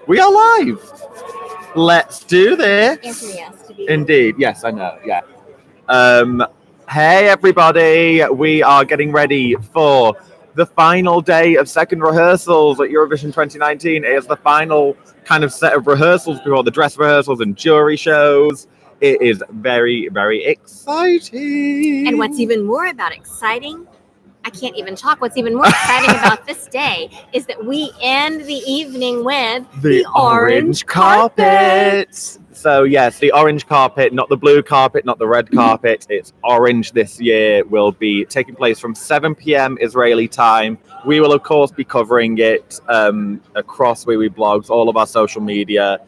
We are live. Let's do this. Anthony has to be. Indeed. Yes, I know. Yeah. Hey, everybody. We are getting ready for the final day of second rehearsals at Eurovision 2019. It is the final kind of set of rehearsals before the dress rehearsals and jury shows. It is very, very exciting. And what's even more about exciting, I can't even talk. What's even more exciting about this day is that we end the evening with the orange carpet. So yes, the orange carpet, not the blue carpet, not the red carpet. It's orange this year. Will be taking place from 7 p.m. Israeli time. We will of course be covering it across wiwibloggs, all of our social media.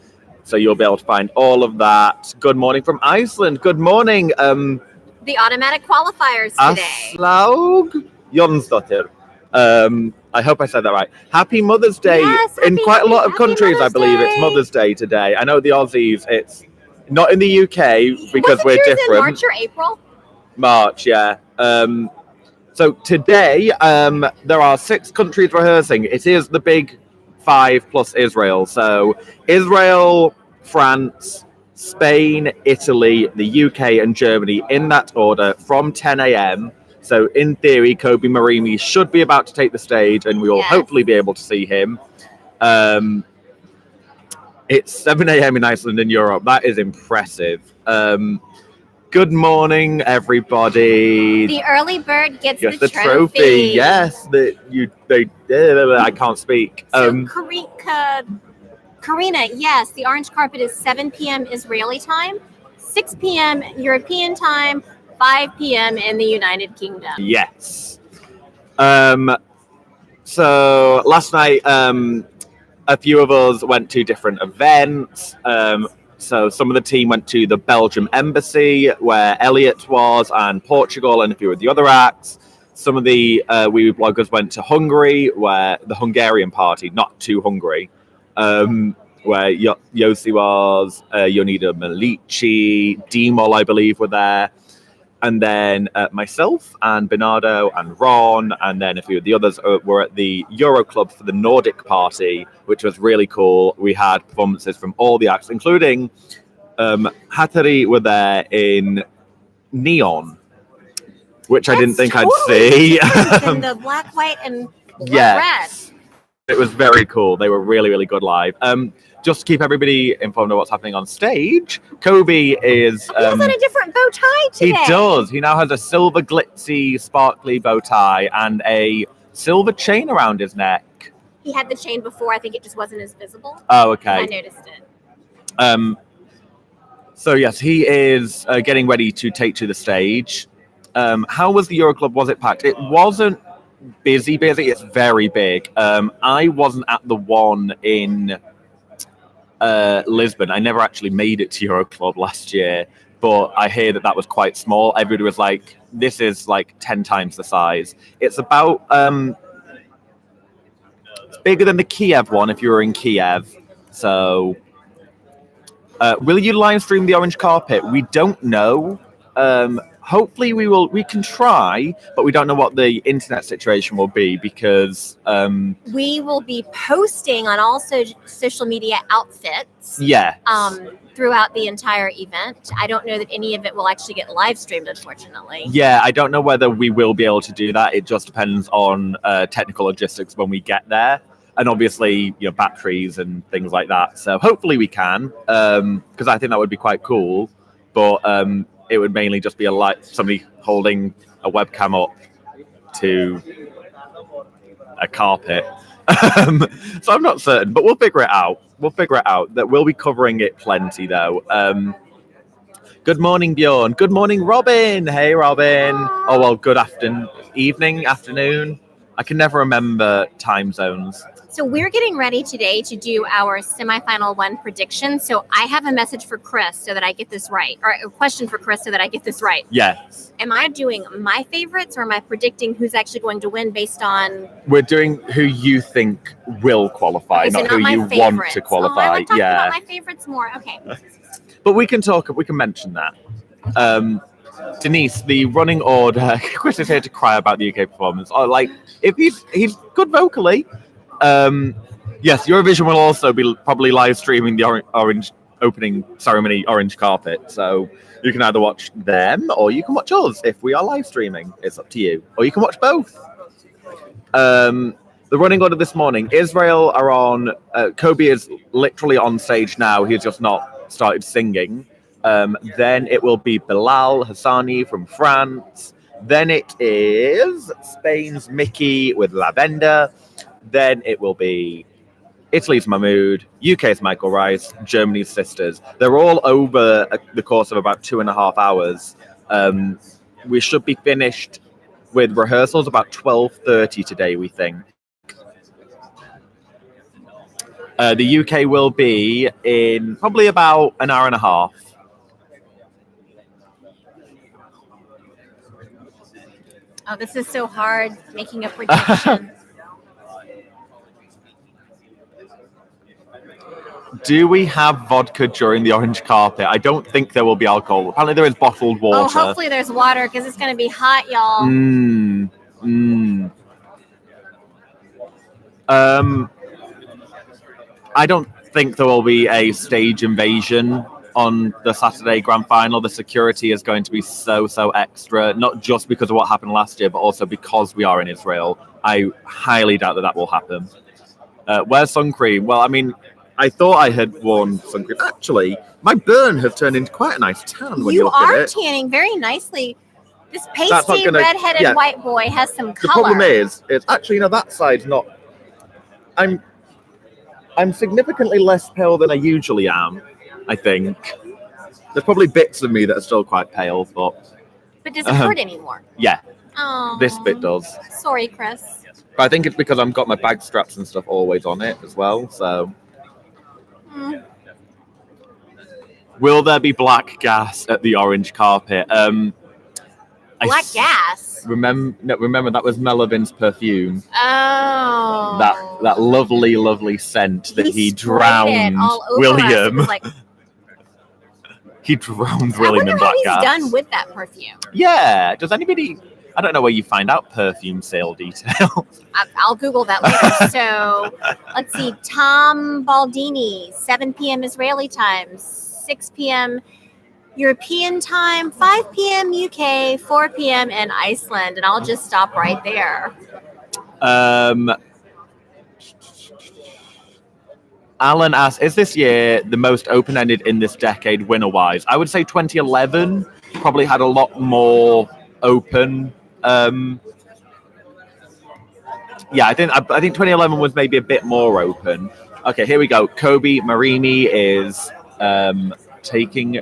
So you'll be able to find all of that. Good morning from Iceland. Good morning. The automatic qualifiers today. Aslaug Jonsdottir. I hope I said that right. Happy Mother's Day. Yes, in quite a lot of countries, I believe Day. it's Mother's Day today. I know the Aussies, it's not in the UK because we're different. In March or April? March, yeah. So today, there are 6 countries rehearsing. It is the big 5 plus Israel. So Israel, France, Spain, Italy, the UK, and Germany in that order from 10 a.m. So in theory, Kobi Marimi should be about to take the stage, and we will hopefully be able to see him. It's 7 a.m. in Iceland and Europe. That is impressive. Good morning, everybody. The early bird gets the trophy. Yes, I can't speak. So Karina, yes, the orange carpet is 7 p.m. Israeli time, 6 p.m. European time, 5 p.m. in the United Kingdom. Yes. So last night, a few of us went to different events. So some of the team went to the Belgium embassy where Elliot was, and Portugal, and a few of the other acts. Some of the wiwibloggs went to Hungary, where the Hungarian party, not to Hungary, where Yossi was, Yonida Malici, Dimol, I believe, were there. And then myself and Bernardo and Ron, and then a few of the others were at the Euro Club for the Nordic party, which was really cool. We had performances from all the acts, including Hattari were there in neon, which I didn't think I'd see. In the black, white, and red. It was very cool. They were really, really good live. Just to keep everybody informed of what's happening on stage, Kobi is... he has on a different bow tie today. He does. He now has a silver glitzy, sparkly bow tie and a silver chain around his neck. He had the chain before. I think it just wasn't as visible. Oh, okay. I noticed it. So, yes, he is getting ready to take to the stage. How was the Euro Club? Was it packed? It wasn't busy. It's very big. I wasn't at the one in... Lisbon. I never actually made it to Euro Club last year, but I hear that was quite small. Everybody was like, this is like 10 times the size. It's about it's bigger than the Kiev one if you were in Kiev. So will you live stream the orange carpet? We don't know. Hopefully we can try, but we don't know what the internet situation will be because... we will be posting on all social media outfits throughout the entire event. I don't know that any of it will actually get live streamed, unfortunately. Yeah, I don't know whether we will be able to do that. It just depends on technical logistics when we get there. And obviously, batteries and things like that. So hopefully we can, because I think that would be quite cool. But... it would mainly just be somebody holding a webcam up to a carpet. So I'm not certain, but we'll figure it out. That we'll be covering it plenty, though. Good morning, Bjorn. Good morning, Robin. Hey, Robin. Oh, well, good afternoon. I can never remember time zones. So we're getting ready today to do our semifinal 1 prediction. So I have a message for Chris so that I get this right, or a question for Chris so that I get this right. Yes. Am I doing my favorites, or am I predicting who's actually going to win based on... We're doing who you think will qualify, okay, so not who you want to qualify. I want to talk about my favorites more. Okay. But we can mention that. Denise, the running order, Chris is here to cry about the UK performance. If he's good vocally, Yes, Eurovision will also be probably live streaming the orange opening ceremony, orange carpet. So you can either watch them or you can watch us if we are live streaming. It's up to you. Or you can watch both. The running order this morning, Israel are on. Kobi is literally on stage now. He's just not started singing. Then it will be Bilal Hassani from France. Then it is Spain's Miki with Lavender. Then it will be Italy's Mahmood, UK's Michael Rice, Germany's Sisters. They're all over the course of about 2.5 hours. We should be finished with rehearsals about 12:30 today, we think. The UK will be in probably about an hour and a half. Oh, this is so hard making a prediction. Do we have vodka during the orange carpet? I don't think there will be alcohol. Apparently there is bottled water. Oh, hopefully there's water because it's going to be hot, y'all. I don't think there will be a stage invasion on the Saturday grand final. The security is going to be so extra, not just because of what happened last year, but also because we are in Israel. I highly doubt that will happen. Where's sun cream? Well, I mean, I thought I had worn sun cream. Actually, my burn has turned into quite a nice tan when you look at it. You are tanning very nicely. This pasty, red-headed white boy has some color. The problem is, it's actually, that side's not... I'm significantly less pale than I usually am, I think. There's probably bits of me that are still quite pale, but... But does it hurt anymore? Yeah. Oh. This bit does. Sorry, Chris. But I think it's because I've got my bag straps and stuff always on it as well, so... Will there be black gas at the orange carpet? Black gas? Remember that was Melavin's perfume. Oh. That lovely scent that he drowned William. He drowned William in black gas. I wonder how he's done with that perfume. Yeah. Does anybody... I don't know where you find out perfume sale details. I'll Google that later. So let's see. Tom Baldini, 7 p.m. Israeli time, 6 p.m. European time, 5 p.m. UK, 4 p.m. in Iceland. And I'll just stop right there. Alan asks, is this year the most open-ended in this decade winner-wise? I would say 2011 probably had a lot more open... I think 2011 was maybe a bit more open. Okay, here we go. Kobi Marimi is taking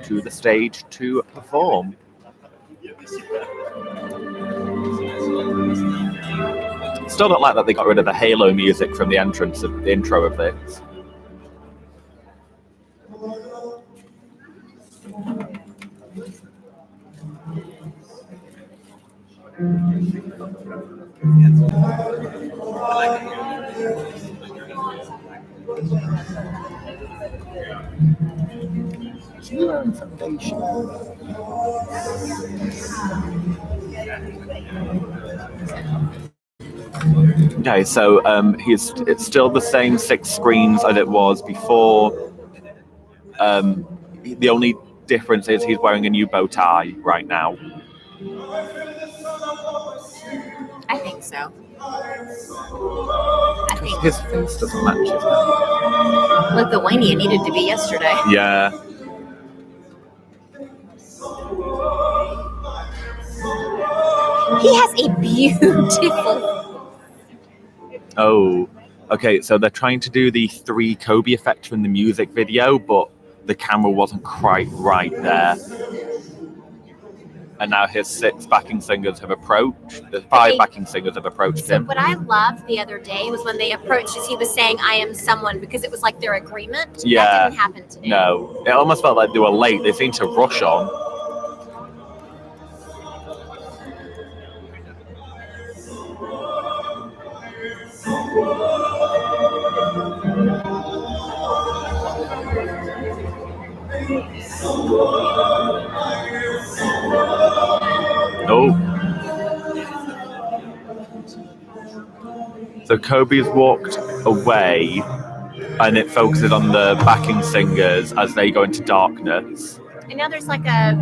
to the stage to perform. Still don't like that they got rid of the Halo music from the entrance of the intro of this. Okay, so it's still the same 6 screens as it was before. The only difference is he's wearing a new bow tie right now. I think so. His face doesn't match his Lithuania needed to be yesterday. Yeah. He has a beautiful... Oh, okay, so they're trying to do the 3 Kobi effect from the music video, but the camera wasn't quite right there. And now his 6 backing singers have approached. The 5 backing singers have approached him. What I loved the other day was when they approached us, he was saying, I am someone, because it was like their agreement. Yeah. That didn't happen today. No. It almost felt like they were late. They seemed to rush on. Oh. So Kobi's walked away, and it focuses on the backing singers as they go into darkness. And now there's like a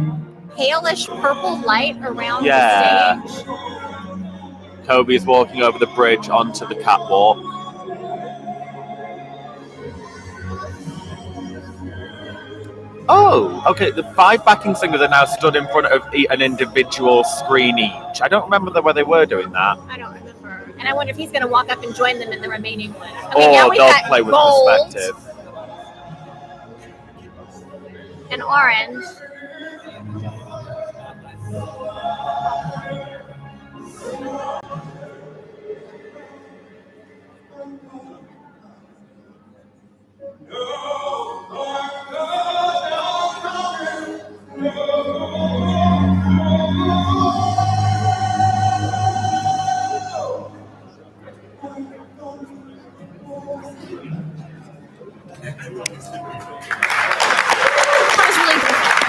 palish purple light around Yeah. the stage. Kobi is walking over the bridge onto the catwalk. Oh, okay. The 5 backing singers are now stood in front of an individual screen each. I don't remember where they were doing that. I don't remember. And I wonder if he's going to walk up and join them in the remaining one. Okay, now they'll play with gold perspective. and orange.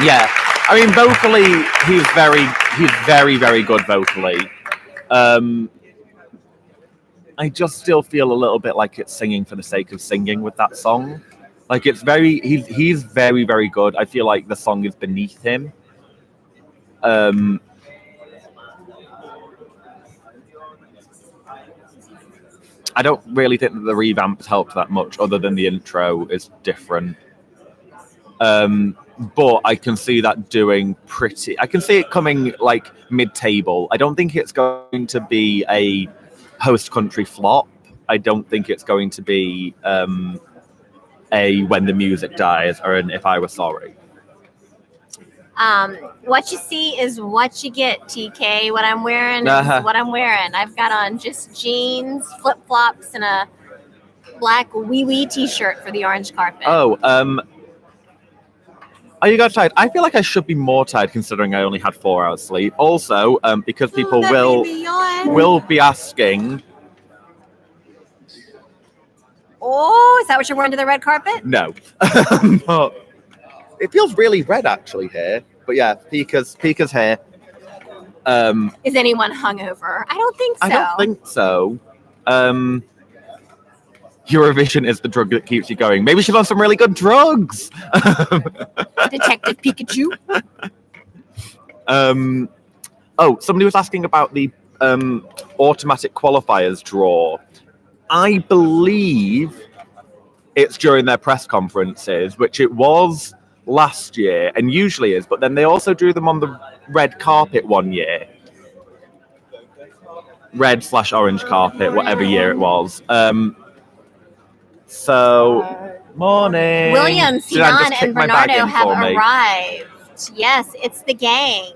Yeah, I mean, vocally, he's very, very good vocally. I just still feel a little bit like it's singing for the sake of singing with that song. Like he's very, very good. I feel like the song is beneath him. I don't really think that the revamps helped that much, other than the intro is different. But I can see that doing pretty. I can see it coming like mid-table. I don't think it's going to be a host country flop. I don't think it's going to be a When the Music Dies or an If I Were Sorry. What you see is what you get, TK. What I'm wearing is what I'm wearing. I've got on just jeans, flip-flops, and a black wee t-shirt for the orange carpet. Are you guys tired? I feel like I should be more tired considering I only had 4 hours sleep. Also, because people will be asking. Oh, is that what you're wearing to the red carpet? No. But it feels really red actually here. But yeah, Pika's here. Is anyone hungover? I don't think so. I don't think so. Eurovision is the drug that keeps you going. Maybe she's on some really good drugs. Detective Pikachu. Somebody was asking about the automatic qualifiers draw. I believe it's during their press conferences, which it was last year and usually is, but then they also drew them on the red carpet one year. Red/orange carpet, whatever year it was. Morning. William, Sinan, and Bernardo have arrived. Yes, it's the gang.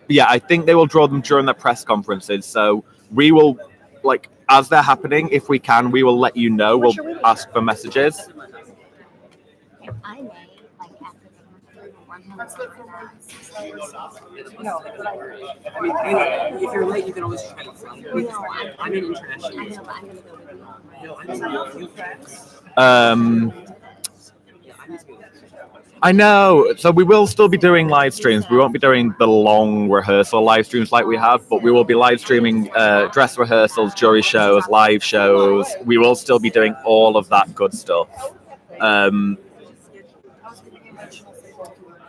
Yeah, I think they will draw them during their press conferences. So we will, as they're happening, if we can, we will let you know. We'll ask for messages. If I may, No, I mean, if you're late, you can always try to film. No, I'm in international. I know, but I'm going to go with you. I know. So we will still be doing live streams. We won't be doing the long rehearsal live streams like we have, but we will be live streaming dress rehearsals, jury shows, live shows. We will still be doing all of that good stuff.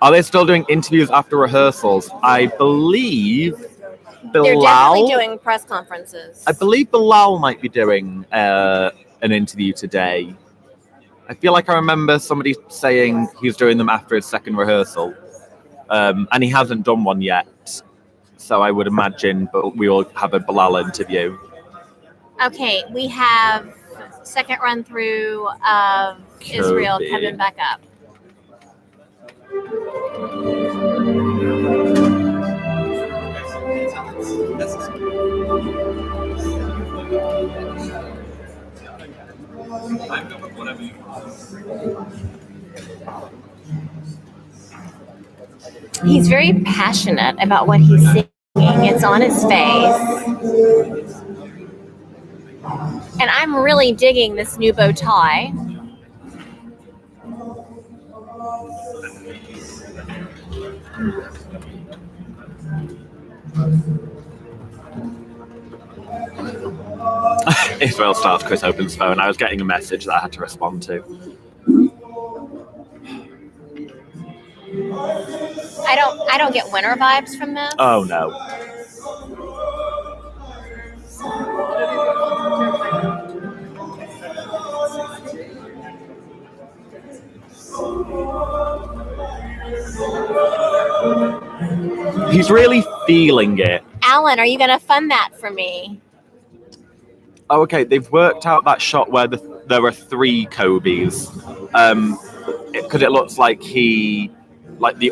Are they still doing interviews after rehearsals? I believe Bilal... They're definitely doing press conferences. I believe Bilal might be doing an interview today. I feel like I remember somebody saying he's doing them after his second rehearsal. And he hasn't done one yet. So I would imagine we will have a Bilal interview. Okay, we have second run through of Israel coming back up. He's very passionate about what he's singing. It's on his face. And I'm really digging this new bow tie. Israel starts, Chris opens phone. I was getting a message that I had to respond to. I don't get winter vibes from this. Oh no. He's really feeling it. Alan, are you going to fund that for me? Oh, okay. They've worked out that shot where there are 3 Kobis. Because it looks like the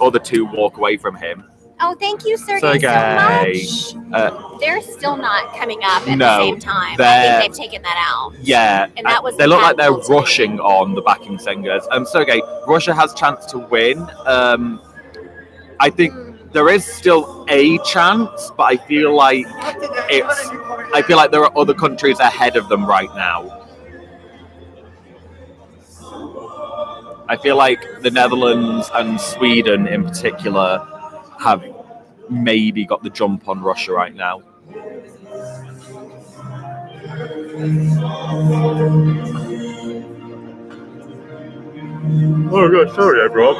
other 2 walk away from him. Oh, thank you, Sergey, so much. They're still not coming up at the same time. I think they've taken that out. Yeah, and that was they look like they're rushing on the backing singers. Sergey, Russia has chance to win. I think there is still a chance, but I feel like there are other countries ahead of them right now. I feel like the Netherlands and Sweden in particular have maybe got the jump on Russia right now. Oh god, sorry everyone.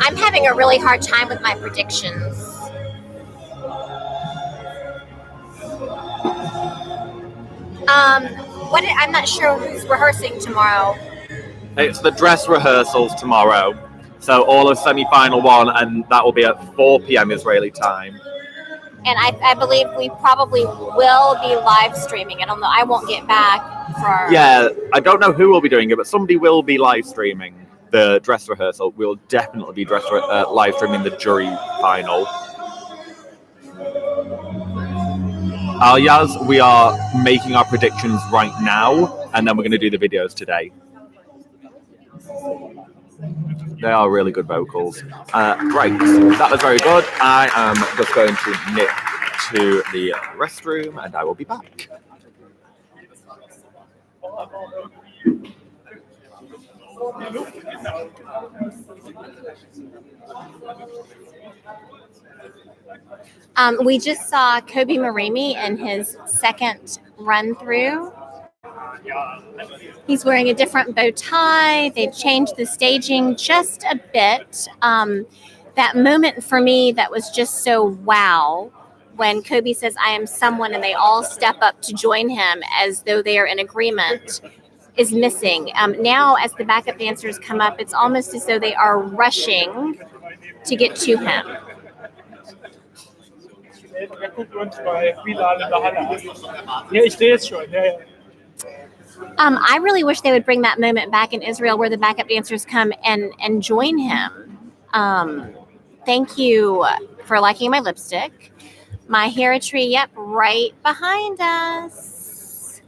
I'm having a really hard time with my predictions. I'm not sure who's rehearsing tomorrow. It's the dress rehearsals tomorrow. So all of semi-final 1, and that will be at 4 p.m. Israeli time. And I believe we probably will be live streaming. I don't know. I won't get back for... Yeah, I don't know who will be doing it, but somebody will be live streaming the dress rehearsal. We'll definitely be live streaming the jury final. Alyaz, we are making our predictions right now, and then we're going to do the videos today. They are really good vocals. Right, that was very good. I am just going to nip to the restroom, and I will be back. We just saw Kobi Marimi in his second run through. He's wearing a different bow tie. They've changed the staging just a bit. That moment for me that was just so wow, when Kobi says, "I am someone," and they all step up to join him as though they are in agreement, is missing. Now, as the backup dancers come up, it's almost as though they are rushing to get to him. I really wish they would bring that moment back in Israel where the backup dancers come and join him. Thank you for liking my lipstick. My hair tree, yep, right behind us.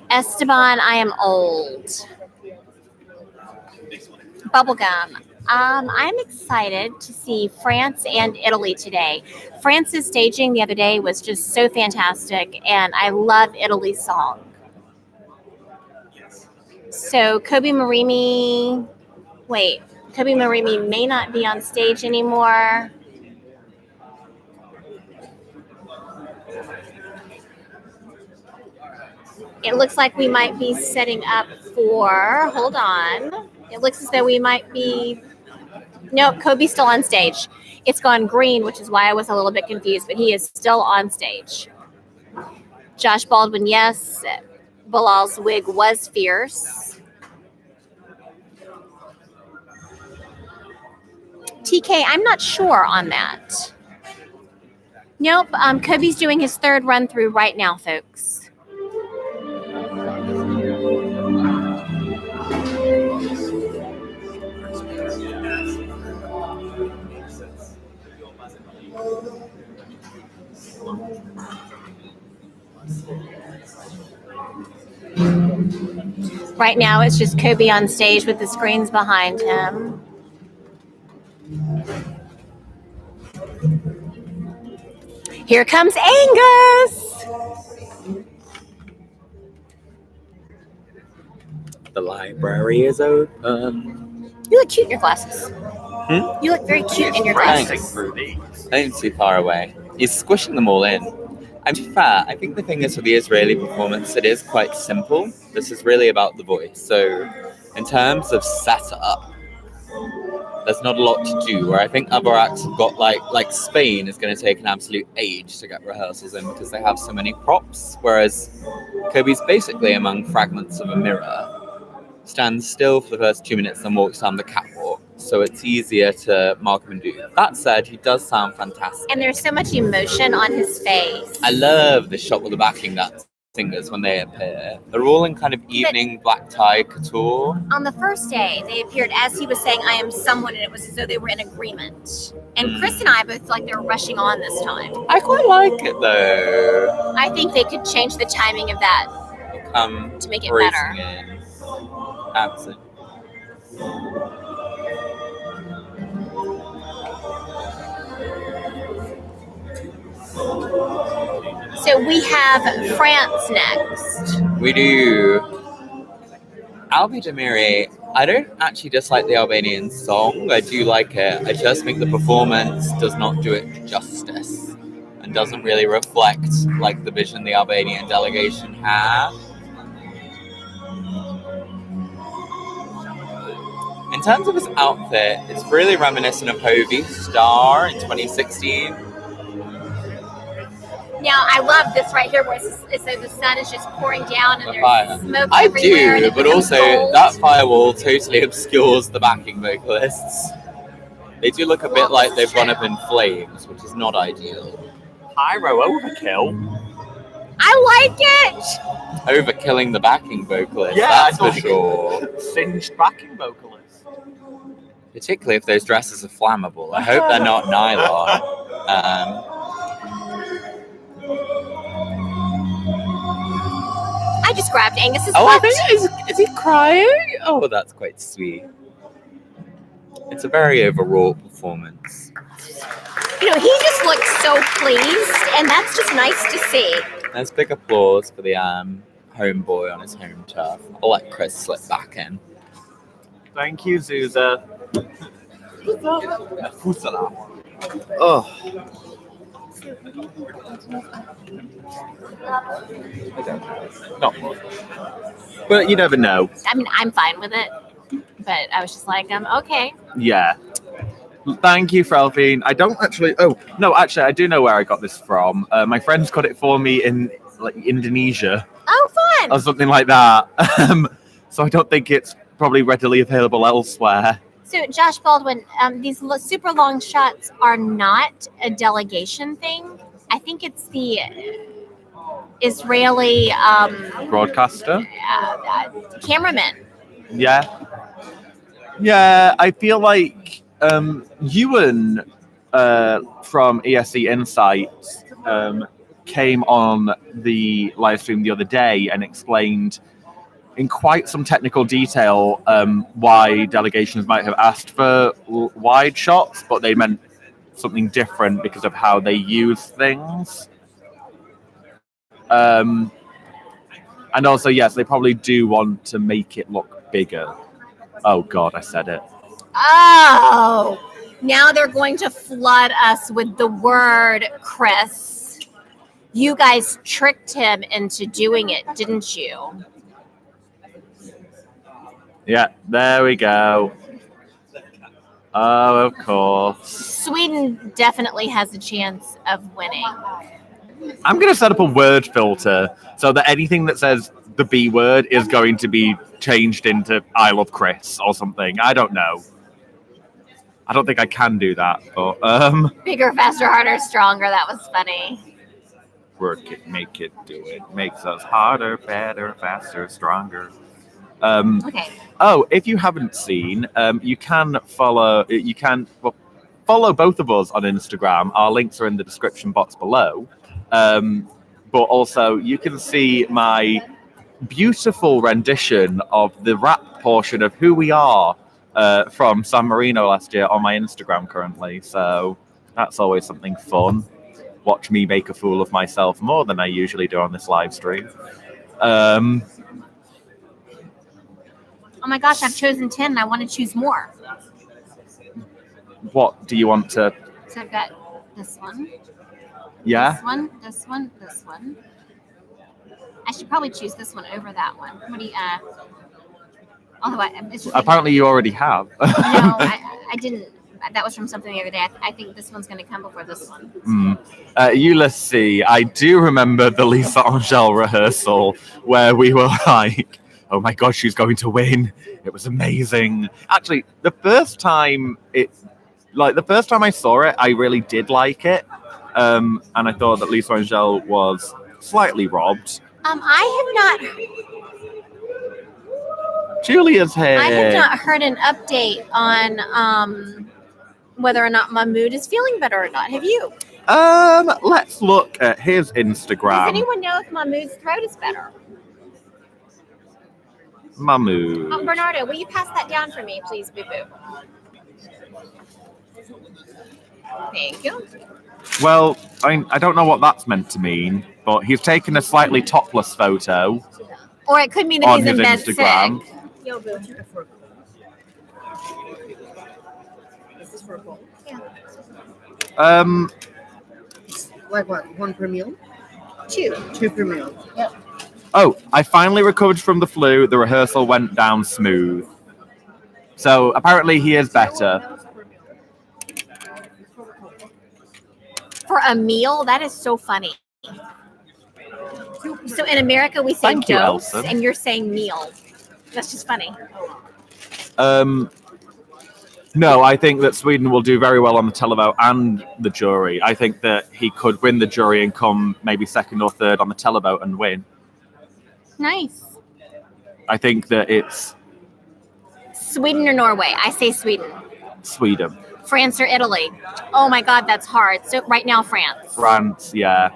Esteban, I am old. Bubblegum. I'm excited to see France and Italy today. France's staging the other day was just so fantastic, and I love Italy's song. So Kobi Marimi may not be on stage anymore. It looks like we might be setting up for, hold on. It looks as though we might be, nope, Kobi's still on stage. It's gone green, which is why I was a little bit confused, but he is still on stage. Josh Baldwin, yes. Bilal's wig was fierce. TK, I'm not sure on that. Nope, Kobi's doing his third run through right now, folks. Right now, it's just Kobi on stage with the screens behind him. Here comes Angus. The library is open. You look cute in your glasses. You look very cute in your glasses. Pressing through these. I ain't too far away. He's squishing them all in. And to be fair, I think the thing is with the Israeli performance, it is quite simple. This is really about the voice. So in terms of setup, there's not a lot to do. Where I think other acts have got like Spain is going to take an absolute age to get rehearsals in because they have so many props. Whereas Kobi's basically among fragments of a mirror, stands still for the first 2 minutes and walks down the catwalk. So it's easier to mark him and do. That said, he does sound fantastic. And there's so much emotion on his face. I love the shot with the backing that singers when they appear. They're all in kind of evening black tie couture. On the first day, they appeared as he was saying, I am someone, and it was as though they were in agreement. And Chris and I both feel like they were rushing on this time. I quite like it though. I think they could change the timing of that to make it better. In. Absolutely. So we have France next. We do. Albi Demiri, I don't actually dislike the Albanian song. I do like it. I just think the performance does not do it justice and doesn't really reflect like the vision the Albanian delegation had. In terms of his outfit, it's really reminiscent of Hovey's Star in 2016. Now, I love this right here where it's so the sun is just pouring down and The there's fire. smoke I everywhere. and do, it but becomes also cold. that firewall totally obscures the backing vocalists. They do look a bit like they've run up in flames, which is not ideal. Pyro overkill. I like it! Overkilling the backing vocalists, Yeah, that's I for thought sure. Singed backing vocalist. Particularly if those dresses are flammable. I hope they're not nylon. I just grabbed Angus's Oh, I butt. think is he crying? Oh, that's quite sweet. It's a very overwrought performance. You know, he just looks so pleased, and that's just nice to see. There's big applause for the homeboy on his home turf. I'll let Chris slip back in. Thank you, Zuza. Oh. Not much. But you never know. I mean, I'm fine with it, but I was just like, okay. Yeah. Thank you, Frelvine. I don't actually. Oh no, actually, I do know where I got this from. My friends got it for me in like Indonesia Oh, fun! or something like that. So I don't think it's probably readily available elsewhere. So, Josh Baldwin, these super long shots are not a delegation thing. I think it's the Israeli Broadcaster. cameraman. Yeah. Yeah, I feel like Ewan from ESC Insights came on the live stream the other day and explained in quite some technical detail why delegations might have asked for wide shots, but they meant something different because of how they use things. And also, yes, they probably do want to make it look bigger. Oh, God, I said it. Oh, now they're going to flood us with the word, Chris. You guys tricked him into doing it, didn't you? Yeah, there we go. Oh, of course. Sweden definitely has a chance of winning. I'm going to set up a word filter so that anything that says the B word is going to be changed into I love Chris or something. I don't know. I don't think I can do that, but Bigger, faster, harder, stronger. That was funny. work it, make it, do it. Makes us harder, better, faster, stronger. Okay. Oh, if you haven't seen, you can follow both of us on Instagram. Our links are in the description box below. But also, you can see my beautiful rendition of the rap portion of Who We Are from San Marino last year on my Instagram currently. So that's always something fun. Watch me make a fool of myself more than I usually do on this live stream. Oh my gosh, I've chosen 10 and I want to choose more. What do you want to? So I've got this one. Yeah. This one, this one, this one. I should probably choose this one over that one. What do you, although it's just Apparently you already have. no, I didn't. That was from something the other day. I think this one's going to come before this one. Ulysses, I do remember the Lisa Angel rehearsal where we were like, oh my gosh, she's going to win. It was amazing. Actually, the first time I saw it, I really did like it. And I thought that Lisa Angel was slightly robbed. I have not Julia's here. I have not heard an update on whether or not Mahmood is feeling better or not. Have you? Let's look at his Instagram. Does anyone know if Mahmood's throat is better? Mahmood. Bernardo, will you pass that down for me, please, Boo Boo? Thank you. Well, I don't know what that's meant to mean, but he's taken a slightly topless photo Or it could mean that on he's his in bed Instagram. sick. Yo, Boo. Is this for a bowl? Yeah. Like what? One per meal? Two. Two per meal. Yep. Oh, I finally recovered from the flu. The rehearsal went down smooth. So apparently he is better. For a meal? That is so funny. So in America, we say Thank you, dose, Elsa. and you're saying meal. That's just funny. No, I think that Sweden will do very well on the televote and the jury. I think that he could win the jury and come maybe second or third on the televote and win. Nice. I think that it's Sweden or Norway? I say Sweden. Sweden. France or Italy? Oh my God, that's hard. So right now, France. France, yeah.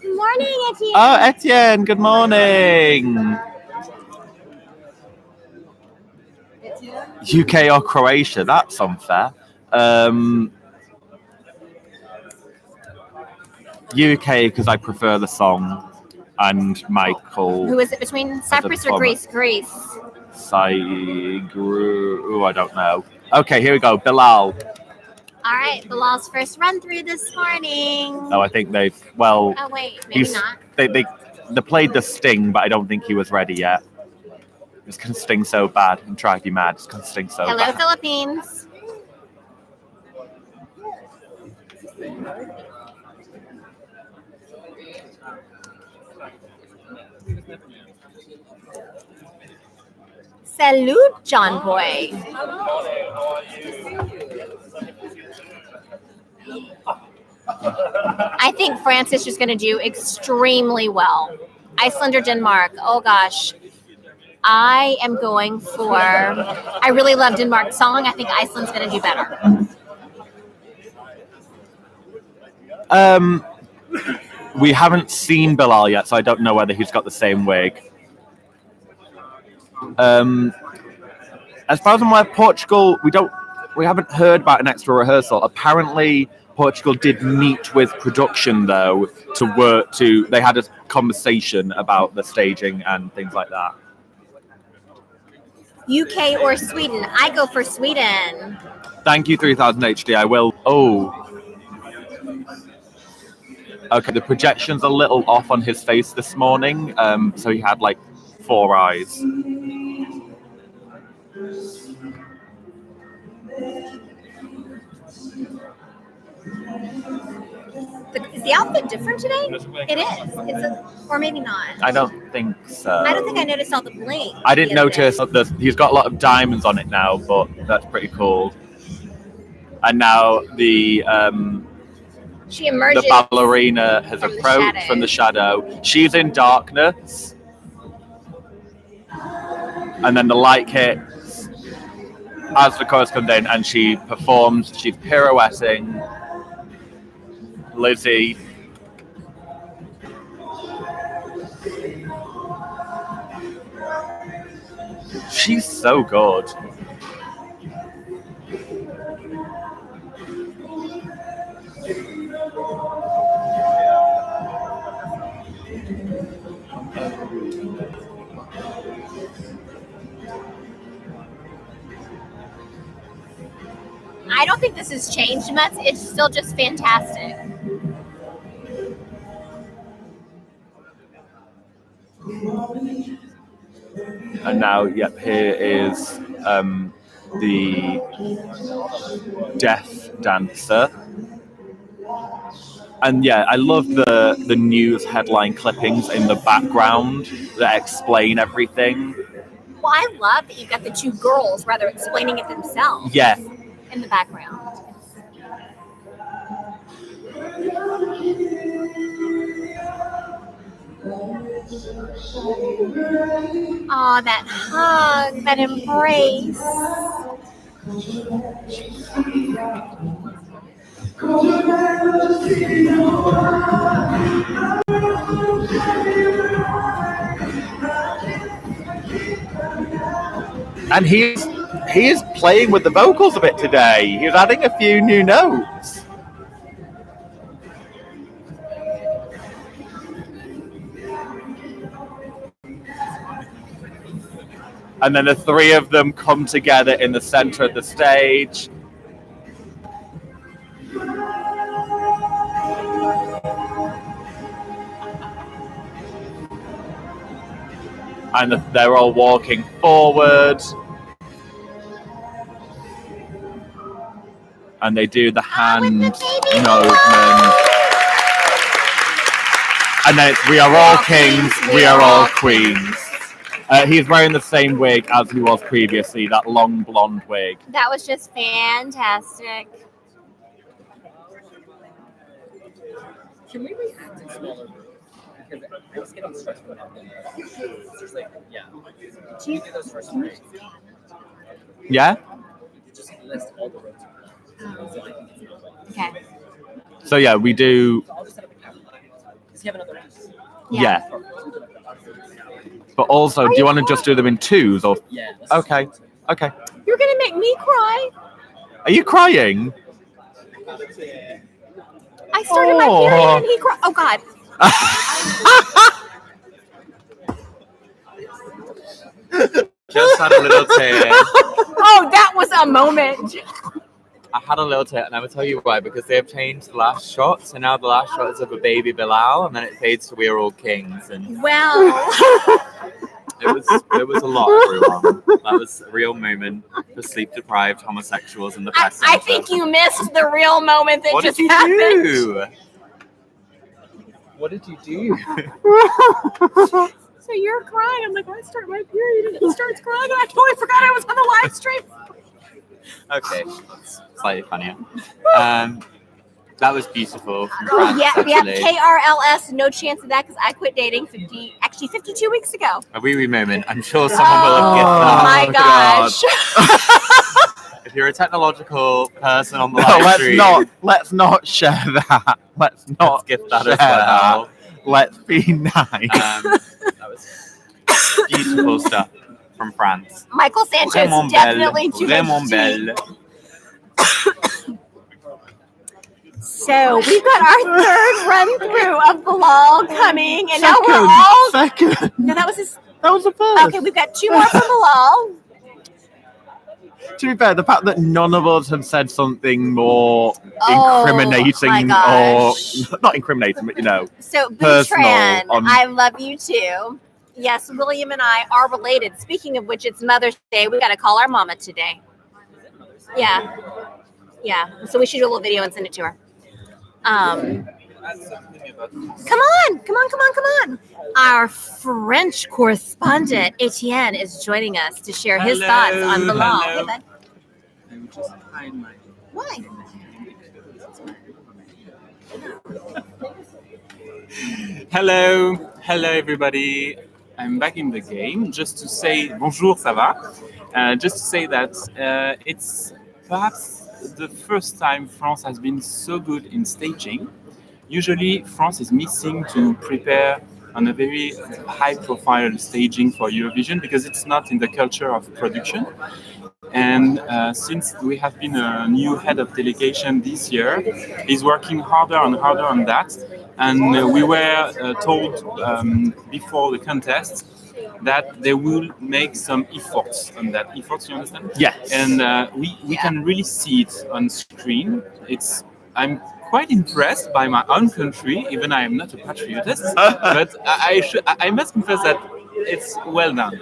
Good morning, Etienne. Oh, Etienne, good morning. UK or Croatia? That's unfair. UK because I prefer the song, and Michael. Who is it between? Cyprus or bummer. Greece? Greece. Oh, I don't know. Okay, here we go. Bilal. All right, Bilal's first run through this morning. No, I think they've. Oh wait, maybe he's- not. They played the sting, but I don't think he was ready yet. It's gonna sting so bad. I'm trying to be mad. It's gonna sting so Hello, bad. Philippines. Salute, John Boy. I think France is just going to do extremely well. Iceland or Denmark? Oh gosh. I am going for. I really love Denmark's song. I think Iceland's going to do better. We haven't seen Bilal yet, so I don't know whether he's got the same wig. As far as I'm aware, Portugal, we haven't heard about an extra rehearsal. Apparently, Portugal did meet with production though they had a conversation about the staging and things like that. UK or Sweden? I go for Sweden. Thank you, 3000 HD. I will. Oh. Okay, the projection's a little off on his face this morning. So he had like 4 eyes. Is the outfit different today? It is. Or maybe not. I don't think so. I don't think I noticed all the bling. I didn't the other day. notice that he's got a lot of diamonds on it now, but that's pretty cool. And now She emerges. the ballerina has from the approached shadow. from the shadow. She's in darkness. And then the light hits as the chorus comes in and she performs. She's pirouetting. Lizzie. She's so good. I don't think this has changed much. It's still just fantastic. And now, yep, here is the deaf dancer. And yeah, I love the news headline clippings in the background that explain everything. Well, I love that you've got the two girls rather explaining it themselves. Yeah. In the background. Oh, that hug, that embrace. And he is playing with the vocals a bit today. He's adding a few new notes. And then the three of them come together in the center of the stage. And they're all walking forward. And they do the hand movement. And then it's, we are all kings, we are all queens. He's wearing the same wig as he was previously, that long blonde wig. That was just fantastic. Can we react in smaller groups? Because I was getting stressed with that. It's just like, yeah. Do you do those first three? Yeah? Just list all the roads. Okay. So yeah, we do. I'll just set up a camera. Does he have another piece? Yeah. But also, do you want to just do them in twos or? Yeah. Okay. Okay. You're gonna make me cry. Are you crying? I started my period and he cried. Oh God. Just had a little tear. Oh, that was a moment. I had a little tear, and I will tell you why. Because they have changed the last shot, so now the last shot is of a baby Bilal, and then it fades to "We're All Kings." And Well, it was a lot, everyone. That was a real moment for sleep-deprived homosexuals in the press I center. think you missed the real moment that What just did you happened. do? What did you do? So you're crying. I'm like, I start my period and he starts crying. And I totally forgot I was on the live stream. Okay, that's slightly funnier. That was beautiful. From Oh, France, yeah, actually. KRLS. No chance of that because I quit dating 52 weeks ago. A wee moment. I'm sure someone will have given Oh that. my gosh. If you're a technological person on the live stream, let's not share that. Let's not gift that share as well. that. Let's be nice. That was beautiful stuff from France. Michael Sanchez Vraiment definitely belle. too Vraiment much belle. So we've got our third run through of Bilal coming, and now we're all. Second. No, that was his. That was the first. Okay, we've got two more from Bilal. To be fair, the fact that none of us have said something more Oh, incriminating my gosh. or not incriminating, but So personal Boutran, on- I love you too. Yes, William and I are related. Speaking of which, it's Mother's Day. We got to call our mama today. Yeah, yeah. So we should do a little video and send it to her. Come on. Our French correspondent, Etienne, is joining us to share his thoughts on Bilal. Hey, bud. I'm just hide my. Why? Hello everybody. I'm back in the game. Just to say bonjour, ça va? Just to say that it's perhaps the first time France has been so good in staging. Usually, France is missing to prepare on a very high-profile staging for Eurovision because it's not in the culture of production. And since we have been a new head of delegation this year, he's working harder and harder on that. And we were told before the contest that they will make some efforts on that. Efforts, you understand? Yes. And we can really see it on screen. I'm quite impressed by my own country, even I am not a patriotist, but I must confess that it's well done.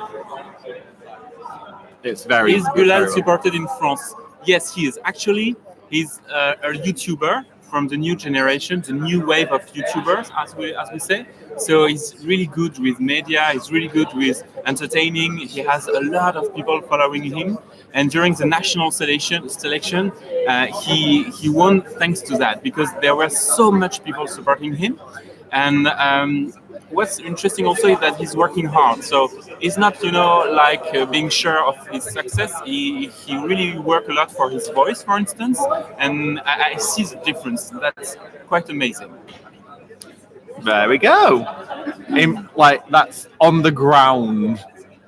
It's very. Is Bilal very well. supported in France? Yes, he is. Actually, he's a YouTuber from the new generation, the new wave of YouTubers, as we say. So he's really good with media. He's really good with entertaining. He has a lot of people following him. And during the national selection, he won thanks to that because there were so much people supporting him. And what's interesting also is that he's working hard. So he's not, being sure of his success. He really worked a lot for his voice, for instance. And I see the difference. That's quite amazing. There we go. That's on the ground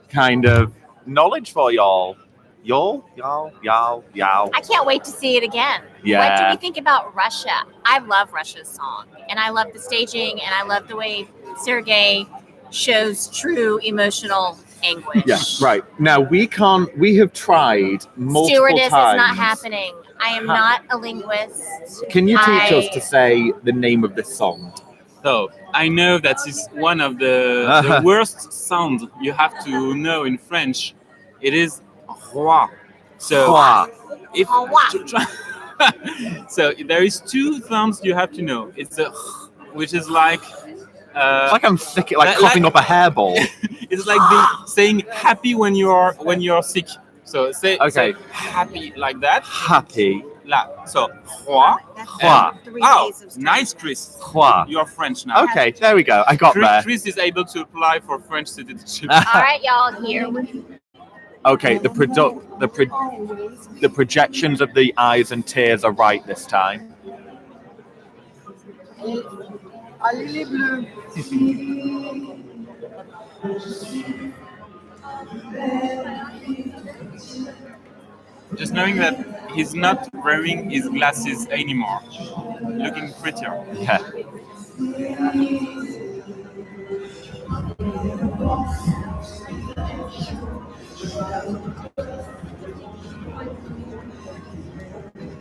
kind of knowledge for y'all. Y'all. I can't wait to see it again. Yeah. What do we think about Russia? I love Russia's song, and I love the staging, and I love the way Sergei shows true emotional anguish. Yeah, right. Now we have tried multiple Stewardess times. is not happening. I am not a linguist. Can you teach us to say the name of this song? So I know that is one of the worst sounds you have to know in French. It is roi. So if so, there is two sounds you have to know. It's a which is like it's like I'm sick, coughing up a hairball. It's like saying happy when you're sick. So say happy like that. Happy. La. So roi. Oh, nice, Chris. You're French now. Okay, there we go. I got there. Chris is able to apply for French citizenship. All right, y'all, here. Okay, the projections of the eyes and tears are right this time. Just knowing that he's not wearing his glasses anymore, looking prettier. Yeah.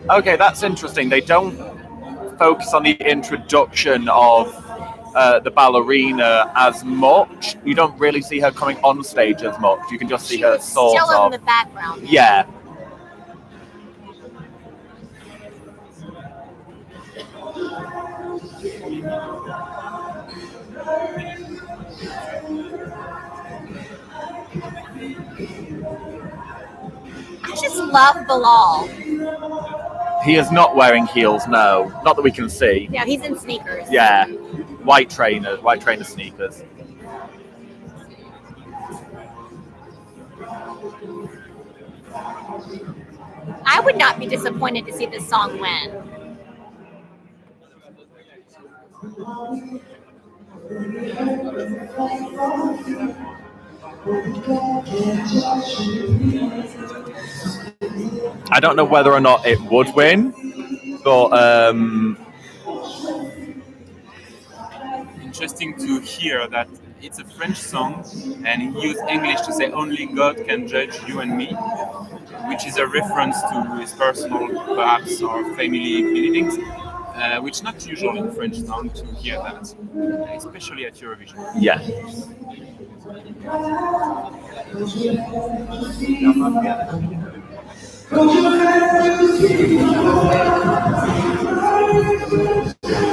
Okay, that's interesting. They don't focus on the introduction of the ballerina as much. You don't really see her coming on stage as much. You can just see her sort still of in the background. Yeah. I just love Bilal. He is not wearing heels, no. Not that we can see. Yeah, he's in sneakers. Yeah. White trainer sneakers. I would not be disappointed to see this song win. I don't know whether or not it would win, but interesting to hear that it's a French song and he used English to say only God can judge you and me, which is a reference to his personal, perhaps, or family feelings, which is not usual in French song to hear that, especially at Eurovision. yeah.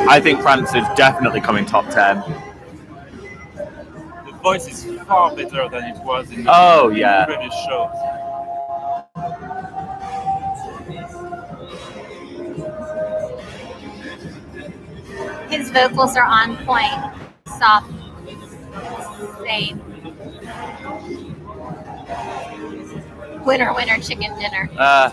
I think France is definitely coming top 10. The voice is far better than it was in yeah. the previous show. His vocals are on point. Soft. Same. Winner, winner, chicken dinner. I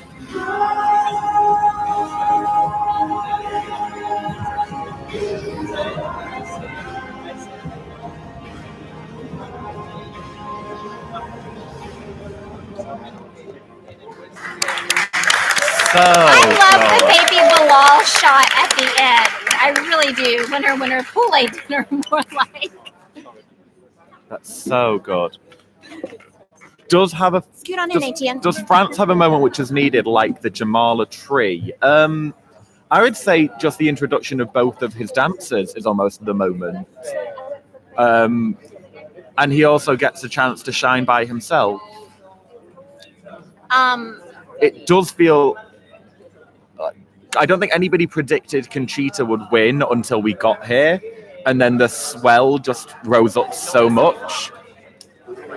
love the baby Bilal shot at the end. I really do. Winner, winner, Kool-Aid dinner, more like. That's so good. does have a Scoot on in, Etienne. does France have a moment which is needed, like the Jamala tree? I would say just the introduction of both of his dancers is almost the moment. And he also gets a chance to shine by himself. It does feel... I don't think anybody predicted Conchita would win until we got here. And then the swell just rose up so much.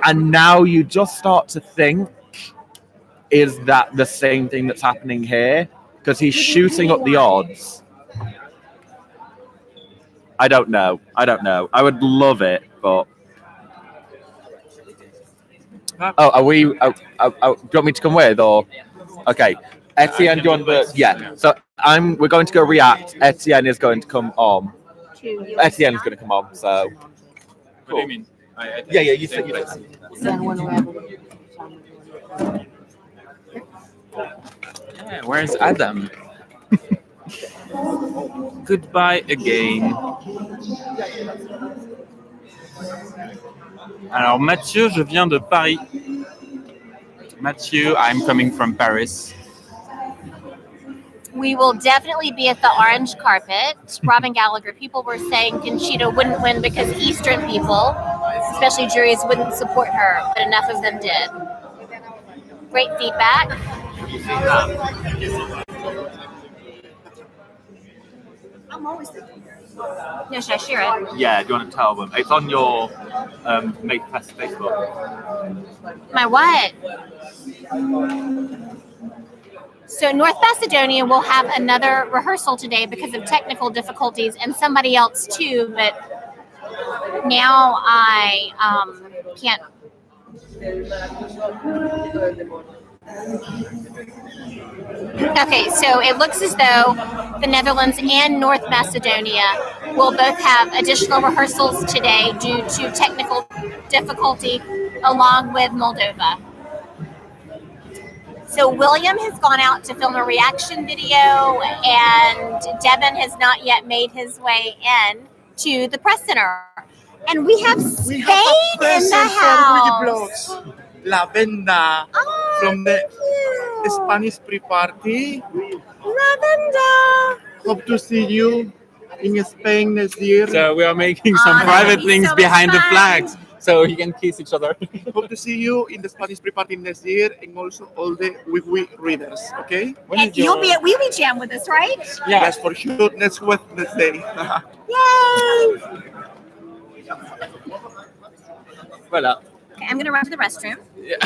And now you just start to think, is that the same thing that's happening here? Because he's shooting up the odds. I don't know. I would love it, but... Oh, are we... do you want me to come with, or... Okay. Etienne, do you want the... Yeah. So we're going to go react. Etienne is going to come on. Etienne's going to come on, so... What do you mean? Yeah, you said... Yeah, where's Adam? Goodbye again. Alors Mathieu, je viens de Paris. Mathieu, I'm coming from Paris. We will definitely be at the orange carpet. Robin Gallagher, people were saying Conchita wouldn't win because Eastern people, especially juries, wouldn't support her, but enough of them did. Great feedback. I'm always thinking. No, should I share it? Yeah, do you want to tell them? It's on your Make Fest Facebook. My what? So North Macedonia will have another rehearsal today because of technical difficulties, and somebody else too, but now I can't. Okay, so it looks as though the Netherlands and North Macedonia will both have additional rehearsals today due to technical difficulty, along with Moldova. So William has gone out to film a reaction video, and Devin has not yet made his way in to the press center. And we have Spain in the house. Lavenda from the you. Spanish pre-party. Lavenda. Hope to see you in Spain next year. So we are making some that private would be things so much behind the fun. flags, so you can kiss each other. Hope to see you in the Spanish pre-party next year, and also all the WIWI readers. Okay? And you'll be at WIWI Jam with us, right? Yeah. Yes, for sure. Next Wednesday. Yay! Voilà. Okay, I'm gonna run to the restroom. Yeah.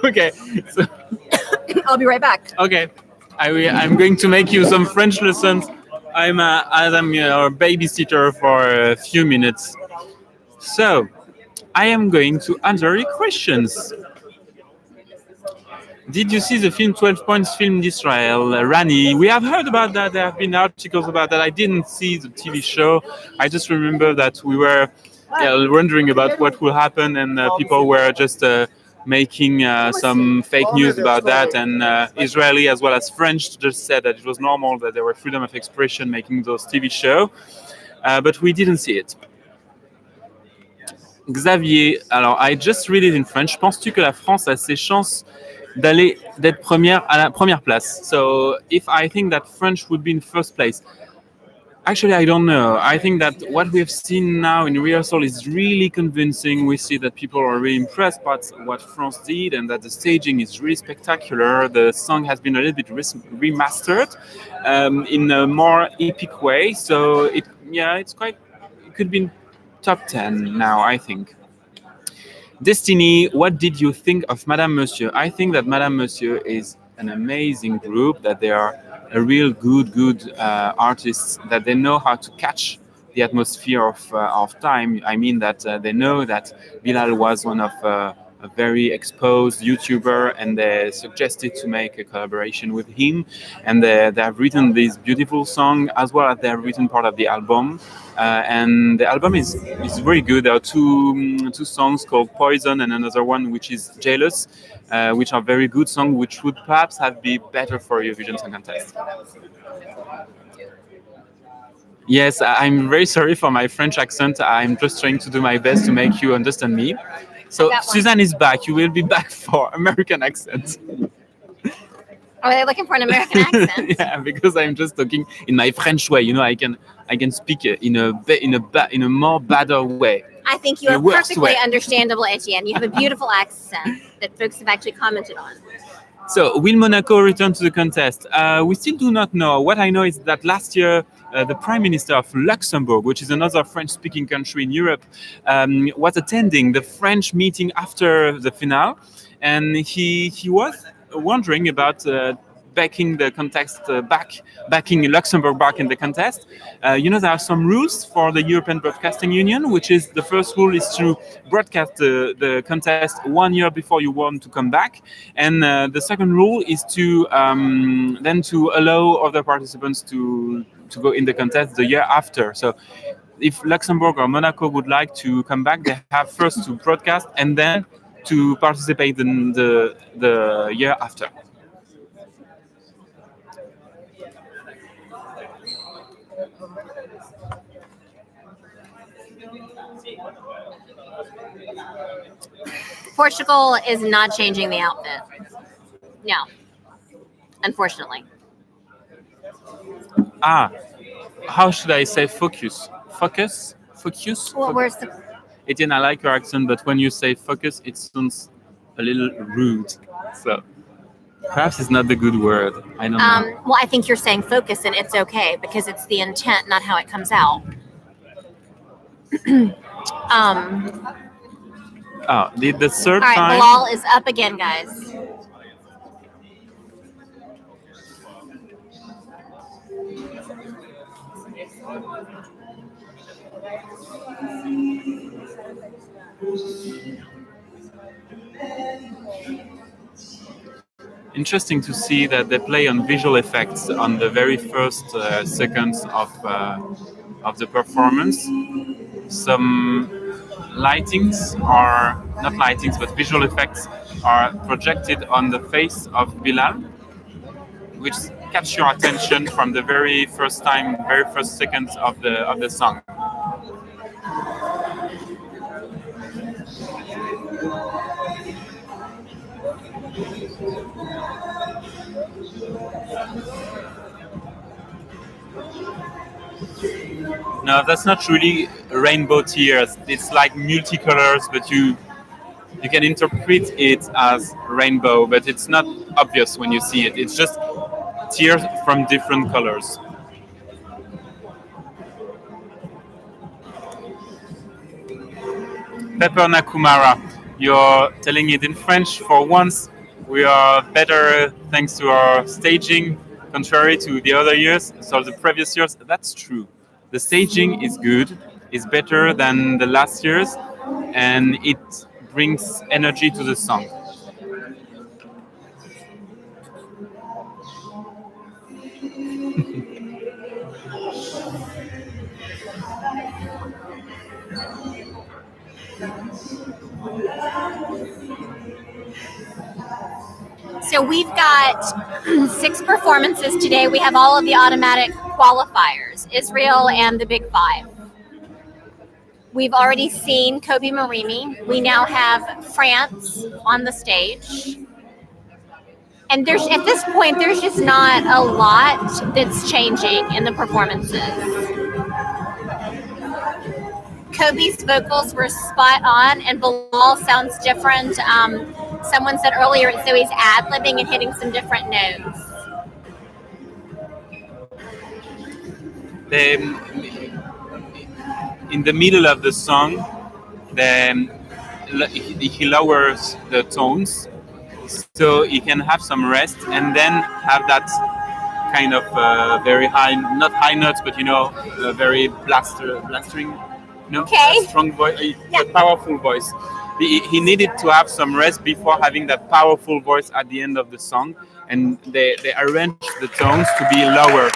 Okay. So, I'll be right back. okay. I'm going to make you some French lessons. I'm your babysitter for a few minutes. So, I am going to answer your questions. Did you see the film 12 Points filmed in Israel, Rani? We have heard about that. There have been articles about that. I didn't see the TV show. I just remember that we were wondering about what will happen, and people were just making some fake news about that. And Israeli as well as French just said that it was normal, that there were freedom of expression making those TV shows. But we didn't see it. Xavier, alors, I just read it in French. Penses-tu que la France a ses chances d'être première à la première place? So if I think that French would be in first place, actually I don't know. I think that what we have seen now in rehearsal is really convincing. We see that people are really impressed by what France did, and that the staging is really spectacular. The song has been a little bit remastered in a more epic way. So it could be top 10 now, I think. Destiny, what did you think of Madame Monsieur? I think that Madame Monsieur is an amazing group, that they are a real good artists, that they know how to catch the atmosphere of time. I mean that they know that Bilal was one of a very exposed YouTuber, and they suggested to make a collaboration with him, and they have written this beautiful song, as well as they have written part of the album. And the album is very good. There are two songs called Poison and another one which is Jealous, which are very good songs, which would perhaps have been better for Eurovision Song Contest. Yes, I'm very sorry for my French accent. I'm just trying to do my best to make you understand me. So got one. Suzanne is back. You will be back for American accent. Are they looking for an American accent? Yeah, because I'm just talking in my French way. You know, I can speak in a more badder way. I think you In are a worse perfectly way. understandable, Etienne. You have a beautiful accent that folks have actually commented on. So, will Monaco return to the contest? We still do not know. What I know is that last year, the Prime Minister of Luxembourg, which is another French-speaking country in Europe, was attending the French meeting after the finale, and he was wondering about backing the contest backing Luxembourg back in the contest. You know, there are some rules for the European Broadcasting Union, which is the first rule is to broadcast the contest 1 year before you want to come back, and the second rule is to then to allow other participants to go in the contest the year after. So if Luxembourg or Monaco would like to come back, they have first to broadcast and then to participate in the year after. Portugal is not changing the outfit. No. Unfortunately. How should I say focus? Focus? Well, where's the Etienne, I like your accent, but when you say focus, it sounds a little rude. So perhaps it's not the good word. I don't know. well, I think you're saying focus and it's okay because it's the intent, not how it comes out. The third All right, time. Bilal is up again, guys. Interesting to see that they play on visual effects on the very first seconds of the performance. Some lightings are not lightings, but visual effects are projected on the face of Bilal, which catch your attention from the very first seconds of the song. No, that's not really rainbow tears. It's like multicolors, but you can interpret it as rainbow, but it's not obvious when you see it. It's just tears from different colors. Pepper Nakumara, you're telling it in French for once. We are better thanks to our staging, contrary to the other years. So the previous years, that's true. The staging is good, is better than the last years, and it brings energy to the song. So we've got 6 performances today. We have all of the automatic qualifiers, Israel and the Big Five. We've already seen Kobi Marimi. We now have France on the stage. And at this point, there's just not a lot that's changing in the performances. Kobi's vocals were spot on, and Bilal sounds different. Someone said earlier, so he's ad-libbing and hitting some different notes. In the middle of the song, he lowers the tones, so he can have some rest and then have that kind of very high, not high notes, but very blastering, Okay. a strong voice, a powerful voice. He needed to have some rest before having that powerful voice at the end of the song, and they arranged the tones to be lower.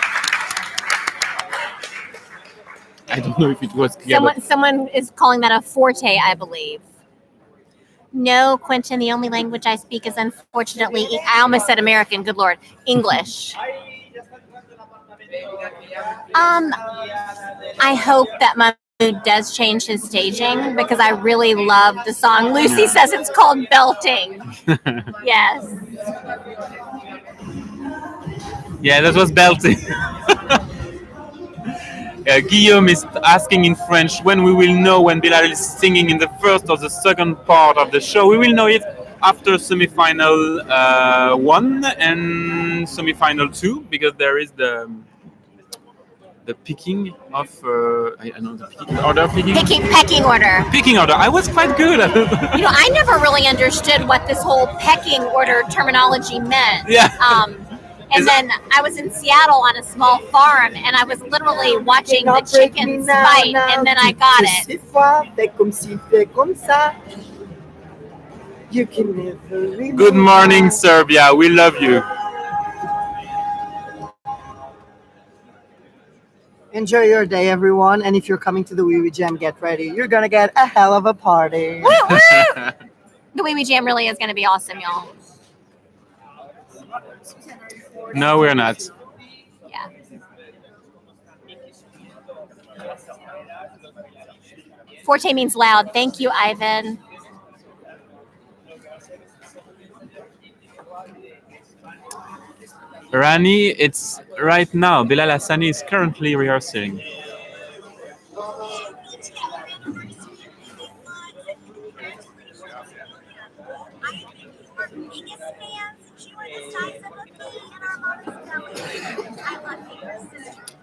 I don't know if it was clear. Someone is calling that a forte, I believe. No, Quentin, the only language I speak is unfortunately, I almost said American, good Lord, English. I hope that my does change his staging because I really love the song. Lucy says it's called belting. Yes. Yeah, that was belting. Guillaume is asking in French when we will know when Bilal is singing in the first or the second part of the show. We will know it after semi-final 1 and semi-final 2 because there is the picking of I know the picking order. Pecking order. Picking order. I was quite good at it. I never really understood what this whole pecking order terminology meant. Yeah. And then I was in Seattle on a small farm, and I was literally watching the chickens fight, and then I got it. You can never Good morning, Serbia. We love you. Enjoy your day, everyone. And if you're coming to the WIWI Jam, get ready. You're going to get a hell of a party. The WIWI Jam really is going to be awesome, y'all. No, we're not. Yeah. Forte means loud. Thank you, Ivan. Rani, it's right now. Bilal Hassani is currently rehearsing.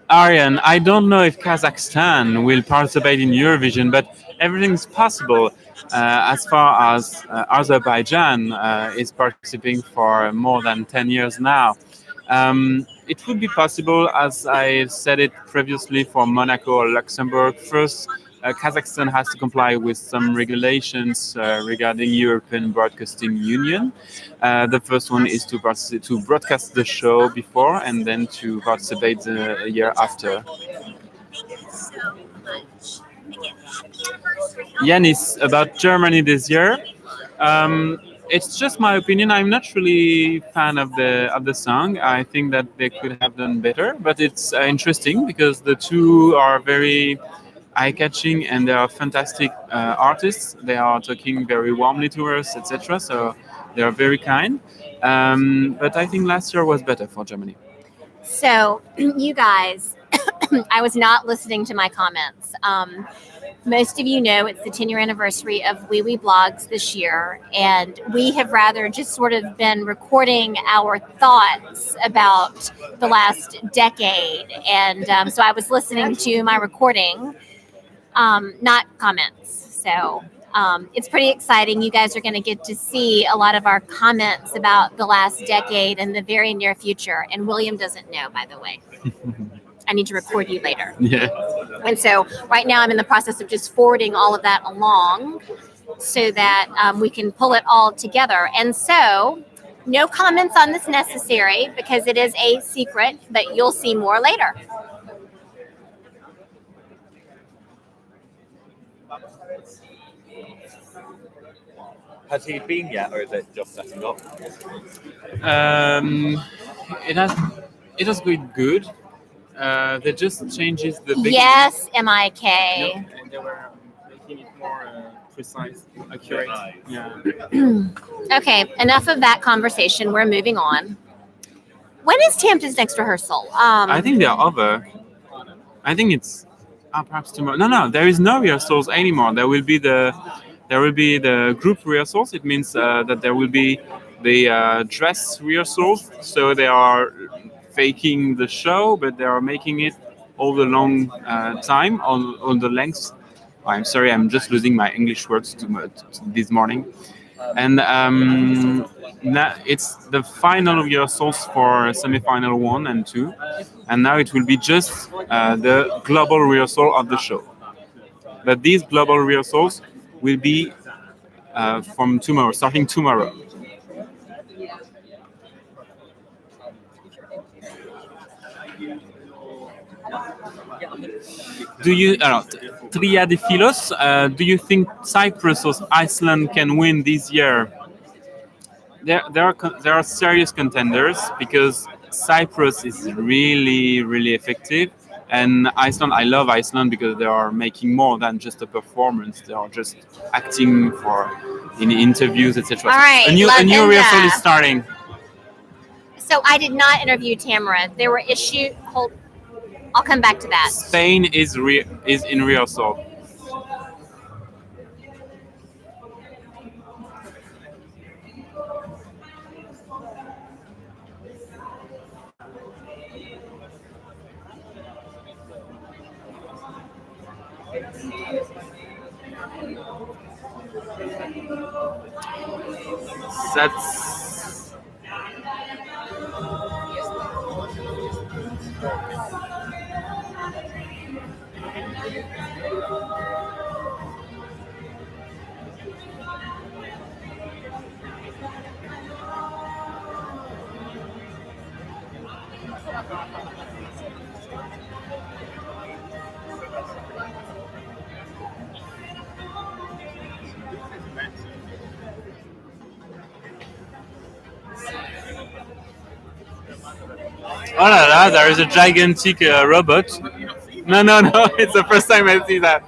Aryan, I don't know if Kazakhstan will participate in Eurovision, but everything's possible as far as Azerbaijan is participating for more than 10 years now. It would be possible, as I said it previously, for Monaco or Luxembourg. First, Kazakhstan has to comply with some regulations regarding European Broadcasting Union. The first one is to broadcast the show before and then to participate the year after. Yanis, about Germany this year. It's just my opinion. I'm not really fan of the song. I think that they could have done better, but it's interesting because the two are very eye-catching and they are fantastic artists. They are talking very warmly to us, etc. So they are very kind. But I think last year was better for Germany. So, you guys, I was not listening to my comments. Most of you know it's the 10-year anniversary of WIWIBLOGGS this year, and we have rather just sort of been recording our thoughts about the last decade. And so I was listening to my recording, not comments. So it's pretty exciting. You guys are going to get to see a lot of our comments about the last decade in the very near future. And William doesn't know, by the way. I need to record you later. Yeah. And so right now I'm in the process of just forwarding all of that along so that we can pull it all together. And so no comments on this necessary because it is a secret, but you'll see more later. Has he been yet, or is it just setting up? It has been good. They just changes the beginning. Yes, MIK. And they were making it more precise, accurate. Yeah. Okay, enough of that conversation. We're moving on. When is Tamta's next rehearsal? I think they are over. I think it's perhaps tomorrow. No, there is no rehearsals anymore. There will be the group rehearsals. It means that there will be the dress rehearsals. So they are faking the show, but they are making it all the long time on the length. I'm sorry, I'm just losing my English words this morning. And now it's the final rehearsals for semi-final 1 and 2, and now it will be just the global rehearsal of the show. But these global rehearsals will be from tomorrow, starting tomorrow. Do you, Triadifilos, do you think Cyprus or Iceland can win this year? There are serious contenders because Cyprus is really, really effective And Iceland, I love Iceland because they are making more than just a performance. They are just acting in interviews, etc. All right, a new rehearsal Lavenda. is starting. So I did not interview Tamara. There were issues. I'll come back to that. Spain is in rehearsal. That's oh la la, there is a gigantic robot. No, it's the first time I see that.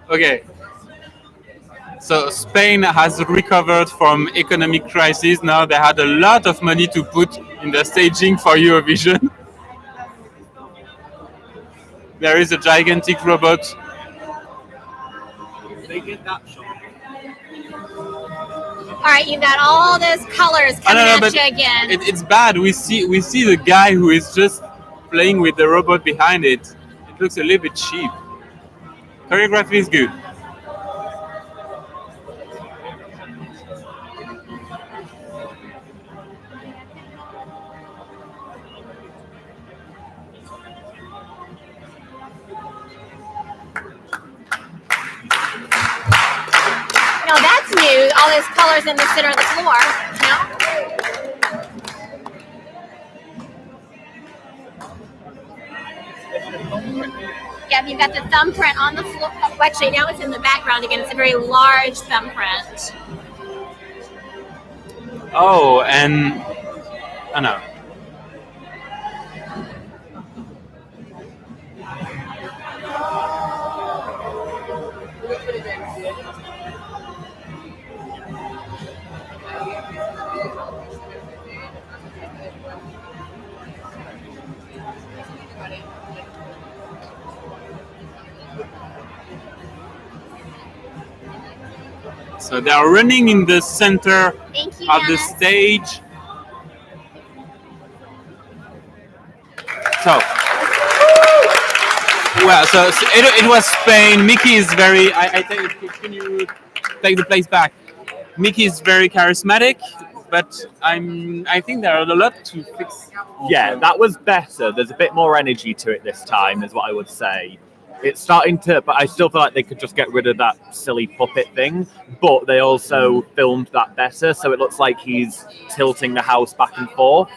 Okay. So Spain has recovered from economic crisis. Now they had a lot of money to put in the staging for Eurovision. There is a gigantic robot. They get that shot. All right, you've got all those colors coming at you again. It's bad. We see the guy who is just playing with the robot behind it. It looks a little bit cheap. Choreography is good. No, that's new. All those colors in the center of the floor. No? Yeah, you've got the thumbprint on the floor. Oh, actually, now it's in the background again. It's a very large thumbprint. Oh, and I know. So they are running in the center Thank you, of the Dennis. stage. So, well, so it was Spain. Miki is very. Can you take the place back? Miki is very charismatic, but I think there are a lot to fix. Yeah, that was better. There's a bit more energy to it this time, is what I would say. It's starting to, but I still feel like they could just get rid of that silly puppet thing. But they also filmed that better, so it looks like he's tilting the house back and forth.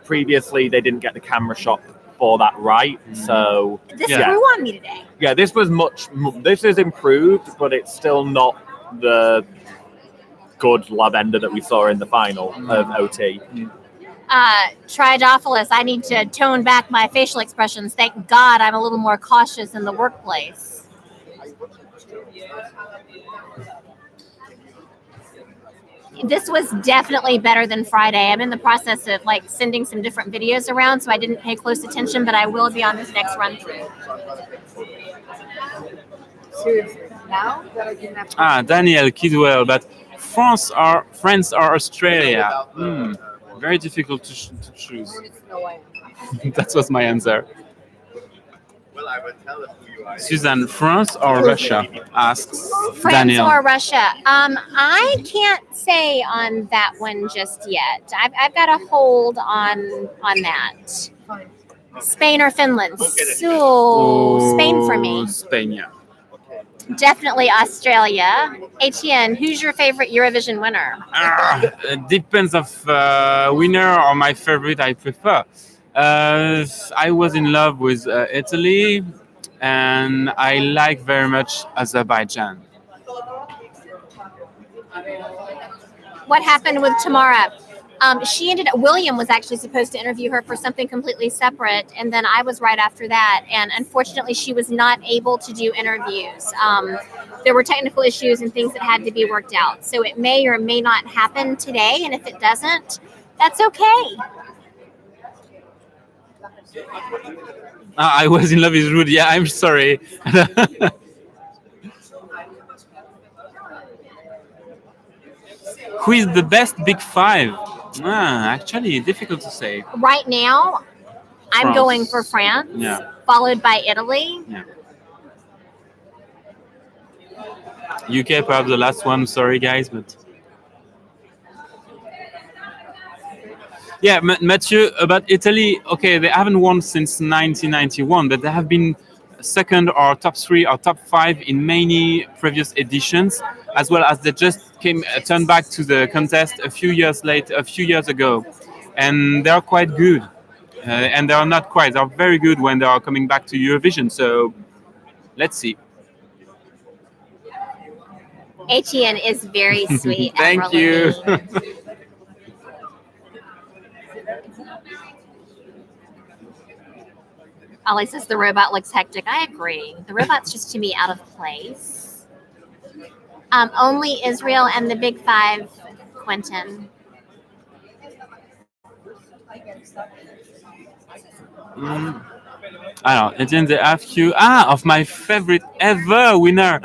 Previously, they didn't get the camera shot for that right, so This yeah. grew on me today. Yeah, this was this is improved, but it's still not the good Lavenda that we saw in the final of OT. Tridophilus, I need to tone back my facial expressions. Thank God I'm a little more cautious in the workplace. This was definitely better than Friday. I'm in the process of sending some different videos around, so I didn't pay close attention, but I will be on this next run through. Seriously, now that I didn't have Daniel Kidwell, but France or Australia? Very difficult to choose. That was my answer. Well, I will tell us who you are. Suzanne, France or Russia? Asks France Daniel. or Russia? I can't say on that one just yet. I've got a hold on that. Spain or Finland? So Spain for me. Spain, yeah. Definitely Australia. Etienne, who's your favorite Eurovision winner? It depends of winner or my favorite I prefer. I was in love with Italy, and I like very much Azerbaijan. What happened with Tamara? She ended up, William was actually supposed to interview her for something completely separate, and then I was right after that, and unfortunately she was not able to do interviews. There were technical issues and things that had to be worked out, so it may or may not happen today, and if it doesn't, that's okay. I was in love is rude. Yeah, I'm sorry. Who is the best big five? Actually, difficult to say. Right now, I'm France. going for France, Yeah. followed by Italy. Yeah. UK, perhaps the last one. Sorry, guys, but yeah, Mathieu, about Italy. Okay, they haven't won since 1991, but they have been second or top 3 or top 5 in many previous editions, as well as they just turned back to the contest a few years ago, and they are quite good. And they are not quite. They are very good when they are coming back to Eurovision. So let's see. Etienne is very sweet. Thank you. Ollie says the robot looks hectic. I agree. The robot's just to me out of place. Only Israel and the Big Five, Quentin. I don't know. And then they ask you, of my favorite ever winner.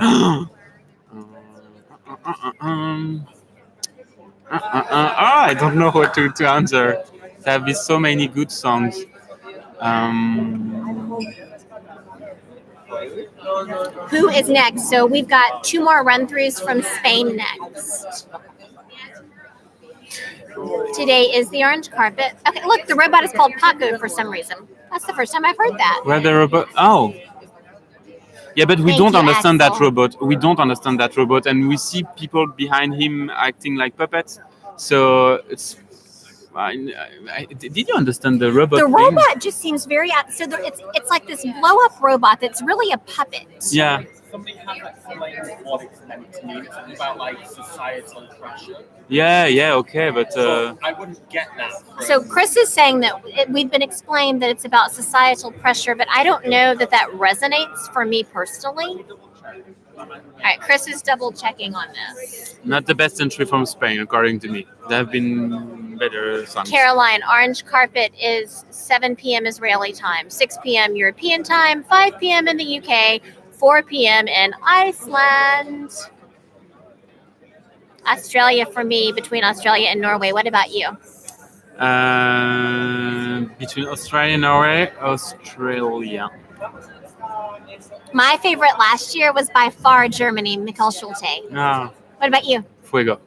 I don't know what to answer. There have been so many good songs. Who is next? So we've got 2 more run-throughs from Spain next. Today is the orange carpet. Okay, look, the robot is called Paco for some reason. That's the first time I've heard that. Where the robot? Oh. Yeah, but we Thank don't you, understand that Axel. robot. We don't understand that robot, and we see people behind him acting like puppets. So it's. Did you understand the robot? The thing? robot just seems very so it's like this blow-up robot that's really a puppet. Yeah. Something has that similar what it's meant to mean. It's something about like societal pressure. Yeah, okay, but So I wouldn't get that. So Chris is saying that we've been explained that it's about societal pressure, but I don't know that that resonates for me personally. All right, Chris is double checking on this. not the best entry from Spain, according to me. There have been better songs. Caroline, orange carpet is 7 p.m. Israeli time, 6 p.m. European time, 5 p.m. in the UK, 4 p.m. in Iceland. Australia for me, between Australia and Norway. What about you? Between Australia and Norway, Australia. My favorite last year was by far Germany, Mikkel Schulte. Ah, What about you? Fuego.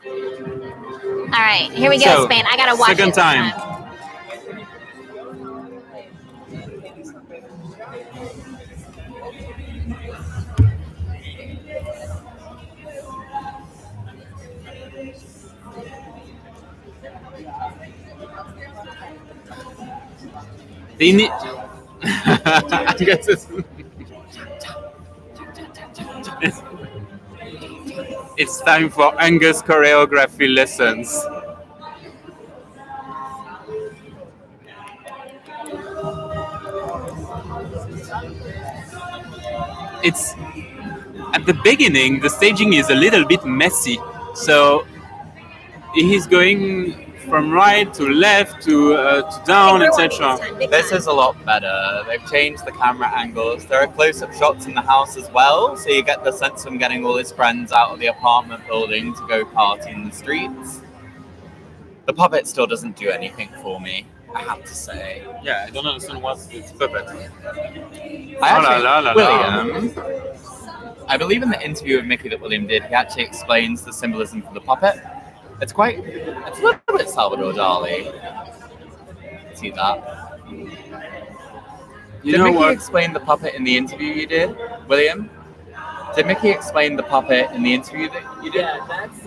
All right, here we go, So, Spain. I gotta watch second it this time. They need. I guess it's time for Angus choreography lessons. It's at the beginning, the staging is a little bit messy, so he's going from right to left to down, etc. This is a lot better. They've changed the camera angles. There are close-up shots in the house as well, so you get the sense of him getting all his friends out of the apartment building to go party in the streets. The puppet still doesn't do anything for me, I have to say. Yeah, I don't understand what's this puppet. William, I believe in the interview with Miki that William did, he actually explains the symbolism for the puppet. It's a little bit Salvador Dali. See that? Did Miki explain the puppet in the interview you did, William? Did Miki explain the puppet in the interview that you did? Yeah, that's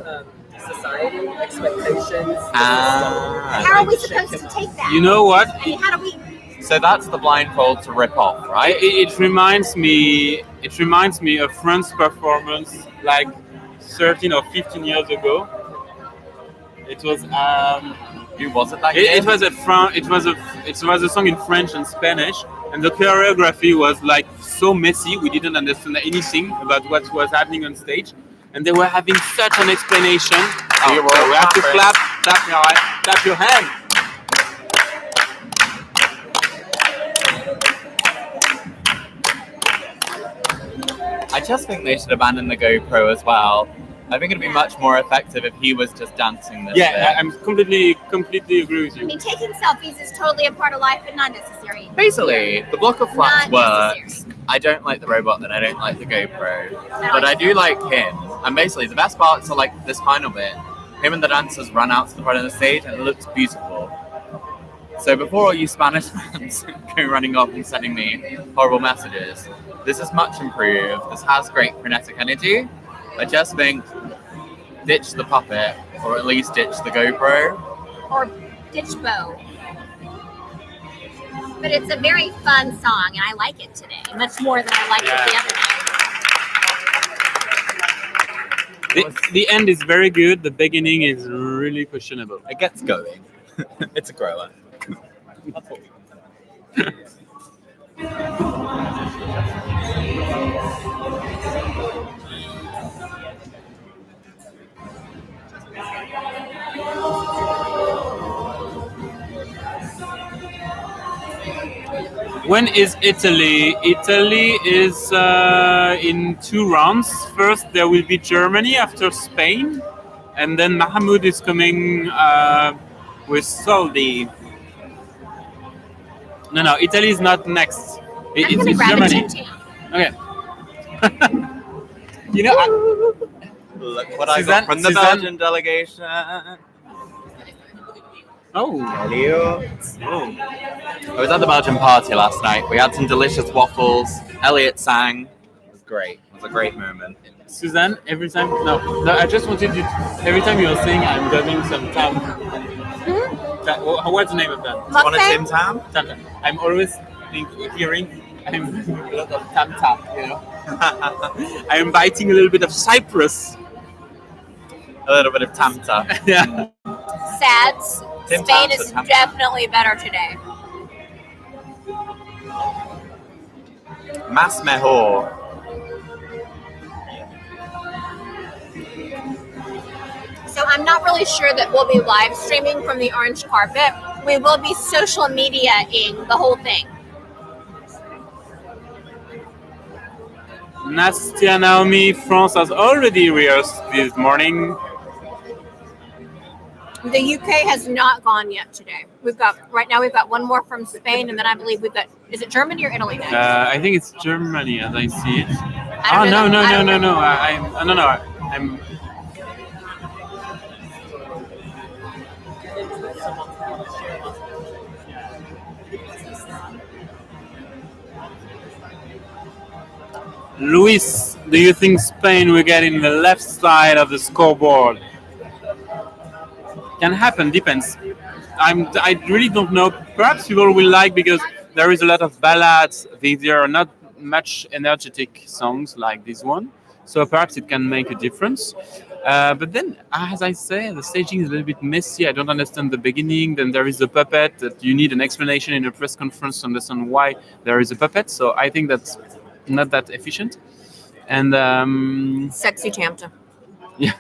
society expectations. How are we supposed to take that? You know what? I mean, how do we? So that's the blindfold to rip off, right? It reminds me. It reminds me of France's performance, like 13 or 15 years ago. It was Who was it that it was a song in French and Spanish, and the choreography was like so messy. We didn't understand anything about what was happening on stage, and they were having such an explanation. Oh, you were so we have to clapping. clap your hand. I just think they should abandon the GoPro as well. I think it'd be much more effective if he was just dancing this Yeah, bit. I'm completely agree with I you. mean, taking selfies is totally a part of life, but not necessary. Basically, the block of flats Not works. necessary. I don't like the robot and I don't like the GoPro. But I do like him. And basically, the best parts are like this final bit. Him and the dancers run out to the front of the stage and it looks beautiful. So before all you Spanish fans go running off and sending me horrible messages, this is much improved. This has great frenetic energy. I just think ditch the puppet, or at least ditch the GoPro. Or ditch bow. But it's a very fun song, and I like it today much more than I liked it the other day. The end is very good. The beginning is really questionable. It gets going. It's a grower. When is Italy? Italy is in 2 rounds. First, there will be Germany after Spain, and then Mahmood is coming with Saudi. No, Italy is not next. I'm gonna It's grab Germany. a Tim Tam. Okay. You know, look what I got from the Suzanne? Belgian delegation. Oh. Hello. I was at the Belgian party last night. We had some delicious waffles. Elliot sang. It was great. It was a great moment. Suzanne, every time. No, I just wanted you. Every time you were saying, I'm grabbing some tam. What's the name of that? Want a Tim Tam? Tam tam. I'm always hearing. I'm a lot of tam tam. You know. I'm biting a little bit of Cyprus. A little bit of Tam Tam. Yeah. Sads. Tim Spain Tams is or Tam Tam? definitely better today. Mas mejor. So I'm not really sure that we'll be live streaming from the orange carpet. We will be social media-ing the whole thing. Nastia Naomi, France has already rehearsed this morning. The UK has not gone yet today. Right now we've got one more from Spain, and then I believe we've got, is it Germany or Italy next? I think it's Germany as I see it. I don't know. No. I'm. Luis, do you think Spain will get in the left side of the scoreboard? Can happen, depends. I really don't know. Perhaps people will like because there is a lot of ballads. There are not much energetic songs like this one, so perhaps it can make a difference. But then, as I say, the staging is a little bit messy. I don't understand the beginning. Then there is the puppet that you need an explanation in a press conference to understand why there is a puppet. So I think that's not that efficient. And Sexy Tamta. yeah.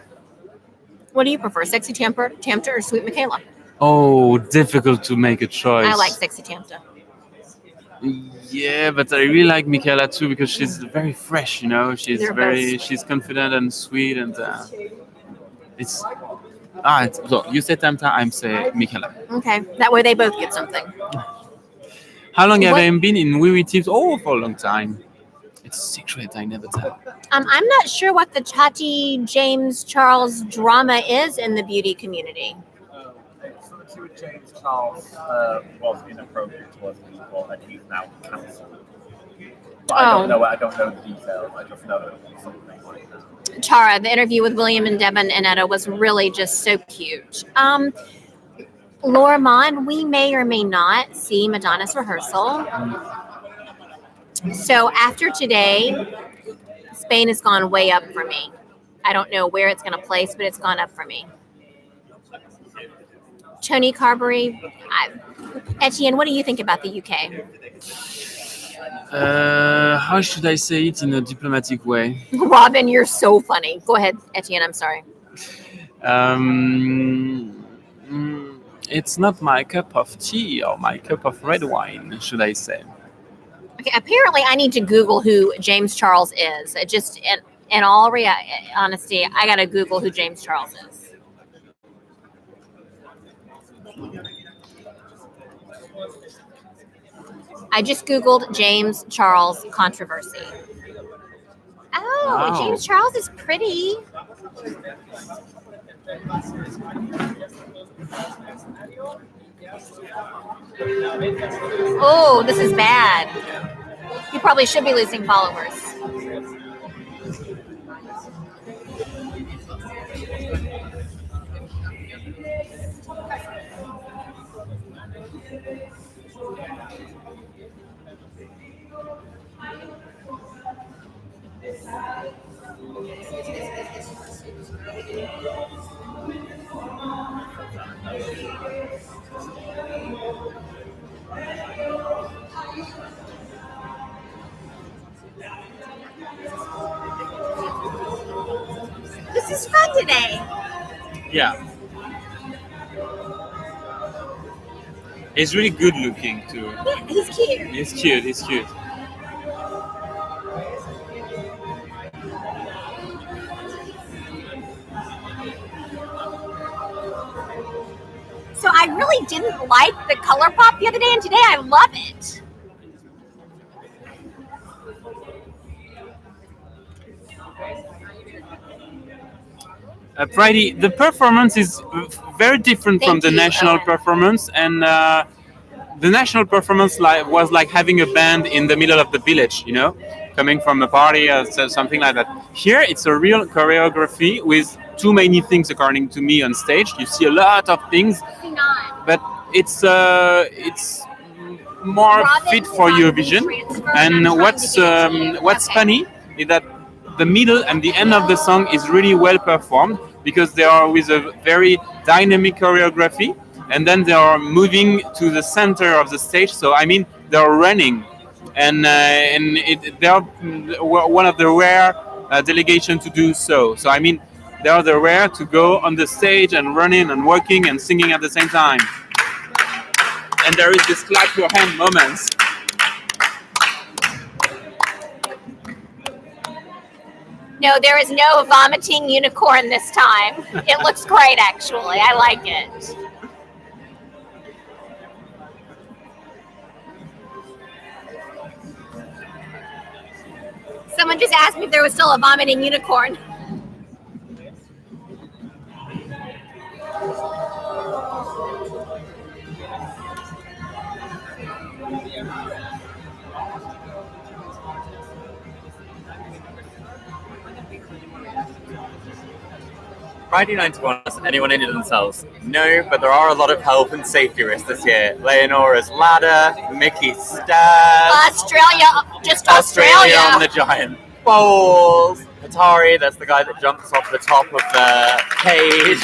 What do you prefer, Sexy Tamta or Sweet Michaela? Oh, difficult to make a choice. I like Sexy Tamta. Yeah, but I really like Michaela too because she's very fresh. You know, she's she's confident and sweet, and it's. So you say Tamta, I'm say Michaela. Okay, that way they both get something. How long have you been in WIWI teams? Oh, for a long time. It's a secret. I never tell. I'm not sure what the Tati James Charles drama is in the beauty community. Something with James Charles was inappropriate towards people, and he's now cancelled. But I don't know the details. I just know that it's something like that. Tara, the interview with William and Devin and Etta was really just so cute. Laura Mon, we may or may not see Madonna's rehearsal. So after today, Spain has gone way up for me. I don't know where it's going to place, but it's gone up for me. Tony Carberry. Etienne, what do you think about the UK? How should I say it in a diplomatic way? Robin, you're so funny. Go ahead, Etienne. I'm sorry. It's not my cup of tea or my cup of red wine, should I say? Okay. Apparently, I need to Google who James Charles is. Just in all honesty, I gotta Google who James Charles is. I just Googled James Charles controversy. Oh, Wow. James Charles is pretty. Oh, this is bad. You probably should be losing followers. This is fun today. Yeah. He's really good looking too. Yeah, he's cute. He's cute. He's cute. So I really didn't like the color pop the other day, and today I love it. Friday, the performance is very different from Thank the you, national Owen. performance, and the national performance was like having a band in the middle of the village, you know, coming from a party or something like that. Here, it's a real choreography with too many things, according to me, on stage. You see a lot of things, but it's more fit for Eurovision. And what's funny is that the middle and the end of the song is really well performed because they are with a very dynamic choreography, and then they are moving to the center of the stage. So I mean, they are running, and they are one of the rare delegations to do so. So I mean, they are the rare to go on the stage and running and working and singing at the same time. And there is this clap your hand moments. No, there is no vomiting unicorn this time. It looks great, actually. I like it. Someone just asked me if there was still a vomiting unicorn. Friday 91, has anyone injured themselves? No, but there are a lot of health and safety risks this year. Leonora's ladder, Miki's stairs. Australia, just Australia Australia. on the giant balls. Atari, that's the guy that jumps off the top of the cage.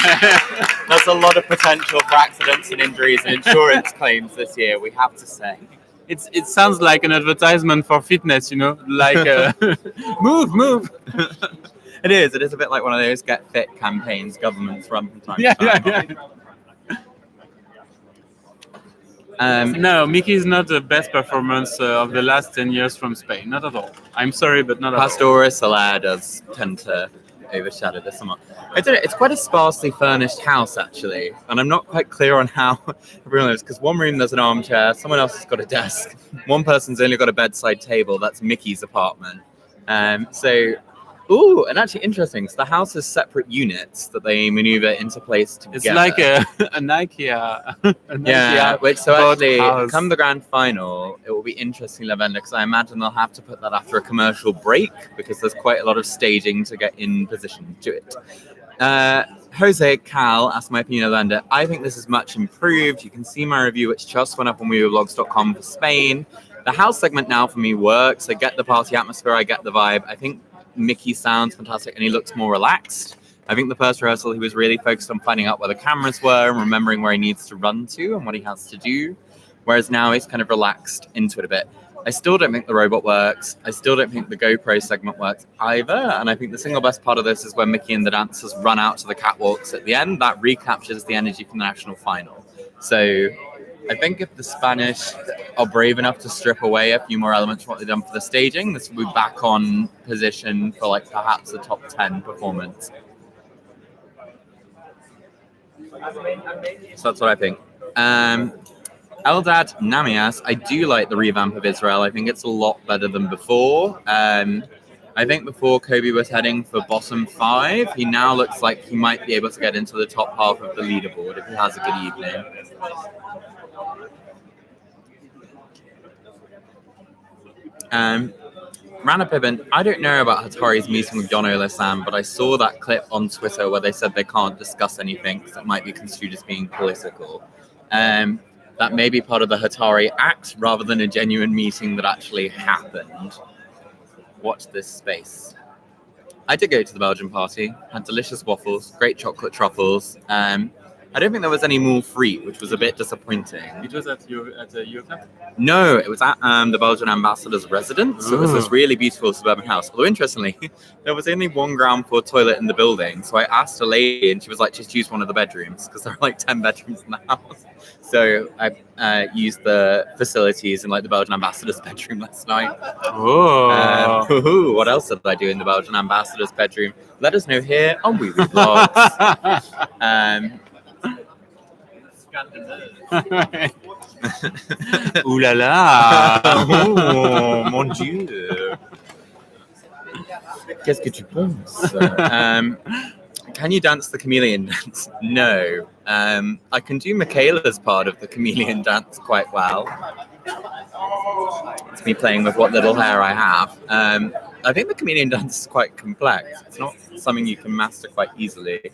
There's a lot of potential for accidents and injuries and insurance claims this year, we have to say. It sounds like an advertisement for fitness, you know, like move. It is a bit like one of those get fit campaigns governments run from time to time. No, Miki is not the best performance of the last 10 years from Spain. Not at all. I'm sorry, but not at all. Pastora Soler does tend to overshadow this somewhat. I don't know, it's quite a sparsely furnished house, actually. And I'm not quite clear on how everyone lives, because one room there's an armchair, someone else has got a desk. One person's only got a bedside table. That's Miki's apartment. Ooh, and actually interesting. So the house has separate units that they maneuver into place together. It's like an IKEA. Yeah, which so actually, house. come the grand final, it will be interesting, Lavender, because I imagine they'll have to put that after a commercial break because there's quite a lot of staging to get in position to it. Jose Cal asked my opinion of Lavender. I think this is much improved. You can see my review, which just went up on wiwibloggs.com for Spain. The house segment now for me works. I get the party atmosphere. I get the vibe. I think Miki sounds fantastic and he looks more relaxed. I think the first rehearsal, he was really focused on finding out where the cameras were and remembering where he needs to run to and what he has to do. Whereas now he's kind of relaxed into it a bit. I still don't think the robot works. I still don't think the GoPro segment works either. And I think the single best part of this is when Miki and the dancers run out to the catwalks at the end. That recaptures the energy from the national final. So I think if the Spanish are brave enough to strip away a few more elements from what they've done for the staging, this will be back on position for like perhaps a top 10 performance. So that's what I think. Eldad Namias, I do like the revamp of Israel. I think it's a lot better than before. I think before Kobi was heading for bottom 5. He now looks like he might be able to get into the top half of the leaderboard if he has a good evening. Rana Pibbin, I don't know about Hatari's meeting with John Olasan, but I saw that clip on Twitter where they said they can't discuss anything because it might be construed as being political. That may be part of the Hatari act rather than a genuine meeting that actually happened. Watch this space. I did go to the Belgian party, had delicious waffles, great chocolate truffles. I don't think there was any more free, which was a bit disappointing. It was at Euroclub? No, it was at the Belgian ambassador's residence. So it was this really beautiful suburban house. Although interestingly, there was only one ground floor toilet in the building. So I asked a lady and she was like, just use one of the bedrooms because there are like 10 bedrooms in the house. So I used the facilities in like the Belgian ambassador's bedroom last night. Oh. What else did I do in the Belgian ambassador's bedroom? Let us know here on WIWIBLOGGS. Ouh là là! Oh mon Dieu! Qu'est-ce que tu penses? Can you dance the chameleon dance? No. I can do Michaela's part of the chameleon dance quite well. It's me playing with what little hair I have. I think the chameleon dance is quite complex. It's not something you can master quite easily.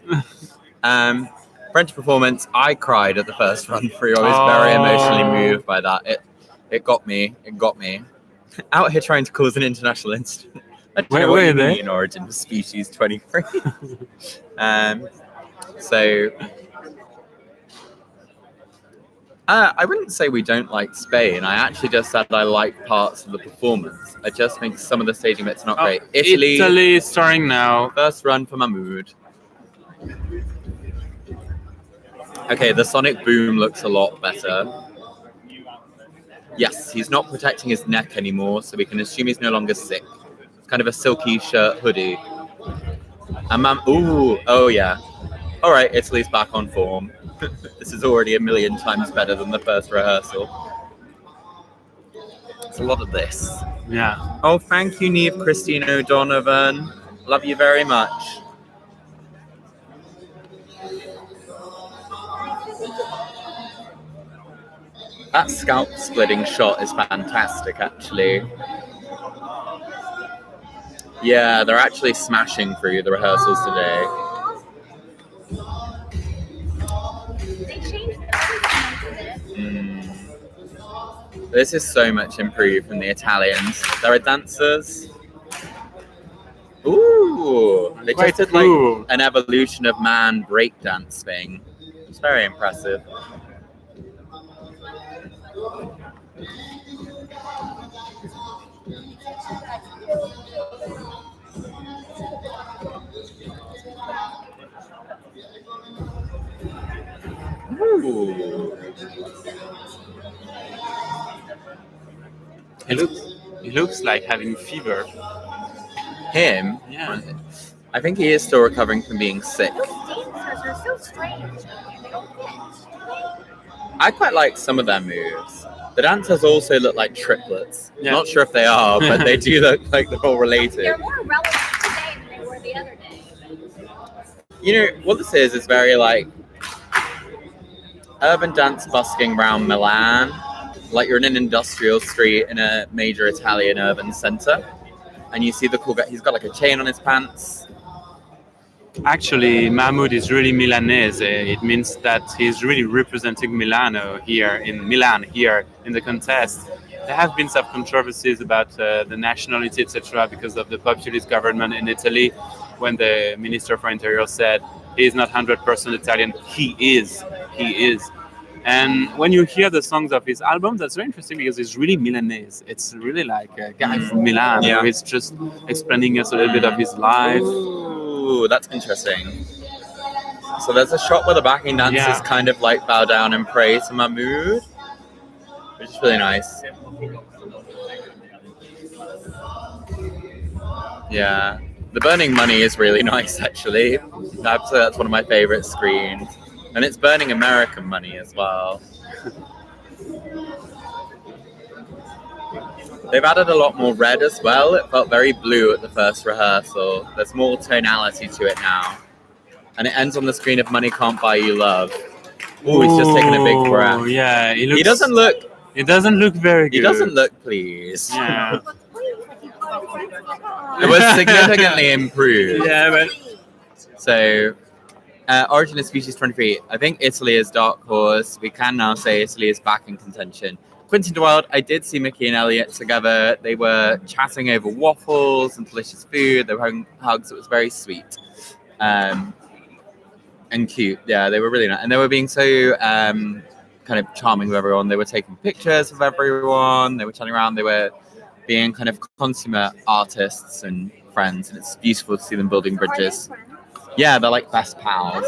French performance, I cried at the first run through. I was very emotionally moved by that. It got me. It got me. Out here trying to cause an international incident. Where are they? In origin of species 23. So I wouldn't say we don't like Spain. I actually just said I like parts of the performance. I just think some of the staging bits are not great. Italy is starting now. First run for Mahmood. Okay, the sonic boom looks a lot better. Yes, he's not protecting his neck anymore, so we can assume he's no longer sick. It's kind of a silky shirt hoodie. And ooh, oh yeah. All right, Italy's back on form. This is already 1,000,000 times better than the first rehearsal. It's a lot of this. Yeah. Oh, thank you, Neve Christine O'Donovan. Love you very much. That scalp splitting shot is fantastic, actually. Yeah, they're actually smashing through the rehearsals today. This is so much improved from the Italians. There are dancers. Ooh, they just did like an evolution of man breakdance thing. It's very impressive. Ooh. He looks like having fever. Him? Yeah. I think he is still recovering from being sick. Those dancers are so strange. They don't fit. I quite like some of their moves. The dancers also look like triplets. Yeah. Not sure if they are, but they do look like they're all related. They're more relevant today than they were the other day. You know, what this is very like urban dance busking around Milan. Like you're in an industrial street in a major Italian urban center. And you see the cool guy, he's got like a chain on his pants. Actually, Mahmood is really Milanese. It means that he's really representing Milan here in the contest. There have been some controversies about the nationality, etc., because of the populist government in Italy, when the Minister for Interior said he's not 100% Italian. He is. And when you hear the songs of his album, that's very interesting because it's really Milanese. It's really like a guy from Milan who is just explaining us a little bit of his life. Ooh, that's interesting. So there's a shot where the backing dancers kind of like bow down and pray to Mahmood, which is really nice. Yeah, the burning money is really nice actually. That's one of my favorite screens. And it's burning American money as well. They've added a lot more red as well. It felt very blue at the first rehearsal. There's more tonality to it now. And it ends on the screen of Money Can't Buy You Love. Oh, he's just taking a big breath. Yeah, he doesn't look... It doesn't look very good. He doesn't look pleased. Yeah. It was significantly improved. Yeah, but... So... Origin of Species 23. I think Italy is dark horse. We can now say Italy is back in contention. Quintin de Wilde, I did see Miki and Elliot together. They were chatting over waffles and delicious food. They were having hugs. It was very sweet and cute. Yeah, they were really nice. And they were being so kind of charming with everyone. They were taking pictures of everyone. They were turning around. They were being kind of consummate artists and friends. And it's beautiful to see them building bridges. Yeah, they're like best pals.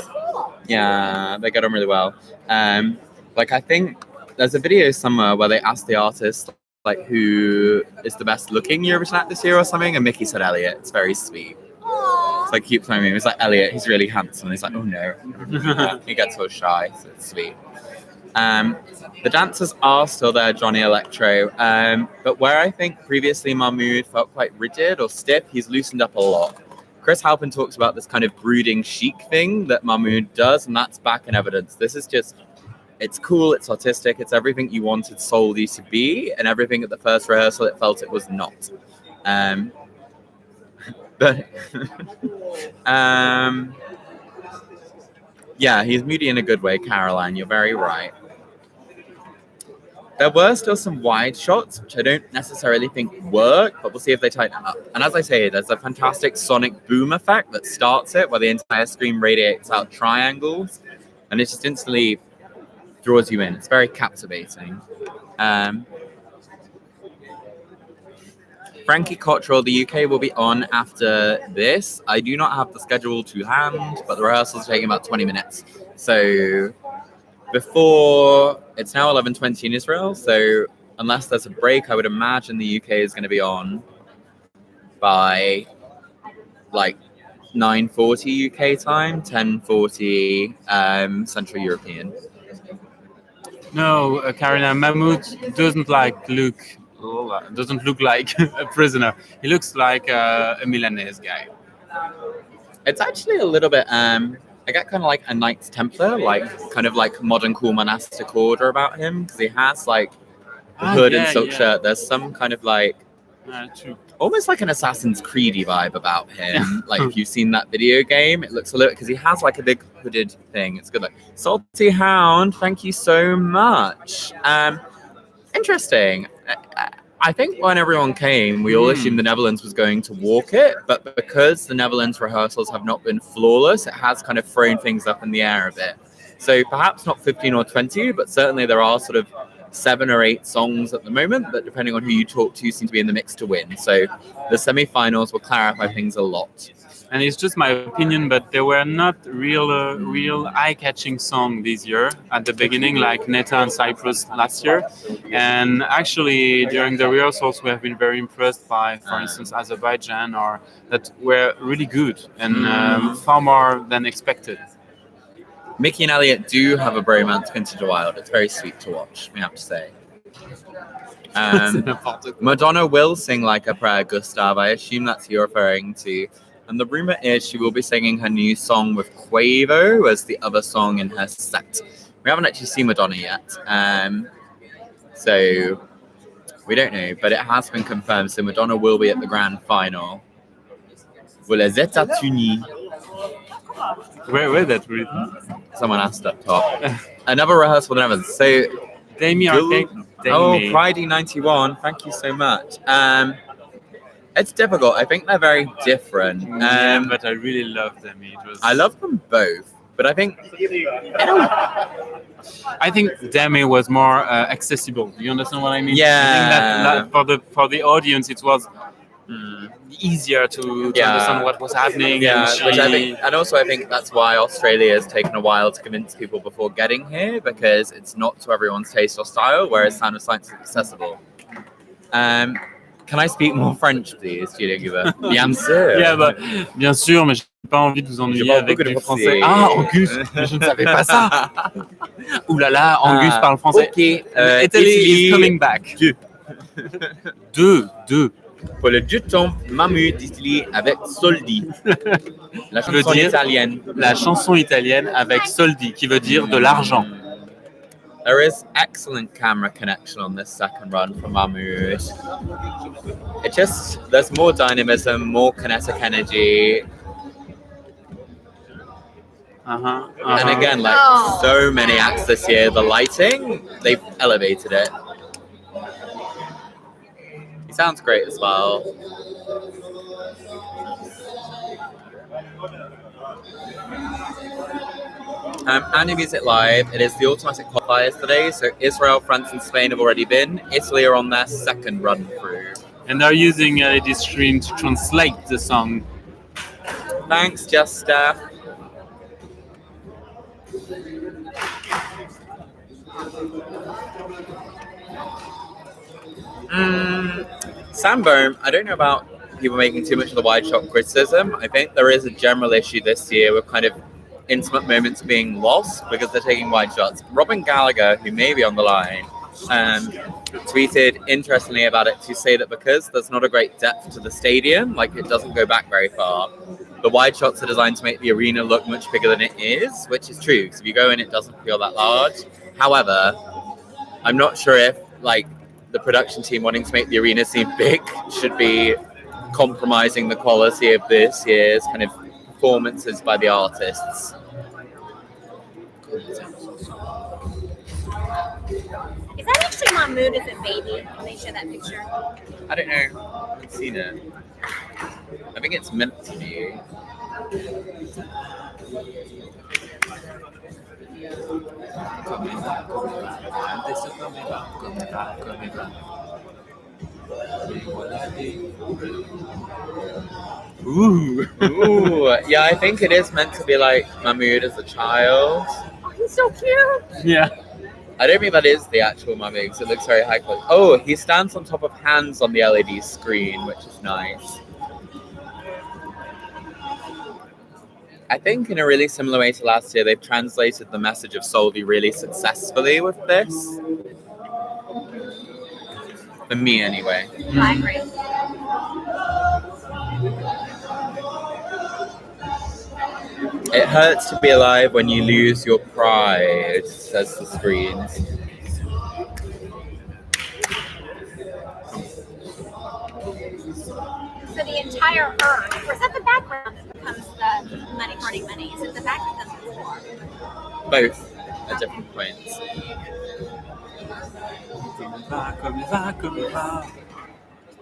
Yeah, they get on really well. Like I think there's a video somewhere where they asked the artist like who is the best looking Eurovision act this year or something, and Miki said Elliot. It's very sweet. It's like keep telling me. It was like Elliot. He's really handsome. And he's like, oh no. He gets so shy. So it's sweet. The dancers are still there, Johnny Electro. But where I think previously Mahmood felt quite rigid or stiff, he's loosened up a lot. Chris Halpin talks about this kind of brooding chic thing that Mahmood does, and that's back in evidence. This is just, it's cool, it's artistic, it's everything you wanted Soldi to be, and everything at the first rehearsal it felt it was not. But, yeah, he's moody in a good way, Caroline, you're very right. There were still some wide shots, which I don't necessarily think work, but we'll see if they tighten up. And as I say, there's a fantastic sonic boom effect that starts it, where the entire screen radiates out triangles, and it just instantly draws you in. It's very captivating. Frankie Cottrell, the UK will be on after this. I do not have the schedule to hand, but the rehearsals are taking about 20 minutes. So... before, it's now 11:20 in Israel, so unless there's a break, I would imagine the UK is going to be on by like 9:40 UK time, 10:40 Central European. No, Karina, Mahmood doesn't look like a prisoner. He looks like a Milanese guy. It's actually a little bit... I get kind of like a Knights Templar, like kind of like modern cool monastic order about him, because he has like a hood and silk shirt. There's some kind of like almost like an Assassin's Creedy vibe about him. Like if you've seen that video game, it looks a little, because he has like a big hooded thing. It's good. Like Salty Hound, thank you so much. Interesting. I think when everyone came, we all assumed the Netherlands was going to walk it, but because the Netherlands rehearsals have not been flawless, it has kind of thrown things up in the air a bit. So perhaps not 15 or 20, but certainly there are sort of 7 or 8 songs at the moment that, depending on who you talk to, seem to be in the mix to win. So the semi-finals will clarify things a lot. And it's just my opinion, but there were not real eye-catching songs this year at the beginning, like Neta and Cyprus last year. And actually, during the rehearsals, we have been very impressed by, for instance, Azerbaijan, or that were really good and far more than expected. Miki and Elliot do have a bromance Quintin de Wilde. It's very sweet to watch, we have to say. Madonna will sing Like a Prayer, Gustav. I assume that's who you're referring to. And the rumor is she will be singing her new song with Quavo as the other song in her set. We haven't actually seen Madonna yet, so we don't know, but it has been confirmed. So Madonna will be at the grand final. Vous les êtes unis. Where that written? Someone asked up top. Another rehearsal than ever. So Damien, Pride 91. Thank you so much. It's difficult. I think they're very different. Yeah, but I really loved them. It was. I love them both, but I think I think Demi was more accessible. Do you understand what I mean? Yeah. I think that for the audience, it was easier to understand what was happening. Yeah, and which I think, and also I think that's why Australia has taken a while to convince people before getting here, because it's not to everyone's taste or style, whereas Sound of Science is accessible. Can I speak more French, please, Julien Guibert? Bien sûr. Yeah, bah, bien sûr, mais j'ai pas envie de vous ennuyer avec du français. Ah, Auguste, mais je ne savais pas ça. Ouh là là, Auguste parle français. Ok, Italy is coming back. Deux. Pour le deuxième Mahmood d'Italie avec Soldi. La chanson italienne. La chanson italienne avec Soldi, qui veut dire de l'argent. There is excellent camera connection on this second run from Mahmood. There's more dynamism, more kinetic energy. And again, like so many acts this year, the lighting, they've elevated it. He sounds great as well. And New Music Live, it is the automatic qualifiers today, so Israel, France and Spain have already been. Italy are on their second run through. And they're using Livestream to translate the song. Thanks, Jester. Sandboom, I don't know about people making too much of the wide shot criticism. I think there is a general issue this year with kind of intimate moments being lost because they're taking wide shots. Robin Gallagher, who may be on the line, tweeted interestingly about it to say that because there's not a great depth to the stadium, like it doesn't go back very far, the wide shots are designed to make the arena look much bigger than it is, which is true, because if you go in, it doesn't feel that large. However, I'm not sure if like the production team wanting to make the arena seem big should be compromising the quality of this year's kind of performances by the artists. Is that actually Mahmood as a baby when they show that picture? I don't know. I haven't seen it. I think it's meant to be. Ooh. Yeah, I think it is meant to be like Mahmood as a child. Oh, he's so cute. Yeah. I don't think that is the actual Mahmood because it looks very high quality. Oh, he stands on top of hands on the LED screen, which is nice. I think in a really similar way to last year, they've translated the message of Soldi really successfully with this. For me, anyway. I agree. It hurts to be alive when you lose your pride, says the screen. So the entire earth, or is that the background that becomes the money party money? Is it the background that's before? Both at different points.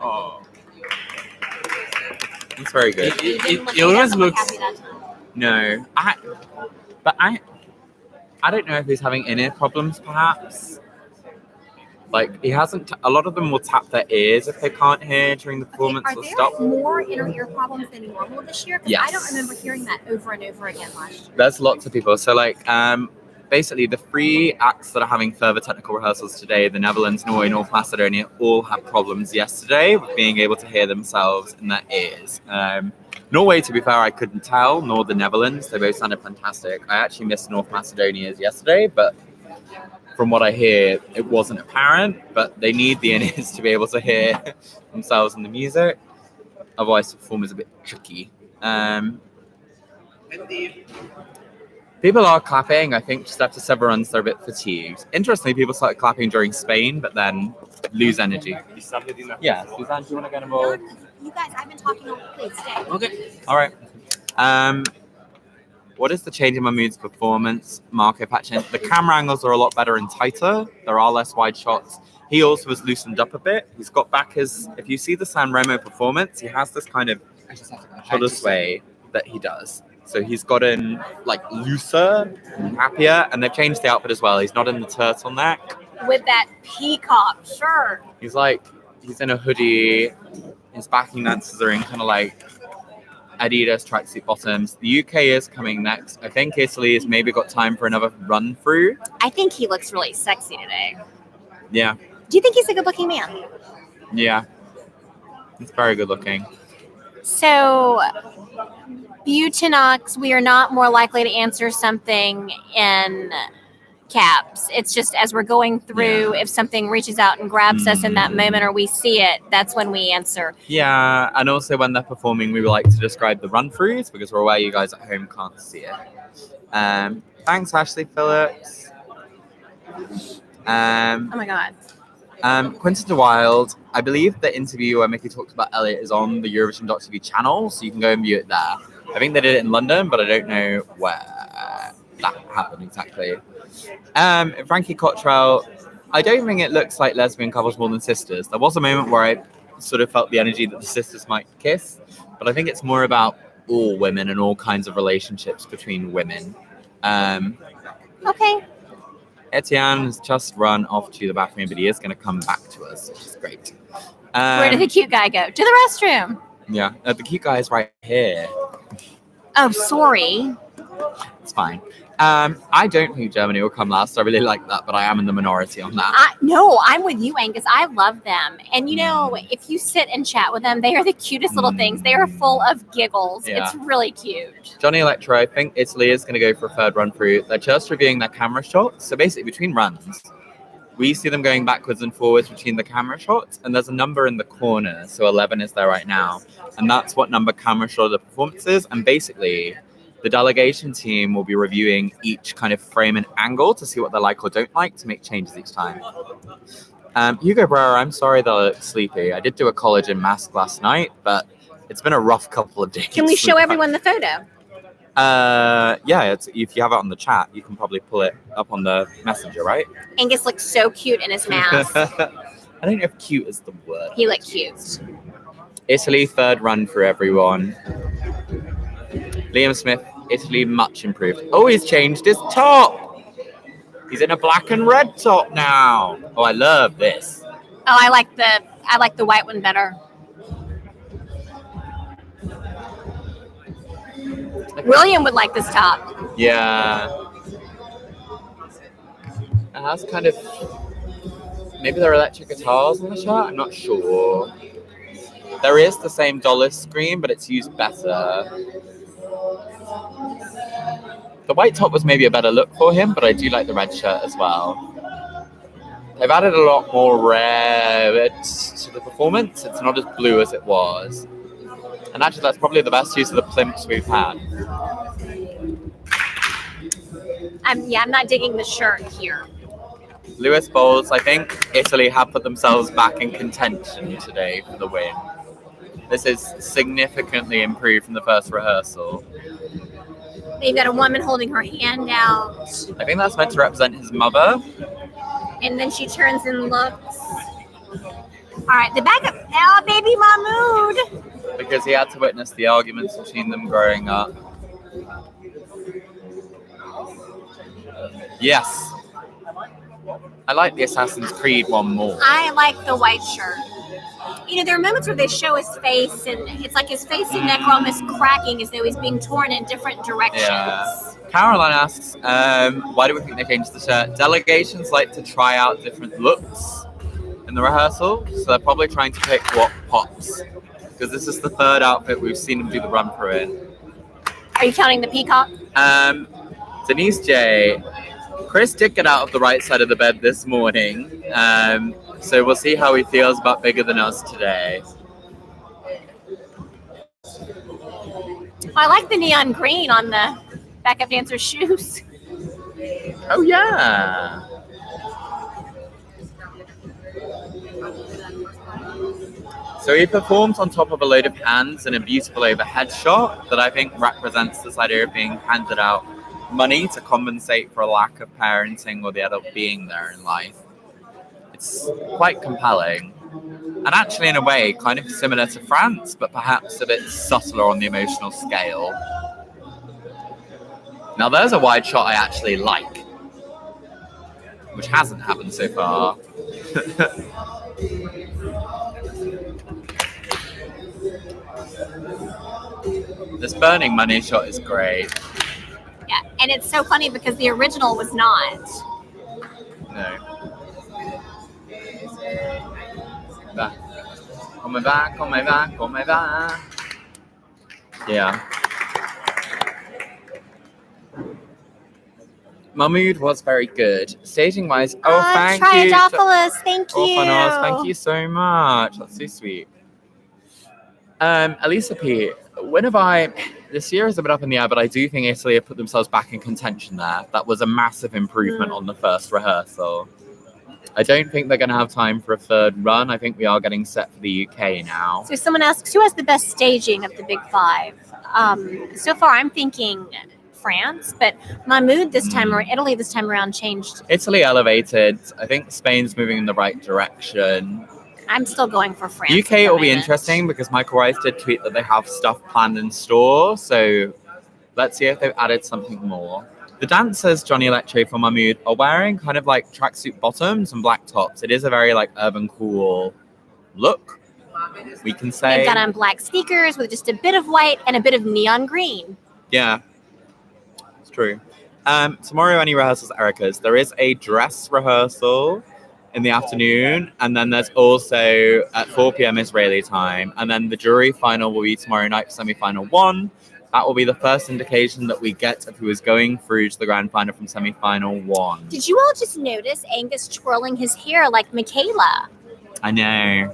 Oh. It's very good. It always looks. No, I don't know if he's having inner problems, perhaps. Like, he hasn't... A lot of them will tap their ears if they can't hear during the performance or stop. Are there more inner ear problems than normal this year? Because Yes. I don't remember hearing that over and over again last year. There's lots of people. So, like, basically, the 3 acts that are having further technical rehearsals today, the Netherlands, Norway, North Macedonia, all had problems yesterday with being able to hear themselves in their ears. Norway, to be fair, I couldn't tell, nor the Netherlands. They both sounded fantastic. I actually missed North Macedonia's yesterday, but from what I hear, it wasn't apparent, but they need the in-ears to be able to hear themselves in the music. Otherwise, the perform is a bit tricky. People are clapping. I think just after several runs, they're a bit fatigued. Interestingly, people started clapping during Spain, but then lose energy. Yeah, Suzanne, do you want to get involved? You guys, I've been talking over. Please stay. Okay. All right. What is the change in Mahmood's performance? Marco patching. The camera angles are a lot better and tighter. There are less wide shots. he also was loosened up a bit. He's got back his, if you see the San Remo performance, he has this kind of shoulder sway that he does. So he's gotten like looser and happier, and they've changed the outfit as well. He's not in the turtleneck. With that peacock shirt. He's in a hoodie. His backing dancers are in kind of like Adidas tracksuit bottoms. The UK is coming next. I think Italy has maybe got time for another run through. I think he looks really sexy today. Yeah. Do you think he's a good looking man? Yeah. He's very good looking. So, Butanox, we are not more likely to answer something in caps. It's just as we're going through, if something reaches out and grabs us in that moment or we see it, that's when we answer. Yeah, and also when they're performing, we would like to describe the run-throughs because we're aware you guys at home can't see it. Thanks, Ashley Phillips. Oh my God. Quinton de Wild, I believe the interview where Miki talks about Elliot is on the Eurovision.tv channel, so you can go and view it there. I think they did it in London, but I don't know where that happened exactly. Frankie Cottrell, I don't think it looks like lesbian couples more than sisters. There was a moment where I sort of felt the energy that the sisters might kiss, but I think it's more about all women and all kinds of relationships between women. Okay. Etienne has just run off to the bathroom, but he is going to come back to us, which is great. Where did the cute guy go? To the restroom. Yeah, the cute guy is right here. Oh, sorry. It's fine. I don't think Germany will come last. I really like that, but I am in the minority on that. No, I'm with you, Angus. I love them. And you know, if you sit and chat with them, they are the cutest little things. They are full of giggles. Yeah. It's really cute. Johnny Electro, I think Italy is going to go for a third run through. They're just reviewing their camera shots. So basically, between runs, we see them going backwards and forwards between the camera shots, and there's a number in the corner. So 11 is there right now. And that's what number camera shot of the performance is. And basically, the delegation team will be reviewing each kind of frame and angle to see what they like or don't like to make changes each time. Hugo Brewer, I'm sorry that I look sleepy. I did do a collagen mask last night, but it's been a rough couple of days. Can we show everyone the photo? Yeah, if you have it on the chat, you can probably pull it up on the messenger, right? Angus looks so cute in his mask. I don't know if cute is the word. He looked cute. Italy, third run for everyone. Liam Smith, Italy, much improved. Oh, he's changed his top. He's in a black and red top now. Oh, I love this. Oh, I like the white one better. William would like this top. Yeah. It has kind of, maybe they're electric guitars on the shot. I'm not sure. There is the same dollar screen, but it's used better. The white top was maybe a better look for him, but I do like the red shirt as well. They've added a lot more red to the performance. It's not as blue as it was. And actually, that's probably the best use of the plimps we've had. I'm not digging the shirt here. Lewis Bowles, I think Italy have put themselves back in contention today for the win. This is significantly improved from the first rehearsal. They've got a woman holding her hand out. I think that's meant to represent his mother. And then she turns and looks. All right, the backup. Oh, baby Mahmood. Because he had to witness the arguments between them growing up. Yes. I like the Assassin's Creed one more. I like the white shirt. You know, there are moments where they show his face, and it's like his face and neck are almost cracking as though he's being torn in different directions. Yeah. Caroline asks, why do we think they changed the shirt? Delegations like to try out different looks in the rehearsal, so they're probably trying to pick what pops. Because this is the third outfit we've seen them do the run through in. Are you counting the peacock? Denise J. Chris did get out of the right side of the bed this morning, so we'll see how he feels about Bigger Than Us today. I like the neon green on the backup dancer's shoes. Oh, yeah. So he performs on top of a load of hands in a beautiful overhead shot that I think represents this idea of being handed out money to compensate for a lack of parenting or the adult being there in life. it's quite compelling. And actually, in a way, kind of similar to France, but perhaps a bit subtler on the emotional scale. Now, there's a wide shot I actually like, which hasn't happened so far. This burning money shot is great. Yeah, and it's so funny because the original was not. No. Back. On my back, on my back, on my back. Yeah. Mahmood was very good. Staging wise, thank you. Triodophilus, thank you. Orphanos, thank you so much. That's so sweet. Elisa P, when have I... This year is a bit up in the air, but I do think Italy have put themselves back in contention there. That was a massive improvement on the first rehearsal. I don't think they're going to have time for a third run. I think we are getting set for the UK now. So someone asks, who has the best staging of the big five? So far, I'm thinking France, but Mahmood this time, or Italy this time around, changed. Italy elevated. I think Spain's moving in the right direction. I'm still going for France. UK will be interesting because Michael Rice did tweet that they have stuff planned in store. So let's see if they've added something more. The dancers, Johnny Electro for Mahmood, are wearing kind of like tracksuit bottoms and black tops. It is a very like urban cool look, we can say. They've got on black sneakers with just a bit of white and a bit of neon green. Yeah, it's true. Tomorrow, any rehearsals, Erica's? There is a dress rehearsal in the afternoon, and then there's also at 4 p.m. Israeli time, and then the jury final will be tomorrow night for semi-final 1. That will be the first indication that we get of who is going through to the grand final from semi-final 1. Did you all just notice Angus twirling his hair like Michaela? I know.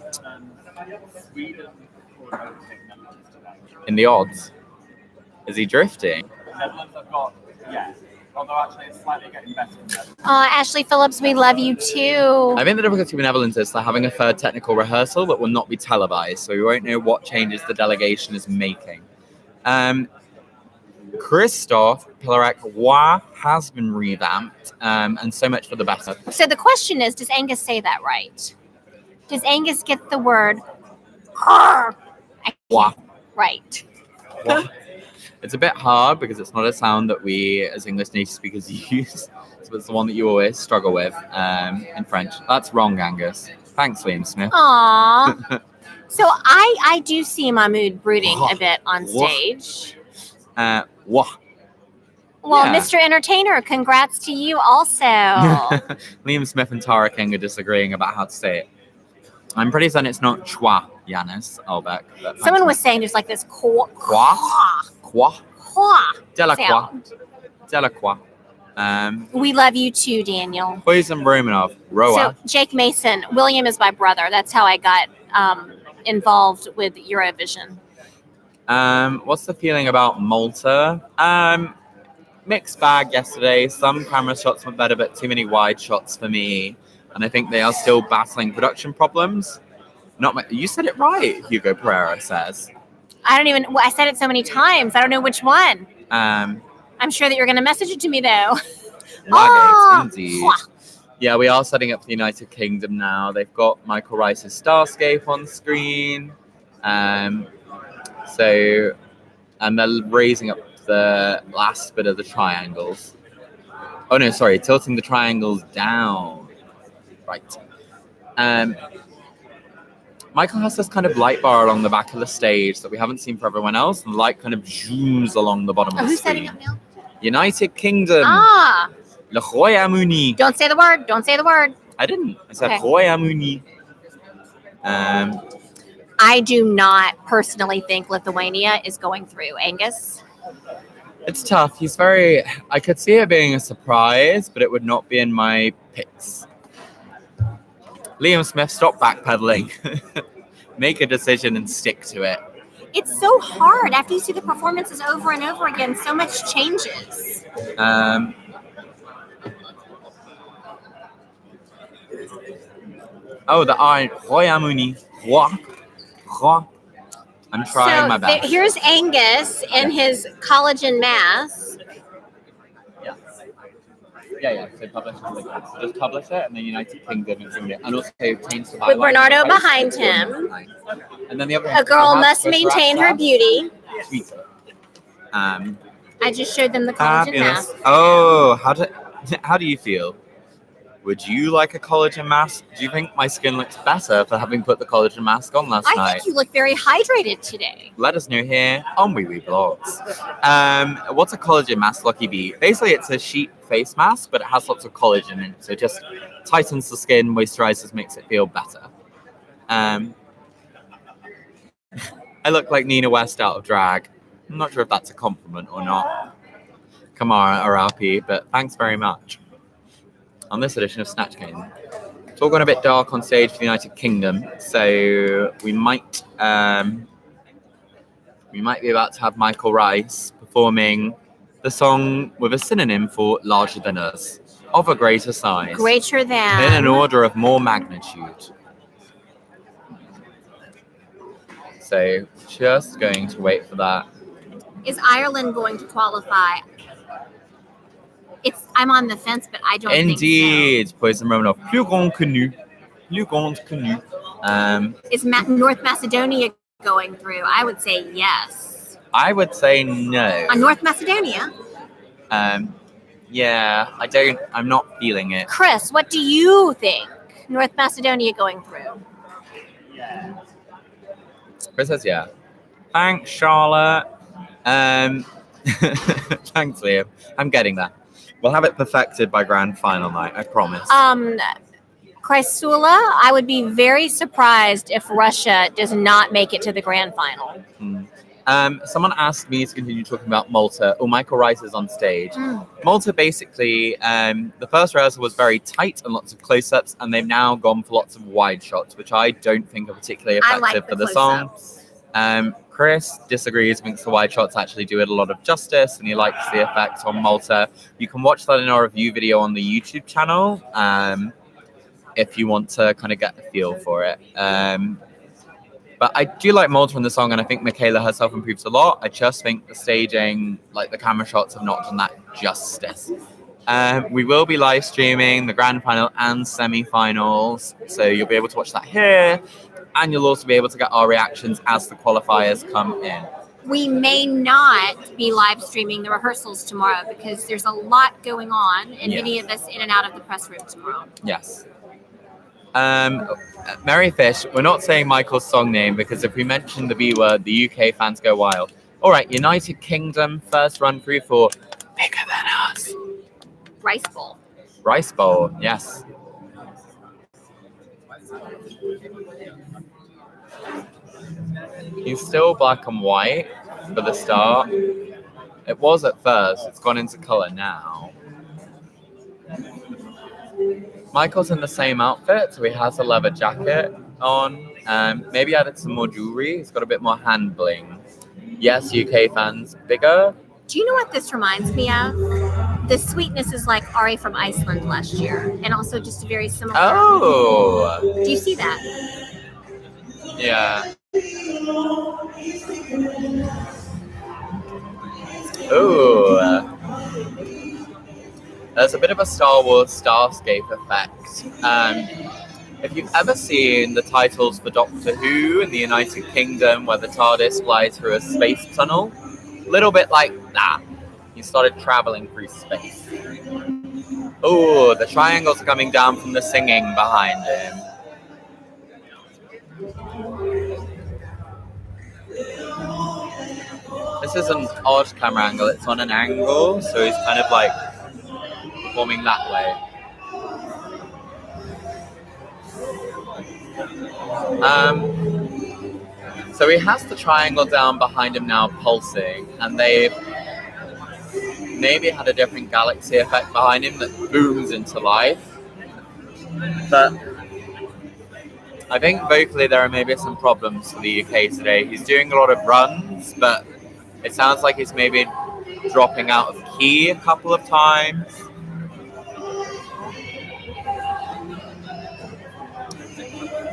In the odds. Is he drifting? Netherlands have got, yeah. Although actually it's slightly getting better than that. Ashley Phillips, we love you too. I think the difficulty with Netherlands is they're having a third technical rehearsal that will not be televised, so we won't know what changes the delegation is making. Christophe Pilarek has been revamped, and so much for the better. So the question is, does Angus say that right? Does Angus get the word right? It's a bit hard because it's not a sound that we as English native speakers use. So it's the one that you always struggle with in French. That's wrong, Angus. Thanks, Liam Smith. Aww. So I do see Mahmood brooding a bit on stage. Well, yeah. Mr. Entertainer, congrats to you also. Liam Smith and Tara King are disagreeing about how to say it. I'm pretty certain it's not chwa, Yanis Albeck. Someone was saying there's like this qua. Delacroix. We love you too, Daniel. Poison Romanov. Roa. So Jake Mason. William is my brother. That's how I got involved with Eurovision. What's the feeling about Malta? Mixed bag yesterday. Some camera shots went better, but too many wide shots for me. And I think they are still battling production problems. You said it right, Hugo Pereira says. I said it so many times. I don't know which one. I'm sure that you're going to message it to me, though. Indeed. Yeah, we are setting up the United Kingdom now. They've got Michael Rice's Starscape on screen. And they're raising up the last bit of the triangles. Oh, no, sorry. Tilting the triangles down. Right. Michael has this kind of light bar along the back of the stage that we haven't seen for everyone else, and the light kind of zooms along the bottom of the screen. Who's setting up now? United Kingdom. Le Royaume-Uni. Don't say the word. Don't say the word. I didn't. I said Royaume-Uni. I do not personally think Lithuania is going through, Angus. It's tough. I could see it being a surprise, but it would not be in my picks. Liam Smith, stop backpedaling. Make a decision and stick to it. It's so hard after you see the performances over and over again. So much changes. The Royaume-Uni. I'm trying my best. Here's Angus in his collagen mask. Yeah. So publish it. So just publish it, and then United Kingdom is in it, and also change the With byline. Bernardo behind him. And then the other A girl must maintain her beauty. Twitter. I just showed them the collagen mask. Oh, how do you feel? Would you like a collagen mask? Do you think my skin looks better for having put the collagen mask on last I night? think you look very hydrated today. Let us know here on WIWIBLOGGS. What's a collagen mask, Lucky B? Basically, it's a sheet face mask, but it has lots of collagen in it. So it just tightens the skin, moisturizes, makes it feel better. I look like Nina West out of drag. I'm not sure if that's a compliment or not. Kamara or RP, but thanks very much. On this edition of Snatch Game, it's all gone a bit dark on stage for the United Kingdom, so we might be about to have Michael Rice performing the song with a synonym for larger than us, of a greater size, Greater than. in an order of more magnitude. So just going to wait for that. Is Ireland going to qualify? I'm on the fence, but I don't Indeed, Poison Romanov. Plus grand que nous. Plus grand que nous. Is North Macedonia going through? I would say yes. I would say no. On North Macedonia? Yeah, I'm not feeling it. Chris, what do you think? North Macedonia going through? Chris says yeah. Thanks, Charlotte. Thanks, Liam. I'm getting that. We'll have it perfected by grand final night, I promise. Chrysula, I would be very surprised if Russia does not make it to the grand final. Someone asked me to continue talking about Malta. Michael Rice is on stage. Malta, basically, the first rehearsal was very tight and lots of close-ups, and they've now gone for lots of wide shots, which I don't think are particularly effective for the song. Chris disagrees, thinks the wide shots actually do it a lot of justice, and he likes the effect on Malta. You can watch that in our review video on the YouTube channel if you want to kind of get the feel for it. But I do like Malta in the song, and I think Michaela herself improves a lot. I just think the staging, like the camera shots, have not done that justice. We will be live streaming the grand final and semi-finals, so you'll be able to watch that here. And you'll also be able to get our reactions as the qualifiers come in. We may not be live streaming the rehearsals tomorrow because there's a lot going on, and many of us in and out of the press room tomorrow. Yes. Mary Fish, we're not saying Michael's song name because if we mention the B word, the UK fans go wild. All right, United Kingdom, first run through for Bigger Than Us. Rice Bowl. Rice Bowl, yes. He's still black and white for the start. It was at first, it's gone into colour now. Michael's in the same outfit, so he has a leather jacket on. Maybe added some more jewelry. He's got a bit more hand bling. Yes, UK fans, bigger. Do you know what this reminds me of? The sweetness is like Ari from Iceland last year, and also just a very similar. Oh! Do you see that? Yeah. Ooh. There's a bit of a Star Wars Starscape effect. If you've ever seen the titles for Doctor Who in the United Kingdom where the TARDIS flies through a space tunnel, a little bit like that. He started traveling through space. Oh, the triangles are coming down from the singing behind him. This is an odd camera angle. It's on an angle, so he's kind of like performing that way. So he has the triangle down behind him now pulsing, and they've maybe had a different galaxy effect behind him that booms into life. But I think vocally there are maybe some problems for the UK today. He's doing a lot of runs, but it sounds like he's maybe dropping out of key a couple of times.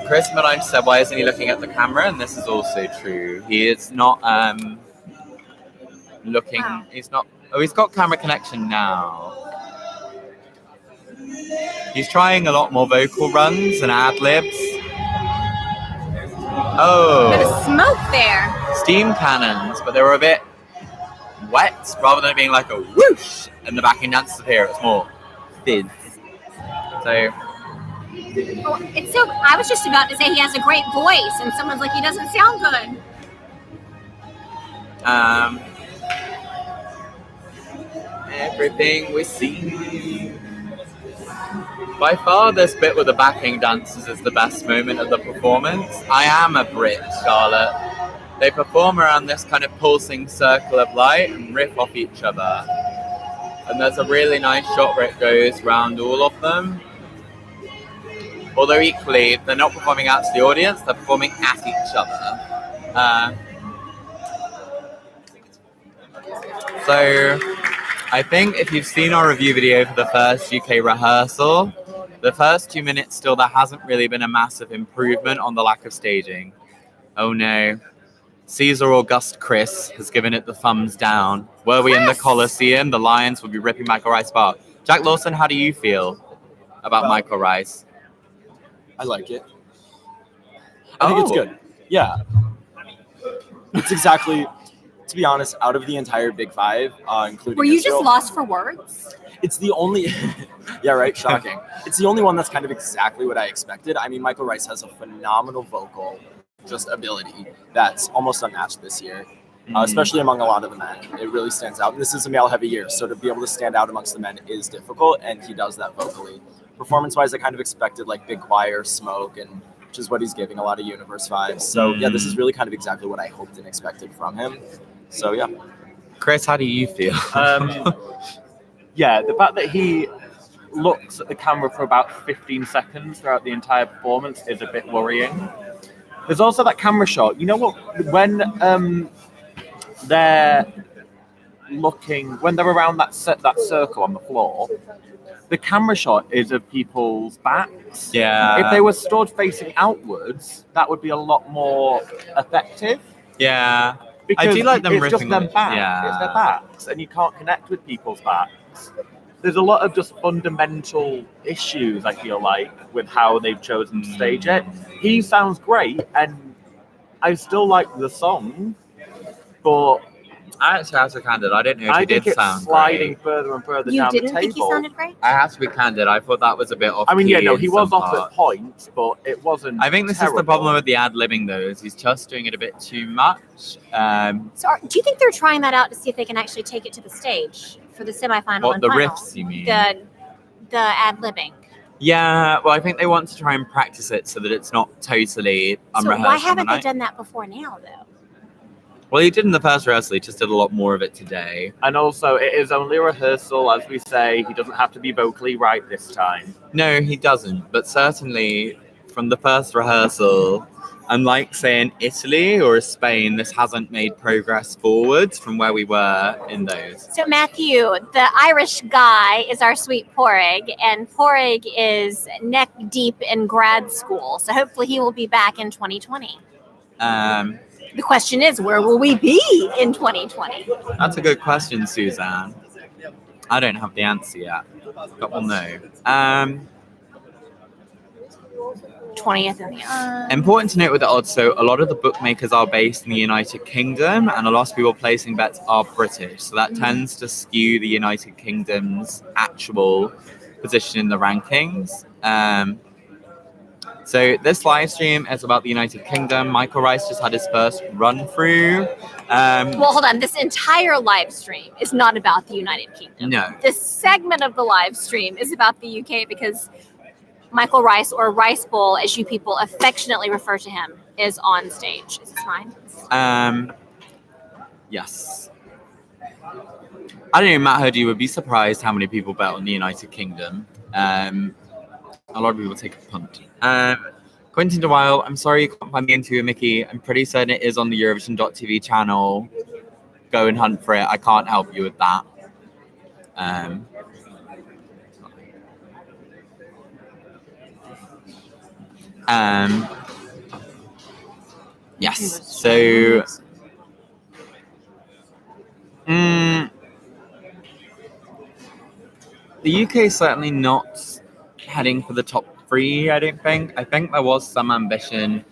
Chris Malone said, why isn't he looking at the camera? And this is also true. He is not looking, he's not, oh, he's got camera connection now. He's trying a lot more vocal runs and ad-libs. Bit Oh, of smoke there. steam cannons, but they were a bit wet rather than it being like a whoosh and the backing dancers appear. It's more fizz. So, Oh, it's so. I was just about to say he has a great voice, and someone's like, he doesn't sound good. everything we see. By far, this bit with the backing dancers is the best moment of the performance. I am a Brit, Charlotte. They perform around this kind of pulsing circle of light and riff off each other. And there's a really nice shot where it goes around all of them. Although equally, they're not performing out to the audience, they're performing at each other. So, I think if you've seen our review video for the first UK rehearsal, the first 2 minutes still there hasn't really been a massive improvement on the lack of staging. Oh no. Caesar August Chris has given it the thumbs down. Were we in the Colosseum, the Lions would be ripping Michael Rice apart. Jack Lawson, how do you feel about Michael Rice? I like it. I think it's good. Yeah. It's exactly, to be honest, out of the entire Big Five, including Were you Israel, just lost for words? it's the only, yeah, right, shocking. It's the only one that's kind of exactly what I expected. I mean, Michael Rice has a phenomenal vocal just ability that's almost unmatched this year, especially among a lot of the men. It really stands out. And this is a male-heavy year, so to be able to stand out amongst the men is difficult, and he does that vocally. Performance-wise, I kind of expected like big choir, smoke, and which is what he's giving, a lot of Universe vibes. So yeah, this is really kind of exactly what I hoped and expected from him. So yeah. Chris, how do you feel? Yeah, the fact that he looks at the camera for about 15 seconds throughout the entire performance is a bit worrying. There's also that camera shot. You know what? When they're around that circle on the floor, the camera shot is of people's backs. Yeah. If they were stood facing outwards, that would be a lot more effective. Yeah. Because I do like them it's just riffing them it. backs. Yeah. It's their backs, and you can't connect with people's backs. There's a lot of just fundamental issues, I feel like, with how they've chosen to stage it. He sounds great, and I still like the song, but I actually have to be candid. I don't know if I he think did it's sound sliding great. further and further You down the didn't table. think he sounded great? I have to be candid. I thought that was a bit off. I mean, yeah, key no, in he was some off parts. at points, but it wasn't. I think this terrible. is the problem with the ad-libbing, though, is he's just doing it a bit too much. So do you think they're trying that out to see if they can actually take it to the stage for the semifinal What, and the final? riffs, you mean? The ad-libbing. Yeah, well, I think they want to try and practice it so that it's not totally So unrehearsed. why on the haven't they night. done that before now, though? Well, he did in the first rehearsal. He just did a lot more of it today. And also, it is only a rehearsal, as we say. He doesn't have to be vocally right this time. No, he doesn't. But certainly, from the first rehearsal, unlike, say, in Italy or Spain, this hasn't made progress forwards from where we were in those. So Matthew, the Irish guy is our sweet Porrig, and Porrig is neck deep in grad school. So hopefully he will be back in 2020. The question is, where will we be in 2020? That's a good question, Suzanne. I don't have the answer yet, but we'll know. 20th and the Important to note with the odds, so a lot of the bookmakers are based in the United Kingdom, and a lot of people placing bets are British. So that tends to skew the United Kingdom's actual position in the rankings. So this live stream is about the United Kingdom. Michael Rice just had his first run through. Well, hold on. This entire live stream is not about the United Kingdom. No. This segment of the live stream is about the UK because Michael Rice, or Rice Bowl, as you people affectionately refer to him, is on stage. Is this mine? Yes. I don't know, Matt heard you would be surprised how many people bet on the United Kingdom. A lot of people take a punt. Quentin DeWile, I'm sorry you can't find the interview with Miki. I'm pretty certain it is on the Eurovision.tv channel. Go and hunt for it. I can't help you with that. Yes. So the UK is certainly not heading for the top 3, I don't think. I think there was some ambition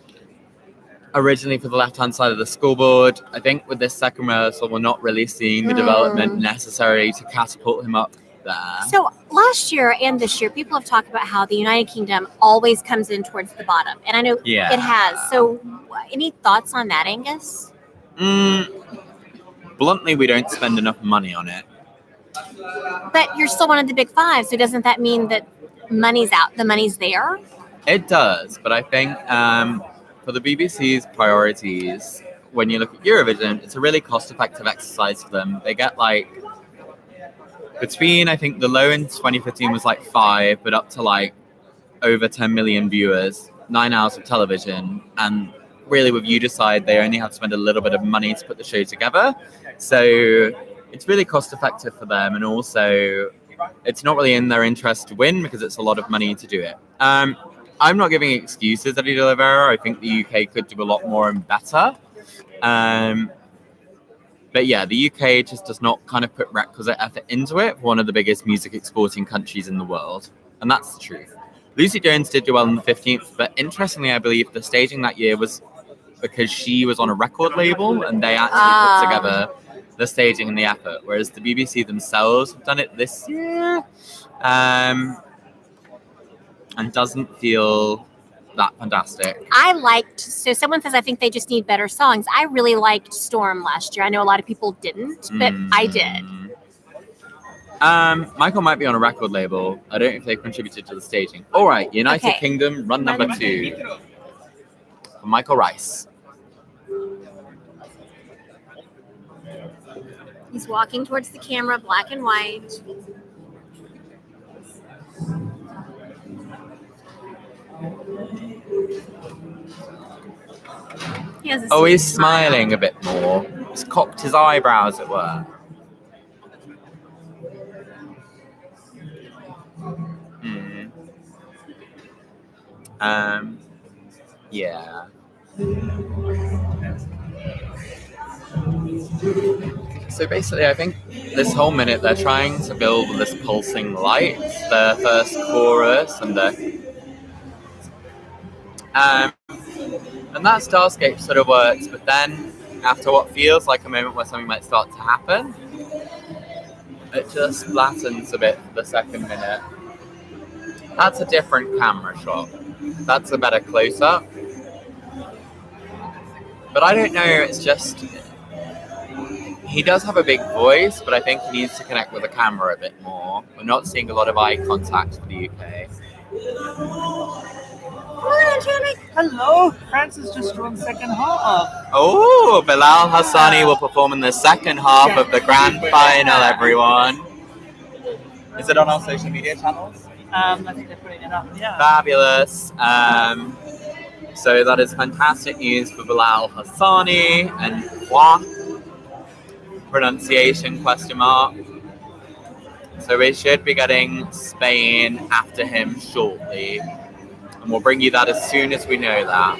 originally for the left-hand side of the scoreboard. I think with this second rehearsal, we're not really seeing the development necessary to catapult him up there. So last year and this year, people have talked about how the United Kingdom always comes in towards the bottom. And I know it has. So any thoughts on that, Angus? Bluntly, we don't spend enough money on it. But you're still one of the big 5. So doesn't that mean that money's out? The money's there? It does. But I think for the BBC's priorities, when you look at Eurovision, it's a really cost-effective exercise for them. They get like between, I think the low in 2015 was like 5, but up to like over 10 million viewers, 9 hours of television. And really with You Decide, they only have to spend a little bit of money to put the show together. So it's really cost effective for them. And also it's not really in their interest to win because it's a lot of money to do it. I'm not giving excuses, Eddie De Oliveira. I think the UK could do a lot more and better. But yeah, the UK just does not kind of put requisite effort into it. One of the biggest music exporting countries in the world. And that's the truth. Lucy Jones did do well on the 15th, but interestingly, I believe the staging that year was because she was on a record label and they actually put together the staging and the effort, whereas the BBC themselves have done it this year and doesn't feel that fantastic. So someone says I think they just need better songs. I really liked Storm last year. I know a lot of people didn't, but I did. Michael might be on a record label. I don't know if they contributed to the staging. All right, United Kingdom, run number 2. For Michael Rice. He's walking towards the camera, black and white. He's smiling a bit more. He's cocked his eyebrows at work. Yeah. So basically, I think this whole minute they're trying to build this pulsing light, the first chorus, and that starscape sort of works. But then, after what feels like a moment where something might start to happen, it just flattens a bit for the second minute. That's a different camera shot. That's a better close-up. But I don't know, it's just... He does have a big voice, but I think he needs to connect with the camera a bit more. We're not seeing a lot of eye contact for the UK. Hello, France has just won second half. Oh, Bilal Hassani will perform in the second half of the grand final, everyone. Is it on our social media channels? I think they're putting it up, yeah. Fabulous. So that is fantastic news for Bilal Hassani and pronunciation ? So we should be getting Spain after him shortly. And we'll bring you that as soon as we know that.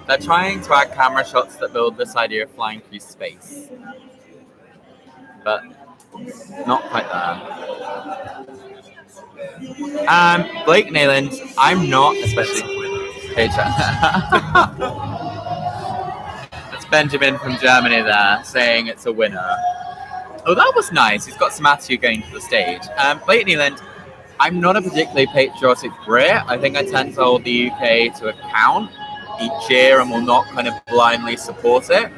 They're trying to add camera shots that build this idea of flying through space. But not quite there. Blake Nayland, I'm not especially... It's Benjamin from Germany there saying it's a winner. Oh, that was nice. He's got some attitude going to the stage. Blake Nayland, I'm not a particularly patriotic Brit. I think I tend to hold the UK to account each year and will not kind of blindly support it.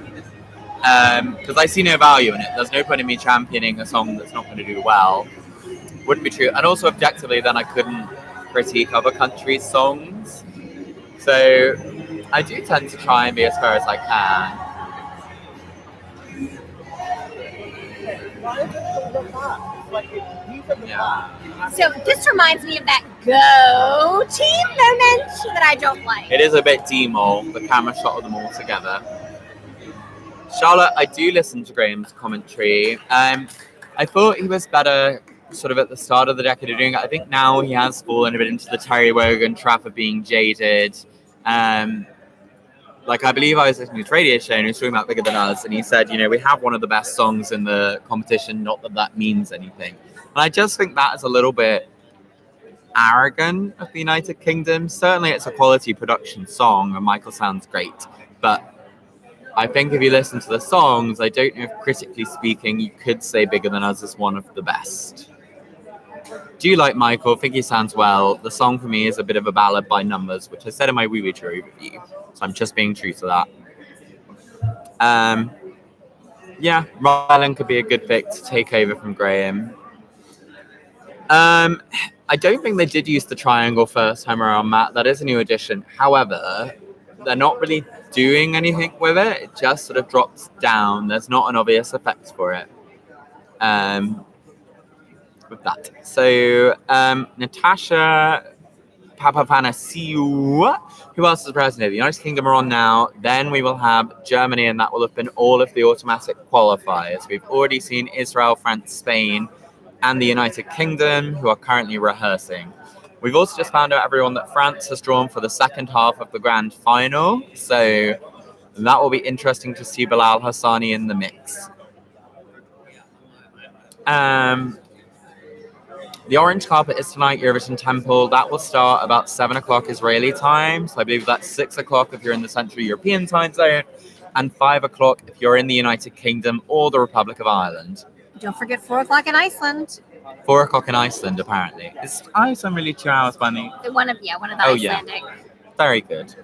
Because I see no value in it. There's no point in me championing a song that's not going to do well. Wouldn't be true. And also objectively, then I couldn't critique other countries' songs. So I do tend to try and be as fair as I can. Yeah. So this reminds me of that Go Team moment that I don't like. It is a bit demo, the camera shot of them all together. Charlotte, I do listen to Graham's commentary. I thought he was better sort of at the start of the decade of doing it. I think now he has fallen a bit into the Terry Wogan trap of being jaded. like I believe I was listening to his radio show and he was talking about Bigger Than Us, and he said, you know, we have one of the best songs in the competition, not that that means anything. And I just think that is a little bit arrogant of the United Kingdom. Certainly it's a quality production song and Michael sounds great, but I think if you listen to the songs, I don't know if critically speaking you could say Bigger Than Us is one of the best. Do you like Michael? I think he sounds well. The song for me is a bit of a ballad by numbers, which I said in my WIWISHOP review, so I'm just being true to that. Yeah, Rylan could be a good pick to take over from Graham. I don't think they did use the triangle first time around, Matt. That is a new addition. However, they're not really doing anything with it. It just sort of drops down. There's not an obvious effect for it. With that. So, Natasha Papapanasiou. Who else is present here? The United Kingdom are on now. Then we will have Germany, and that will have been all of the automatic qualifiers. We've already seen Israel, France, Spain, and the United Kingdom, who are currently rehearsing. We've also just found out, everyone, that France has drawn for the second half of the grand final. So that will be interesting to see Bilal Hassani in the mix. The orange carpet is tonight, Eurovision Temple. That will start about 7 o'clock Israeli time. So I believe that's 6 o'clock if you're in the Central European time zone, and 5 o'clock if you're in the United Kingdom or the Republic of Ireland. Don't forget 4 o'clock in Iceland. 4 o'clock in Iceland, apparently. Is Iceland really 2 hours funny? One of the Icelandic. Yeah. Very good.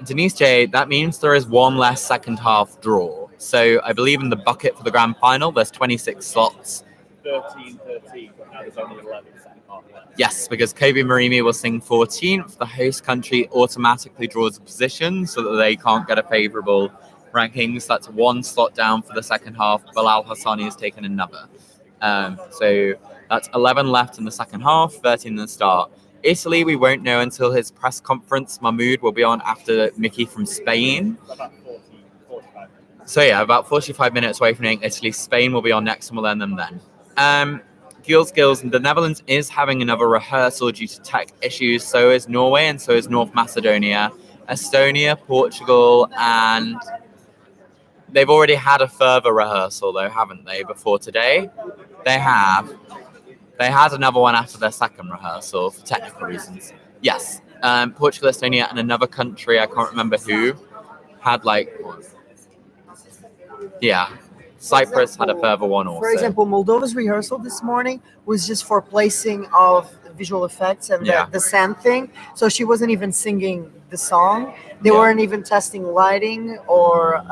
Denise J, that means there is one less second half draw. So I believe in the bucket for the grand final, there's 26 slots. 13, but now there's only 11 second half left. Yes, because Kobi Marimi will sing 14th. The host country automatically draws a position so that they can't get a favourable rankings. That's one slot down for the second half. Bilal Hassani has taken another. So that's 11 left in the second half, 13 in the start. Italy, we won't know until his press conference. Mahmood will be on after Miki from Spain. About 45 minutes. So yeah, about 45 minutes away from knowing Italy. Spain will be on next, and we'll learn them then. Gills, the Netherlands is having another rehearsal due to tech issues. So is Norway, and so is North Macedonia. Estonia, Portugal, and they've already had a further rehearsal, though, haven't they, before today? They have. They had another one after their second rehearsal for technical reasons. Yes. Portugal, Estonia, and another country, I can't remember who, had Cyprus had a further one also. For example, Moldova's rehearsal this morning was just for placing of visual effects and the sand thing. So she wasn't even singing the song. They weren't even testing lighting or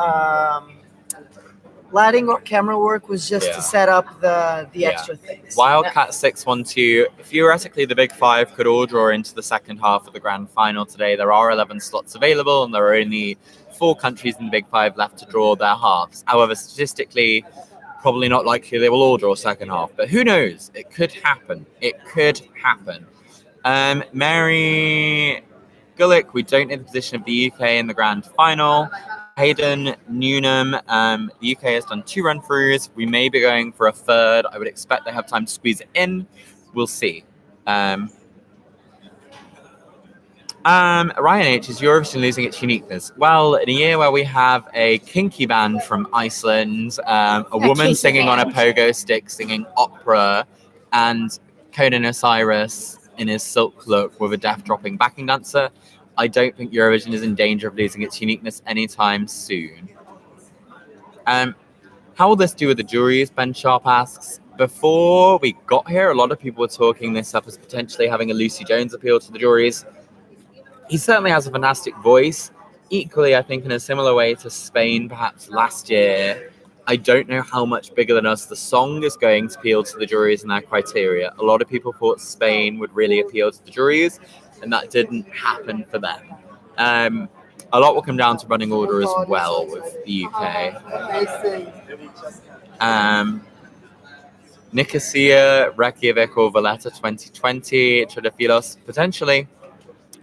camera work. Was just to set up the extra things. Wildcat 612. Theoretically, the Big Five could all draw into the second half of the grand final today. There are 11 slots available, and there are only 4 countries in the Big Five left to draw their halves. However, statistically, probably not likely they will all draw second half. But who knows? It could happen. Mary Gullick, we don't know the position of the UK in the grand final. Hayden Newnham, the UK has done 2 run-throughs. We may be going for a third. I would expect they have time to squeeze it in. We'll see. Ryan H, is Eurovision losing its uniqueness? Well, in a year where we have a kinky band from Iceland, a woman singing on a pogo stick, singing opera, and Conan Osiris in his silk look with a death-dropping backing dancer, I don't think Eurovision is in danger of losing its uniqueness anytime soon. How will this do with the juries, Ben Sharp asks. Before we got here, a lot of people were talking this up as potentially having a Lucy Jones appeal to the juries. He certainly has a fantastic voice. Equally, I think in a similar way to Spain, perhaps last year, I don't know how much Bigger Than Us the song is going to appeal to the juries and their criteria. A lot of people thought Spain would really appeal to the juries, and that didn't happen for them. A lot will come down to running order as well with the UK. Nicosia, Reykjavik, or Valletta 2020, Tridafilos, potentially.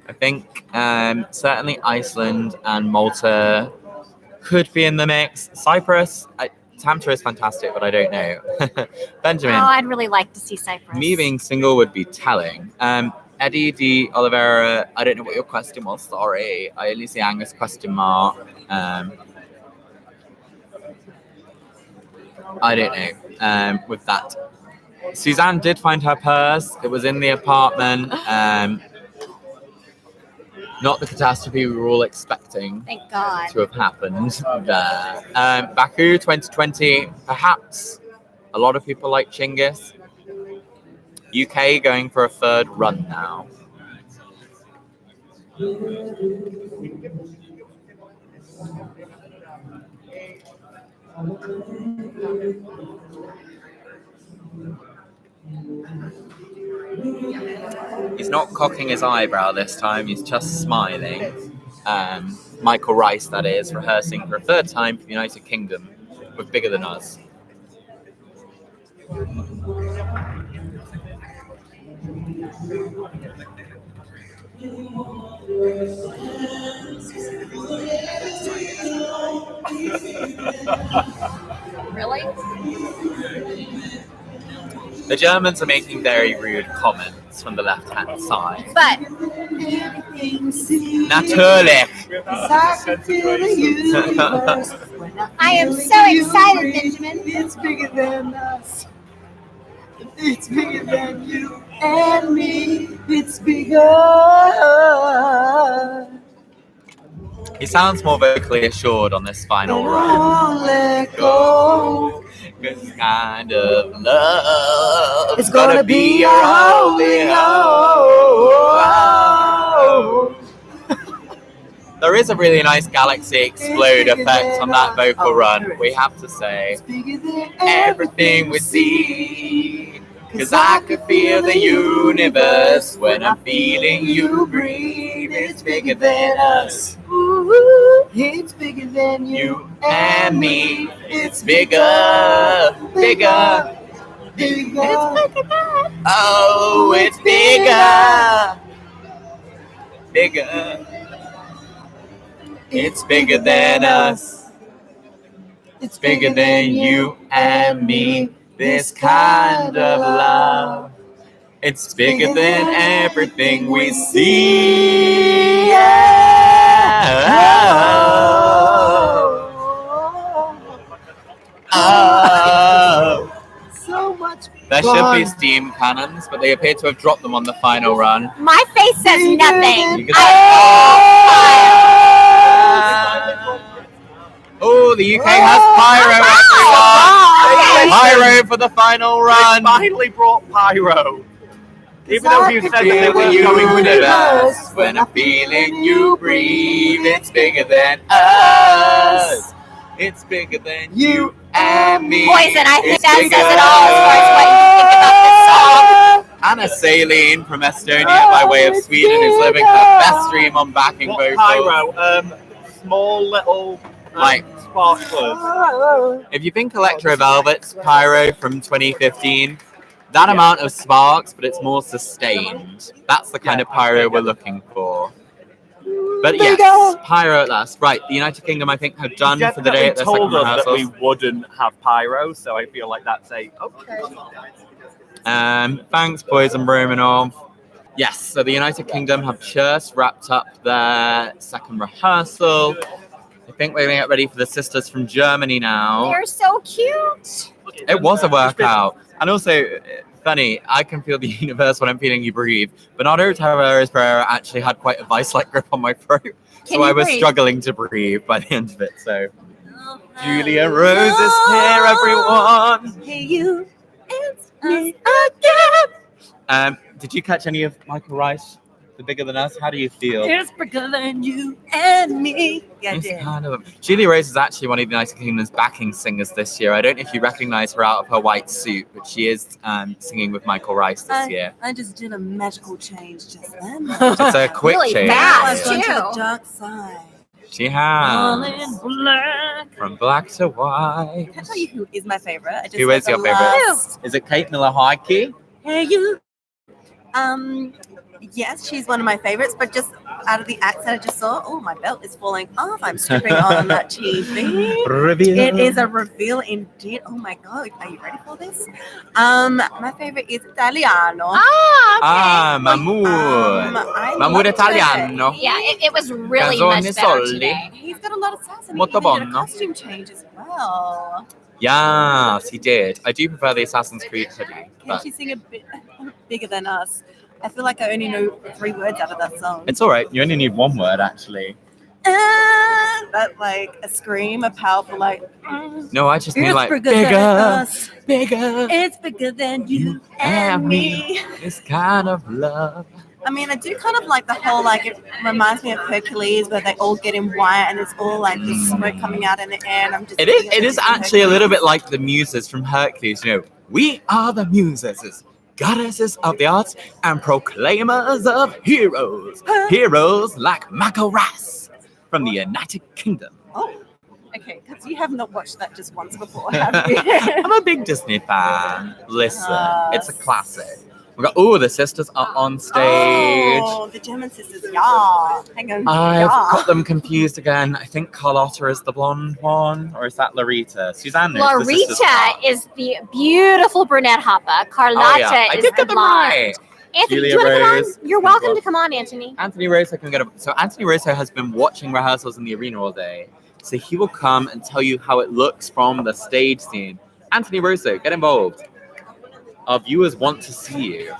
I think certainly Iceland and Malta could be in the mix. Cyprus, Tamta is fantastic, but I don't know. Benjamin. Oh, I'd really like to see Cyprus. Me being single would be telling. Eddie D. Oliveira, I don't know what your question was, sorry. I only see Angus question mark. I don't know with that. Suzanne did find her purse. It was in the apartment. Not the catastrophe we were all expecting. Thank God. To have happened there. Baku 2020, perhaps a lot of people like Chinggis. UK going for a third run now. He's not cocking his eyebrow this time, he's just smiling. Michael Rice, that is, rehearsing for a third time for the United Kingdom with Bigger Than Us. Really? The Germans are making very rude comments from the left-hand side. But Natürlich. I am so excited, Benjamin. It's bigger than us. It's bigger than you and me. It's bigger. He sounds more vocally assured on this final run. Won't let go. This kind of love It's gonna be your holy hope. There is a really nice galaxy explode effect on that vocal run, we have to say. Everything we see, 'cause I can feel the universe when I'm feeling you breathe. It's bigger than us. It's bigger than You and me. It's bigger, bigger. Oh, it's bigger, bigger. It's bigger than us. It's bigger than you and me. This kind of love. It's bigger than everything we see. Oh. So much. There should be steam cannons, but they appear to have dropped them on the final run. My face says nothing. You can Oh, the UK has pyro, everyone! Pyro for the final run! They finally brought pyro. Even though you said that they were going with it. When I'm feeling you breathe, it's bigger than us. It's bigger than you and me. Poison, I think It's that bigger. says it all as far as what you think about this song. Anna Saline from Estonia by way of Sweden is living her best dream on backing vocals. Pyro, small little Like, sparklers. if you think Electro Velvet's pyro from 2015, that amount of sparks, but it's more sustained. That's the kind of pyro we're looking for. But yes, pyro at last. Right, the United Kingdom, I think, have done for the day at their second told us that we rehearsals. wouldn't have pyro, so I feel like that's a okay. Thanks, Poison Brumanov. Yes, so the United Kingdom have just wrapped up their second rehearsal. I think we're going to get ready for the sisters from Germany now. They're so cute. It was a workout. And also, funny, I can feel the universe when I'm feeling you breathe. Bernardo Tavares Pereira actually had quite a vice-like grip on my throat. So I was struggling to breathe by the end of it. So, Julia Rose is here, everyone. Hey, you. It's me again. Did you catch any of Michael Rice, The Bigger Than Us? How do you feel? It's bigger than you and me. Yeah, I It's did. kind of Julia Rose is actually one of the United Kingdom's backing singers this year. I don't know if you recognize her out of her white suit, but she is singing with Michael Rice this year. I just did a magical change just then. Just a quick Really change. fast, I've gone to too. the dark side. She All in has. black. From black to white. Can I tell you who is my favorite? I just Who is said your the favorite? last- Is it Kate Miller-Heidke? Hey, you. Yes, she's one of my favorites, but just out of the acts that I just saw, oh, my belt is falling off. I'm stripping on that TV. Reveal. It is a reveal indeed. Oh my God, are you ready for this? My favorite is Italiano. Mahmood. Mahmood Italiano. Yeah, it was really Canzoni much better soldi. today. He's got a lot of sass and he Molto even did a buono. costume change as well. Yes, he did. I do prefer the Assassin's Creed hoodie. Can But she sing a bit bigger than us? I feel like I only know 3 words out of that song. it's all right. You only need one word, actually. That like a scream, a powerful like. No, I just need It's like bigger than bigger, us. bigger. It's bigger than you and me. This kind of love. I mean, I do kind of like the whole like it reminds me of Hercules, where they all get in white and it's all like the smoke coming out in the air. And I'm just. It is actually a little bit like the muses from Hercules. You know, we are the muses, goddesses of the arts and proclaimers of heroes. Heroes like Macaras from the United Kingdom. Oh, okay, because you have not watched that just once before, have you? I'm a big Disney fan. Listen, it's a classic. We got the sisters are on stage. Oh, the German sisters, yeah. Hang on. I've yeah. got them confused again. I think Carlotta is the blonde one, or is that Larita? Suzanne is the sisters' Larita mom. is the beautiful brunette hopper. Carlotta Oh, yeah. I is did the get them blonde. right. Anthony, Julia do you want to come Rose. on? You're welcome to come on, Anthony. Anthony Rosso can get up. So Anthony Rosso has been watching rehearsals in the arena all day. So he will come and tell you how it looks from the stage scene. Anthony Rosso, get involved. Our viewers want to see you.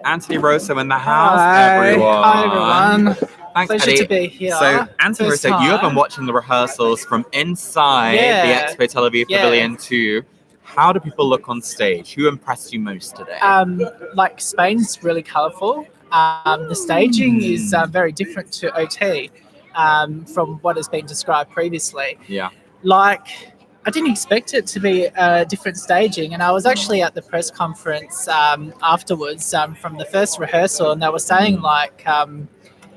Anthony Rosso in the house, everyone. Hi, everyone. Thanks, Pleasure Eddie. to be here. So, Anthony First Rosso, you have been time. watching the rehearsals from inside Yeah. the Expo Tel Aviv Yeah. Pavilion 2. How do people look on stage? Who impressed you most today? Like Spain's really colourful. The staging is very different to OT from what has been described previously. Yeah. Like, I didn't expect it to be a different staging, and I was actually at the press conference afterwards from the first rehearsal, and they were saying like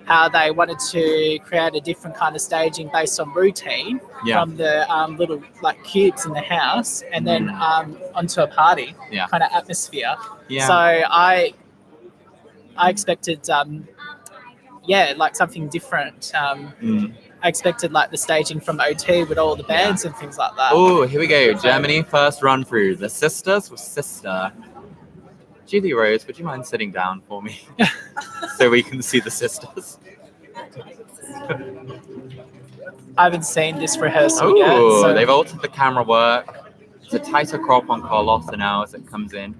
how they wanted to create a different kind of staging based on routine from the little like cubes in the house, and then onto a party kind of atmosphere. Yeah. So I expected like something different. I expected like the staging from OT with all the bands and things like that. Oh, here we go. Germany, first run through. The sisters with Sister. Julie Rose, would you mind sitting down for me? So we can see the sisters. I haven't seen this rehearsal yet. Oh, So they've altered the camera work. It's a tighter crop on Carlotta now as it comes in.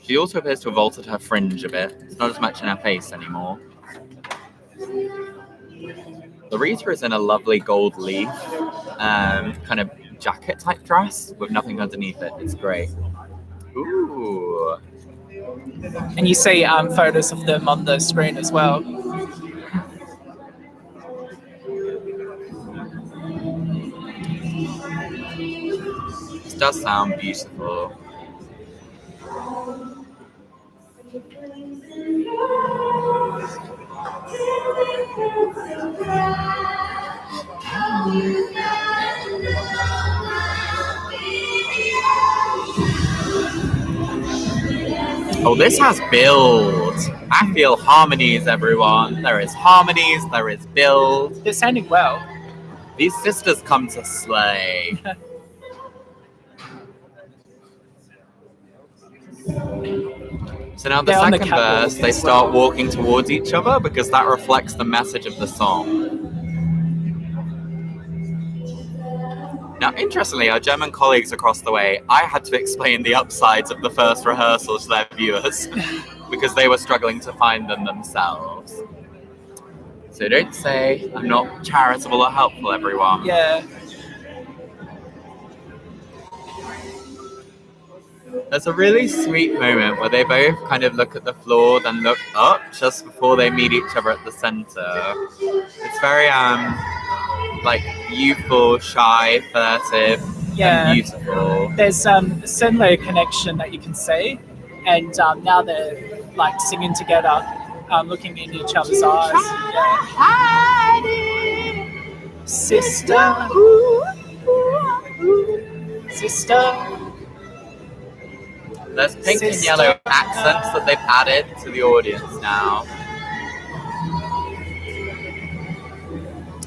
She also appears to have altered her fringe a bit. It's not as much in her face anymore. Larita is in a lovely gold leaf kind of jacket type dress with nothing underneath it. It's great. Ooh. and you see photos of them on the screen as well. This does sound beautiful. Oh, this has build. I feel harmonies, everyone. There is harmonies, there is build. They're sounding well. These sisters come to slay. So now the They're on the second catwalk verse, they as start well. walking towards each other because that reflects the message of the song. Now, interestingly, our German colleagues across the way, I had to explain the upsides of the first rehearsal to their viewers because they were struggling to find them themselves. So don't say I'm not charitable or helpful, everyone. Yeah. There's a really sweet moment where they both kind of look at the floor, then look up just before they meet each other at the center. It's very like youthful, shy, furtive, and beautiful. There's certainly a connection that you can see, and now they're like singing together, looking in each other's eyes. Yeah. Sister, sister. There's pink and yellow accents that they've added to the audience now.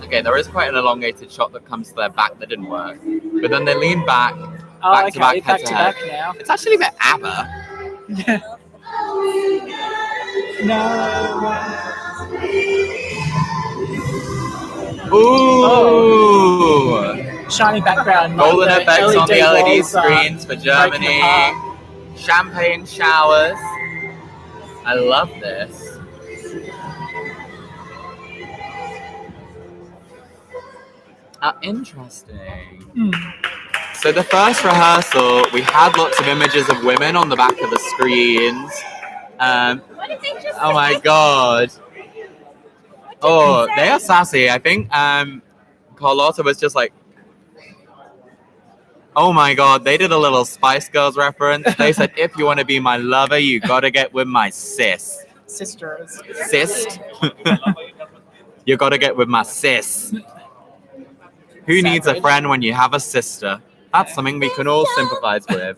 Okay, there is quite an elongated shot that comes to their back that didn't work. But then they lean back, back to back, head to head. now. It's actually a bit ABBA. Ooh! Shiny background. Golden like effects on the LED walls, screens for Germany. Champagne showers. I love this. Interesting. So the first rehearsal, we had lots of images of women on the back of the screens. Oh my god. Oh, they are sassy. I think Carlotta was just like, oh my god, they did a little Spice Girls reference. They said, if you want to be my lover, you gotta get with my sis. Sisters. Sis. You gotta get with my sis. Who needs a friend when you have a sister? That's something we can all sympathize with.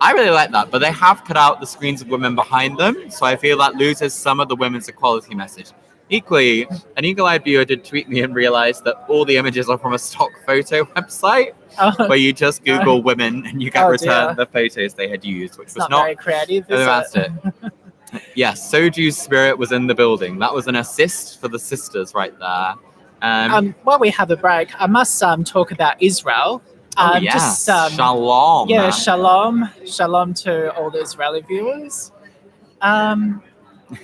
I really like that, but they have cut out the screens of women behind them, so I feel that loses some of the women's equality message. Equally, an eagle-eyed viewer did tweet me and realized that all the images are from a stock photo website where you just Google women and you get returned the photos they had used, which was not very creative, is it? Yes, Soju's spirit was in the building. That was an assist for the sisters right there. While we have a break, I must talk about Israel. Yes. Shalom. Yeah, shalom. Shalom to all the Israeli viewers.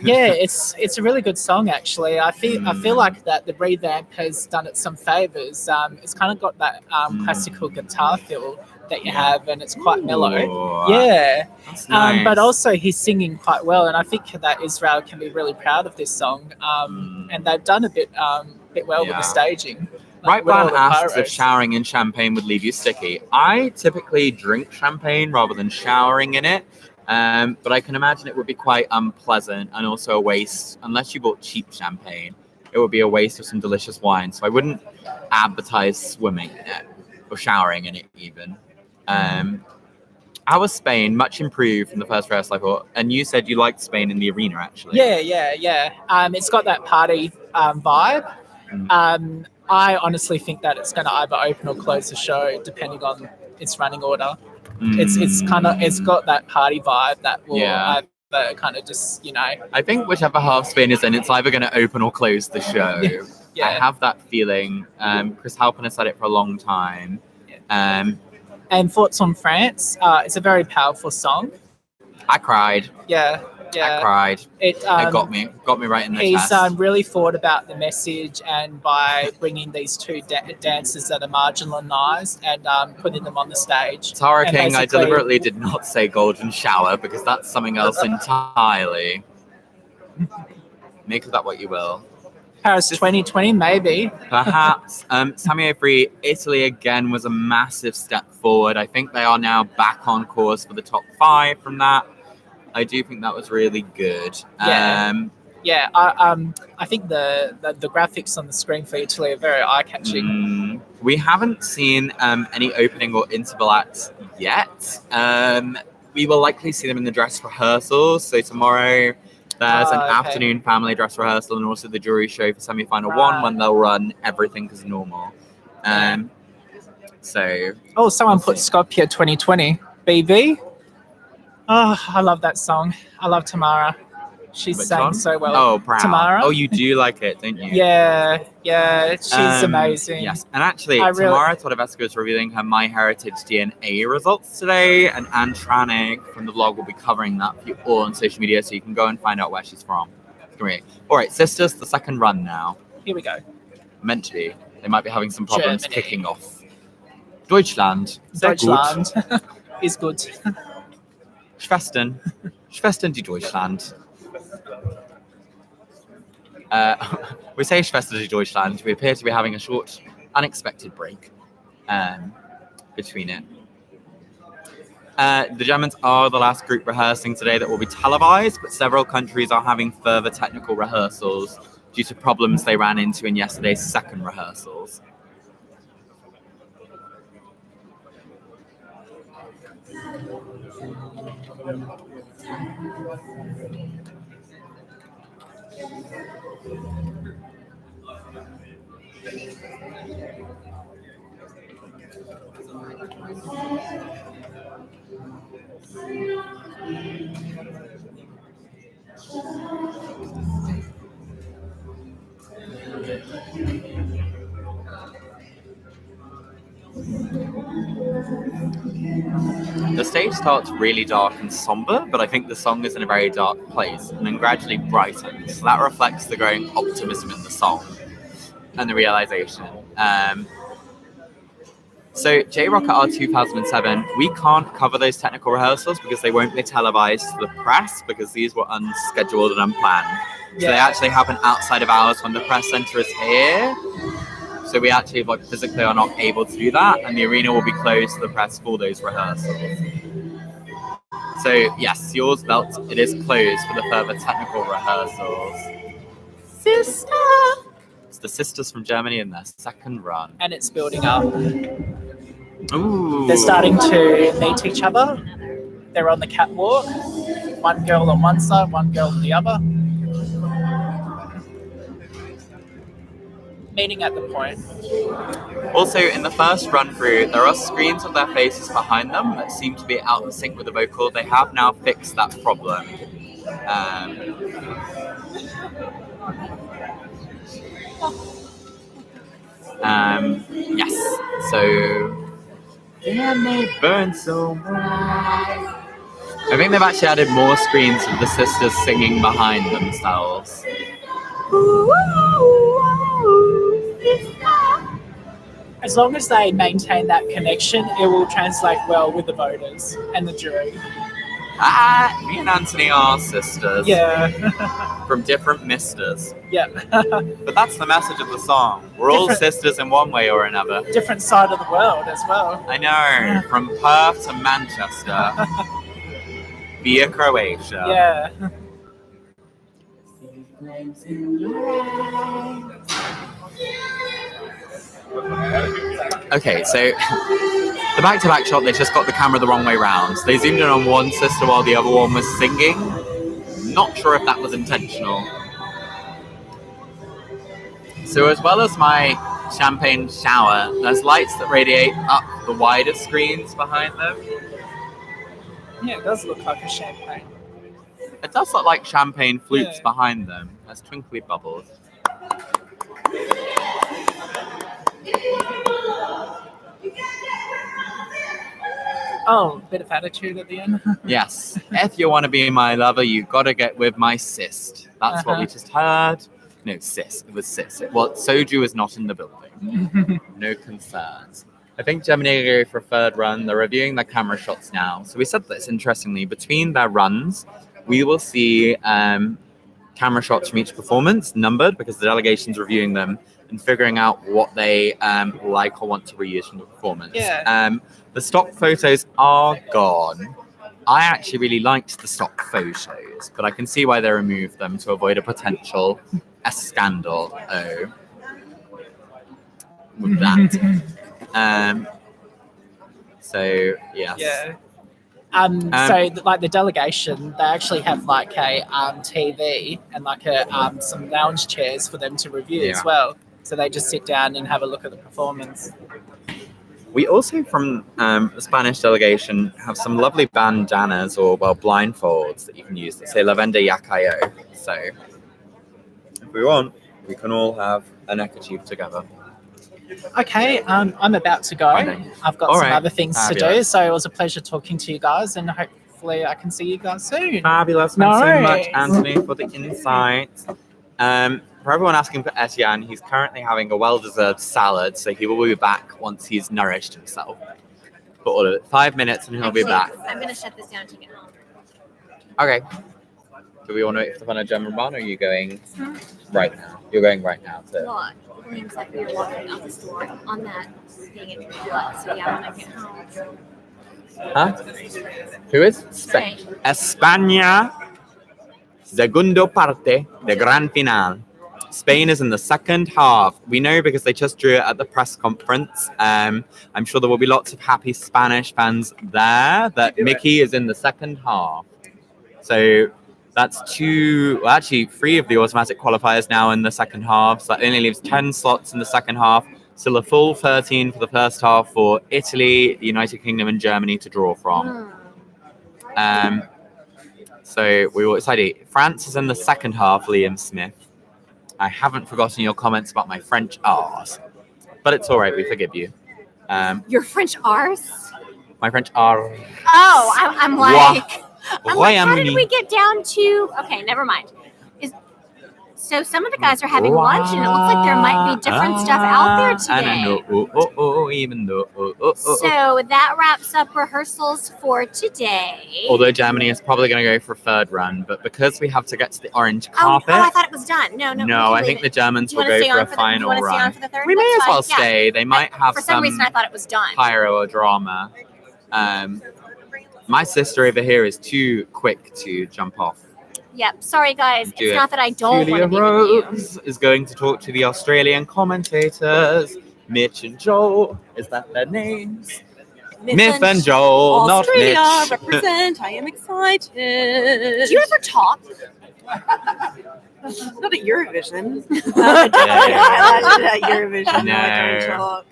Yeah, it's a really good song actually. I feel like that the revamp has done it some favors. It's kind of got that classical guitar feel that you have, and it's quite mellow. Yeah, that's nice. But also he's singing quite well, and I think that Israel can be really proud of this song. And they've done a bit well with the staging. Right Band asks if showering in champagne would leave you sticky. I typically drink champagne rather than showering in it. But I can imagine it would be quite unpleasant and also a waste. Unless you bought cheap champagne, it would be a waste of some delicious wine. So I wouldn't advertise swimming in it or showering in it even. How was Spain? Much improved from the first rehearsal, I thought. And you said you liked Spain in the arena, actually. Yeah. It's got that party vibe. I honestly think that it's going to either open or close the show depending on its running order. It's got that party vibe that will either kind of just, I think whichever half Spain is in, it's either going to open or close the show. I have that feeling. Chris Halpin has said it for a long time. And Thoughts on France, it's a very powerful song. I cried. Yeah. I cried. It got me right in the chest. He's really thought about the message, and by bringing these two dancers that are marginalised and putting them on the stage. Tara King, I deliberately did not say golden shower because that's something else entirely. Make of that what you will. Paris 2020, maybe. Perhaps. Sammy Free, Italy again was a massive step forward. I think they are now back on course for the top 5 from that. I do think that was really good. I think the graphics on the screen for Italy are very eye-catching. We haven't seen any opening or interval acts yet. We will likely see them in the dress rehearsals. So tomorrow there's an afternoon family dress rehearsal and also the jury show for semi-final 1 when they'll run everything as normal. Someone put Skopje 2020. BB? Oh, I love that song. I love Tamara. She sang so well. Oh, proud. Tamara. Oh, you do like it, don't you? Yeah. She's amazing. Yes, and actually, Tamara Todovescu is revealing her MyHeritage DNA results today, and Anne Trannig from the blog will be covering that for you all on social media, so you can go and find out where she's from. Great. All right, sisters, the second run now. Here we go. Meant to be. They might be having some problems kicking off. Deutschland. Deutschland is good. Schwestern die Deutschland. We say Schwestern die Deutschland. We appear to be having a short, unexpected break between it. The Germans are the last group rehearsing today that will be televised, but several countries are having further technical rehearsals due to problems they ran into in yesterday's second rehearsals. The stage starts really dark and somber, but I think the song is in a very dark place and then gradually brightens. So that reflects the growing optimism in the song and the realization. So J-Rock at our 2007, we can't cover those technical rehearsals because they won't be televised to the press because these were unscheduled and unplanned. So they actually happen outside of hours when the press centre is here. So we actually physically are not able to do that, and the arena will be closed to the press for those rehearsals. So yes, yours belt, it is closed for the further technical rehearsals. Sister! It's the sisters from Germany in their second run. And it's building up. Ooh. They're starting to meet each other. They're on the catwalk. One girl on one side, one girl on the other. Meeting at the point. Also, in the first run through, there are screens of their faces behind them that seem to be out of sync with the vocal. They have now fixed that problem. Yes, so damn, they burn so bright. I think they've actually added more screens of the sisters singing behind themselves. As long as they maintain that connection, it will translate well with the voters and the jury. Me and Anthony are sisters. Yeah. From different misters. Yeah. But that's the message of the song. We're all sisters in one way or another. Different side of the world as well. I know. From Perth to Manchester. Via Croatia. Yeah. Okay, so the back-to-back shot, they just got the camera the wrong way round. So they zoomed in on one sister while the other one was singing. Not sure if that was intentional. So as well as my champagne shower, there's lights that radiate up the wider screens behind them. Yeah, it does look like a champagne. It does look like champagne flutes behind them. There's twinkly bubbles. Oh, bit of attitude at the end. Yes. If you want to be my lover, you gotta get with my sis. That's what we just heard. No, sis. It was sis. Well, Soju is not in the building. No concerns. I think Germany are going for a third run. They're reviewing their camera shots now. So we said this interestingly. Between their runs, we will see camera shots from each performance, numbered, because the delegation's reviewing them and figuring out what they like or want to reuse from the performance. Yeah. The stock photos are gone. I actually really liked the stock photos, but I can see why they removed them to avoid a potential scandal. With that. So yes. Yeah. So like the delegation, they actually have like a TV and like a some lounge chairs for them to review as well. So they just sit down and have a look at the performance. We also, from the Spanish delegation, have some lovely bandanas or, blindfolds that you can use that say La Venda Yacayo. So, if we want, we can all have a neckerchief together. Okay, I'm about to go. I've got some other things to do, so it was a pleasure talking to you guys, and hopefully I can see you guys soon. Fabulous. Thanks so much, Anthony, for the insights. For everyone asking for Etienne, he's currently having a well-deserved salad, so he will be back once he's nourished himself. For all of it, 5 minutes and he'll be back. I'm going to shut this down to get home. Okay. Do we want to wait for the fun of German run, or are you going right now? You're going right now. Well, William said we were walking out the store on that being at Club, so yeah, when I get home. Huh? Who is? España. Segundo parte de gran final. Spain is in the second half. We know because they just drew it at the press conference. I'm sure there will be lots of happy Spanish fans there that Miki is in the second half. So that's three of the automatic qualifiers now in the second half. So that only leaves 10 slots in the second half. Still a full 13 for the first half for Italy, the United Kingdom, and Germany to draw from. So we will excited. France is in the second half, Liam Smith. I haven't forgotten your comments about my French R's, but it's all right. We forgive you. Your French R's? My French R. Oh, I'm like, how did Royaume-Uni. we get down to? Okay, never mind. So some of the guys are having lunch, and it looks like there might be different stuff out there today. So that wraps up rehearsals for today. Although Germany is probably going to go for a third run, but because we have to get to the orange carpet. Oh, I thought it was done. No, I think the Germans will go for a final run. We may as well stay. They might have for some reason I thought it was done. Pyro or drama. My sister over here is too quick to jump off. Yep. Sorry, guys. It's not that I don't want to be with Rose is going to talk to the Australian commentators. Mitch and Joel. Is that their names? Myth and Joel, not Mitch. Australia represent. I am excited. Do you ever talk? Not at Eurovision. Yeah. At Eurovision. No. I don't talk.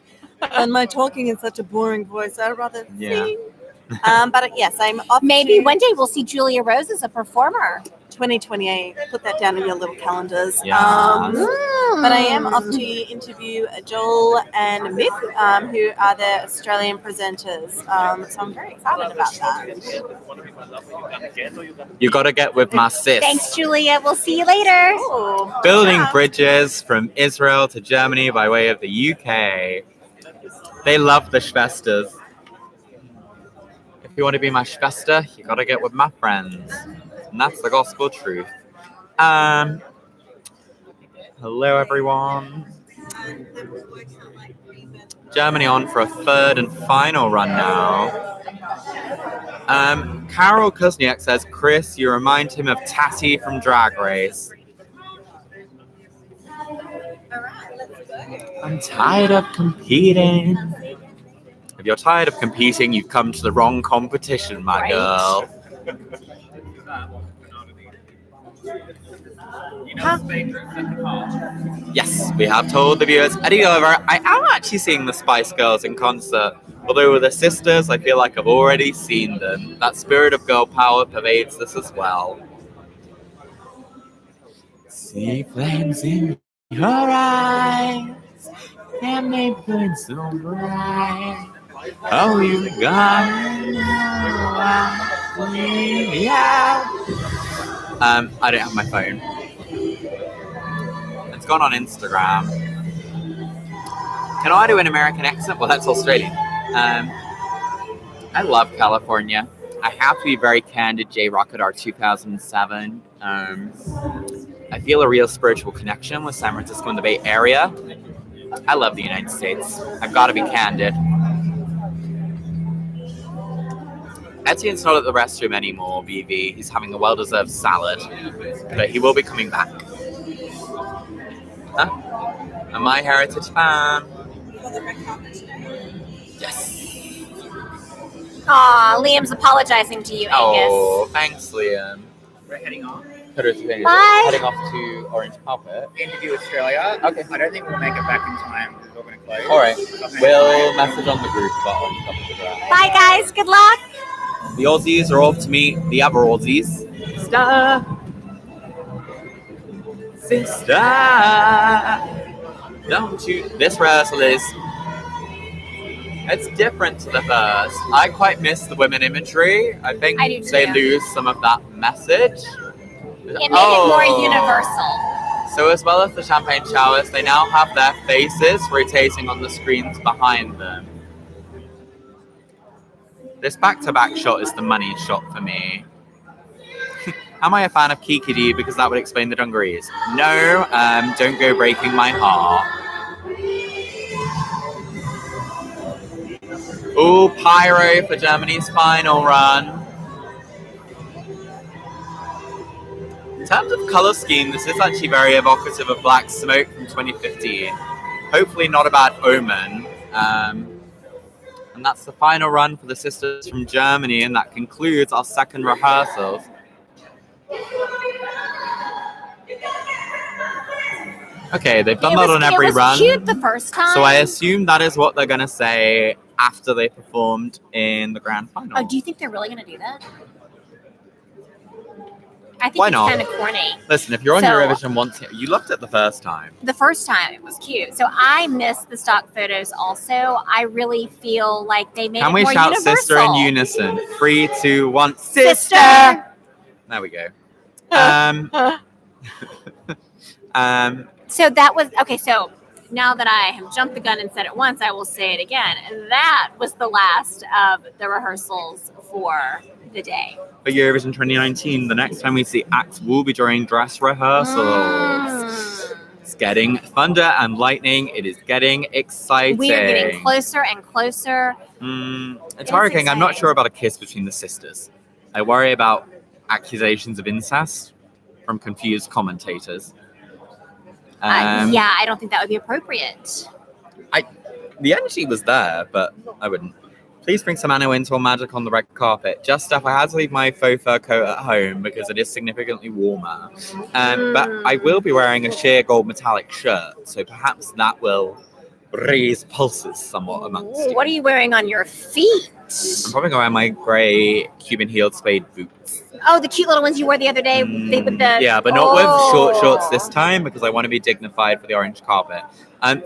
And my talking is such a boring voice. I'd rather sing. But yes, I'm off. Maybe one day we'll see Julia Rose as a performer. 2028. Put that down in your little calendars. Yeah. But I am off to interview Joel and Mick, who are the Australian presenters. So I'm very excited about that. You got to get with my sis. Thanks, Julia. We'll see you later. Oh, Building bridges from Israel to Germany by way of the UK. They love the Schwesters. If you want to be my Schwester, you got to get with my friends. And that's the gospel truth. Hello, everyone. Germany on for a third and final run now. Carol Kuzniak says, Chris, you remind him of Tatty from Drag Race. I'm tired of competing. If you're tired of competing, you've come to the wrong competition, my girl. Yes, we have told the viewers. Eddie Oliver, I am actually seeing the Spice Girls in concert. Although with the sisters, I feel like I've already seen them. That spirit of girl power pervades this as well. See flames in your eyes, and they burn so bright. Oh, you gotta know I don't have my phone. It's gone on Instagram. Can I do an American accent? Well, that's Australian. I love California. I have to be very candid. J-Rocket R 2007. I feel a real spiritual connection with San Francisco and the Bay Area. I love the United States. I've got to be candid. Etienne's not at the restroom anymore, BV. He's having a well-deserved salad. But he will be coming back. Huh? A My Heritage fan. Yes. Aw, Liam's apologizing to you, Angus. Oh, thanks, Liam. We're heading off. Bye. Heading off to Orange Carpet. Interview Australia. Okay. I don't think we'll make it back in time because we're going to close. All right. We'll message on the group about Orange Carpet as well. Bye, guys. Good luck. The Aussies are off to meet the other Aussies. Sister. Don't you? This rehearsal it's different to the first. I quite miss the women imagery. I think I do too. they lose some of that message. It made it more universal. So as well as the champagne showers, they now have their faces rotating on the screens behind them. This back-to-back shot is the money shot for me. Am I a fan of Kiki D? Because that would explain the dungarees. No, don't go breaking my heart. Ooh, pyro for Germany's final run. In terms of colour scheme, this is actually very evocative of Black Smoke from 2015. Hopefully not a bad omen. And that's the final run for the sisters from Germany, and that concludes our second rehearsals. Okay, they've done that on every run. It was cute the first time. So I assume that is what they're going to say after they performed in the grand final. Oh, do you think they're really going to do that? I think Why it's not? kind of corny. Listen, if you're on So- Eurovision once, you loved it the first time. The first time it was cute. So I missed the stock photos also. I really feel like they made Can it we more shout universal. sister in unison? 3, 2, 1, sister! Sister! There we go. So that was, okay, so now that I have jumped the gun and said it once, I will say it again. That was the last of the rehearsals for the day. For Eurovision 2019, the next time we see acts will be during dress rehearsals. It's getting thunder and lightning. It is getting exciting. We are getting closer and closer. It's hurricane. I'm not sure about a kiss between the sisters. I worry about accusations of incest from confused commentators. Yeah, I don't think that would be appropriate. The energy was there, but I wouldn't. Please bring some Anna Wintour magic on the red carpet. Just stuff. I had to leave my faux fur coat at home because it is significantly warmer. But I will be wearing a sheer gold metallic shirt, so perhaps that will raise pulses somewhat amongst you. What are you wearing on your feet? I'm probably going to wear my grey Cuban heeled suede boots. Oh, the cute little ones you wore the other day. With the Yeah, but not with short shorts this time because I want to be dignified for the orange carpet.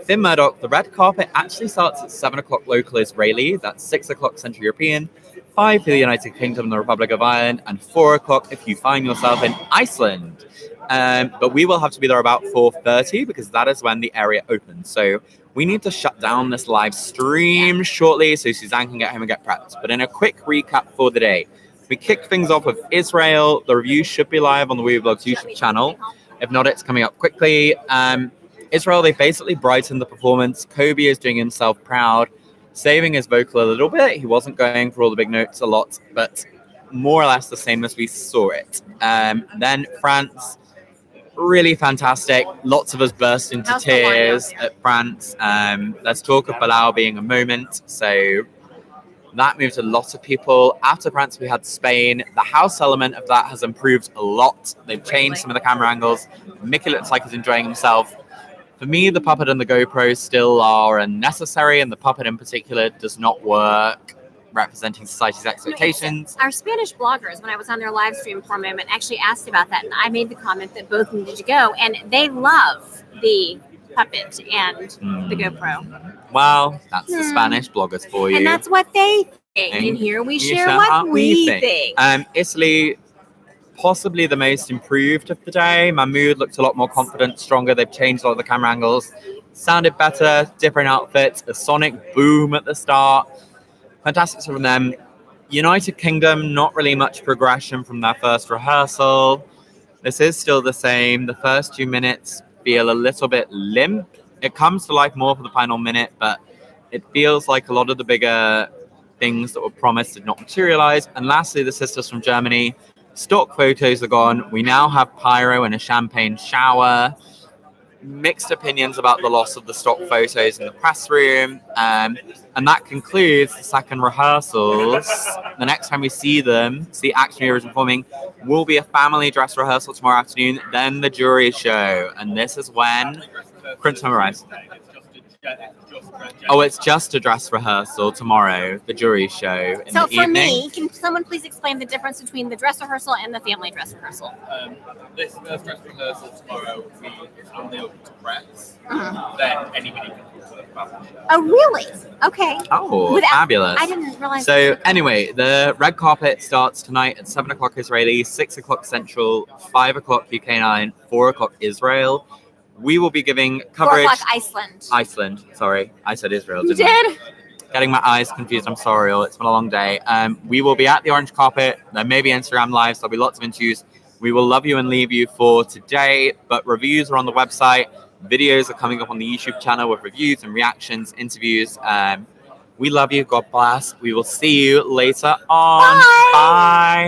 Finn Murdoch, the red carpet actually starts at 7 o'clock local Israeli. That's 6 o'clock Central European, 5 for the United Kingdom and the Republic of Ireland, and 4 o'clock if you find yourself in Iceland. But we will have to be there about 4:30 because that is when the area opens. So we need to shut down this live stream shortly so Suzanne can get home and get prepped. But in a quick recap for the day, we kicked things off with Israel. The review should be live on the WIWIBLOGGS YouTube channel. If not, it's coming up quickly. Israel, they basically brightened the performance. Kobi is doing himself proud, saving his vocal a little bit. He wasn't going for all the big notes a lot, but more or less the same as we saw it. Then France, really fantastic. Lots of us burst into tears at France. Let's talk of Bilal being a moment. So that moved a lot of people. After France, we had Spain. The house element of that has improved a lot. They've changed some of the camera angles. Miki looks like he's enjoying himself. For me, the puppet and the GoPro still are unnecessary, and the puppet in particular does not work representing society's expectations. Our Spanish bloggers, when I was on their live stream for a moment, actually asked about that, and I made the comment that both needed to go, and they love the puppet and the GoPro. Well, that's the Spanish bloggers for you. And that's what they think, and here we share what we think. Italy, possibly the most improved of the day. Mahmood looked a lot more confident, stronger. They've changed a lot of the camera angles. Sounded better, different outfits, a sonic boom at the start. Fantastic from them. United Kingdom, not really much progression from their first rehearsal. This is still the same. The first 2 minutes feel a little bit limp. It comes to life more for the final minute, but it feels like a lot of the bigger things that were promised did not materialize. And lastly, the sisters from Germany. Stock photos are gone. We now have pyro and a champagne shower. Mixed opinions about the loss of the stock photos in the press room. And that concludes the second rehearsals. The next time we see them, see Action Heroes performing, will be a family dress rehearsal tomorrow afternoon, then the jury show. And this is when Prince arrives. Oh, it's just a dress rehearsal tomorrow, the jury show in So the for evening. me, can someone please explain the difference between the dress rehearsal and the family dress rehearsal? This first dress rehearsal tomorrow, it's only open to press. Then anybody can come to the family. Oh, really? Okay. Oh, fabulous. I didn't realize. So anyway, the red carpet starts tonight at 7 o'clock Israeli, 6 o'clock Central, 5 o'clock UK 9, 4 o'clock Israel. We will be giving coverage. 4 o'clock Iceland. Iceland, sorry. I said Israel, You didn't I? did? Getting my eyes confused, I'm sorry. It's been a long day. We will be at the orange carpet. There may be Instagram lives. There'll be lots of interviews. We will love you and leave you for today, but reviews are on the website. Videos are coming up on the YouTube channel with reviews and reactions, interviews. We love you. God bless. We will see you later on. Bye.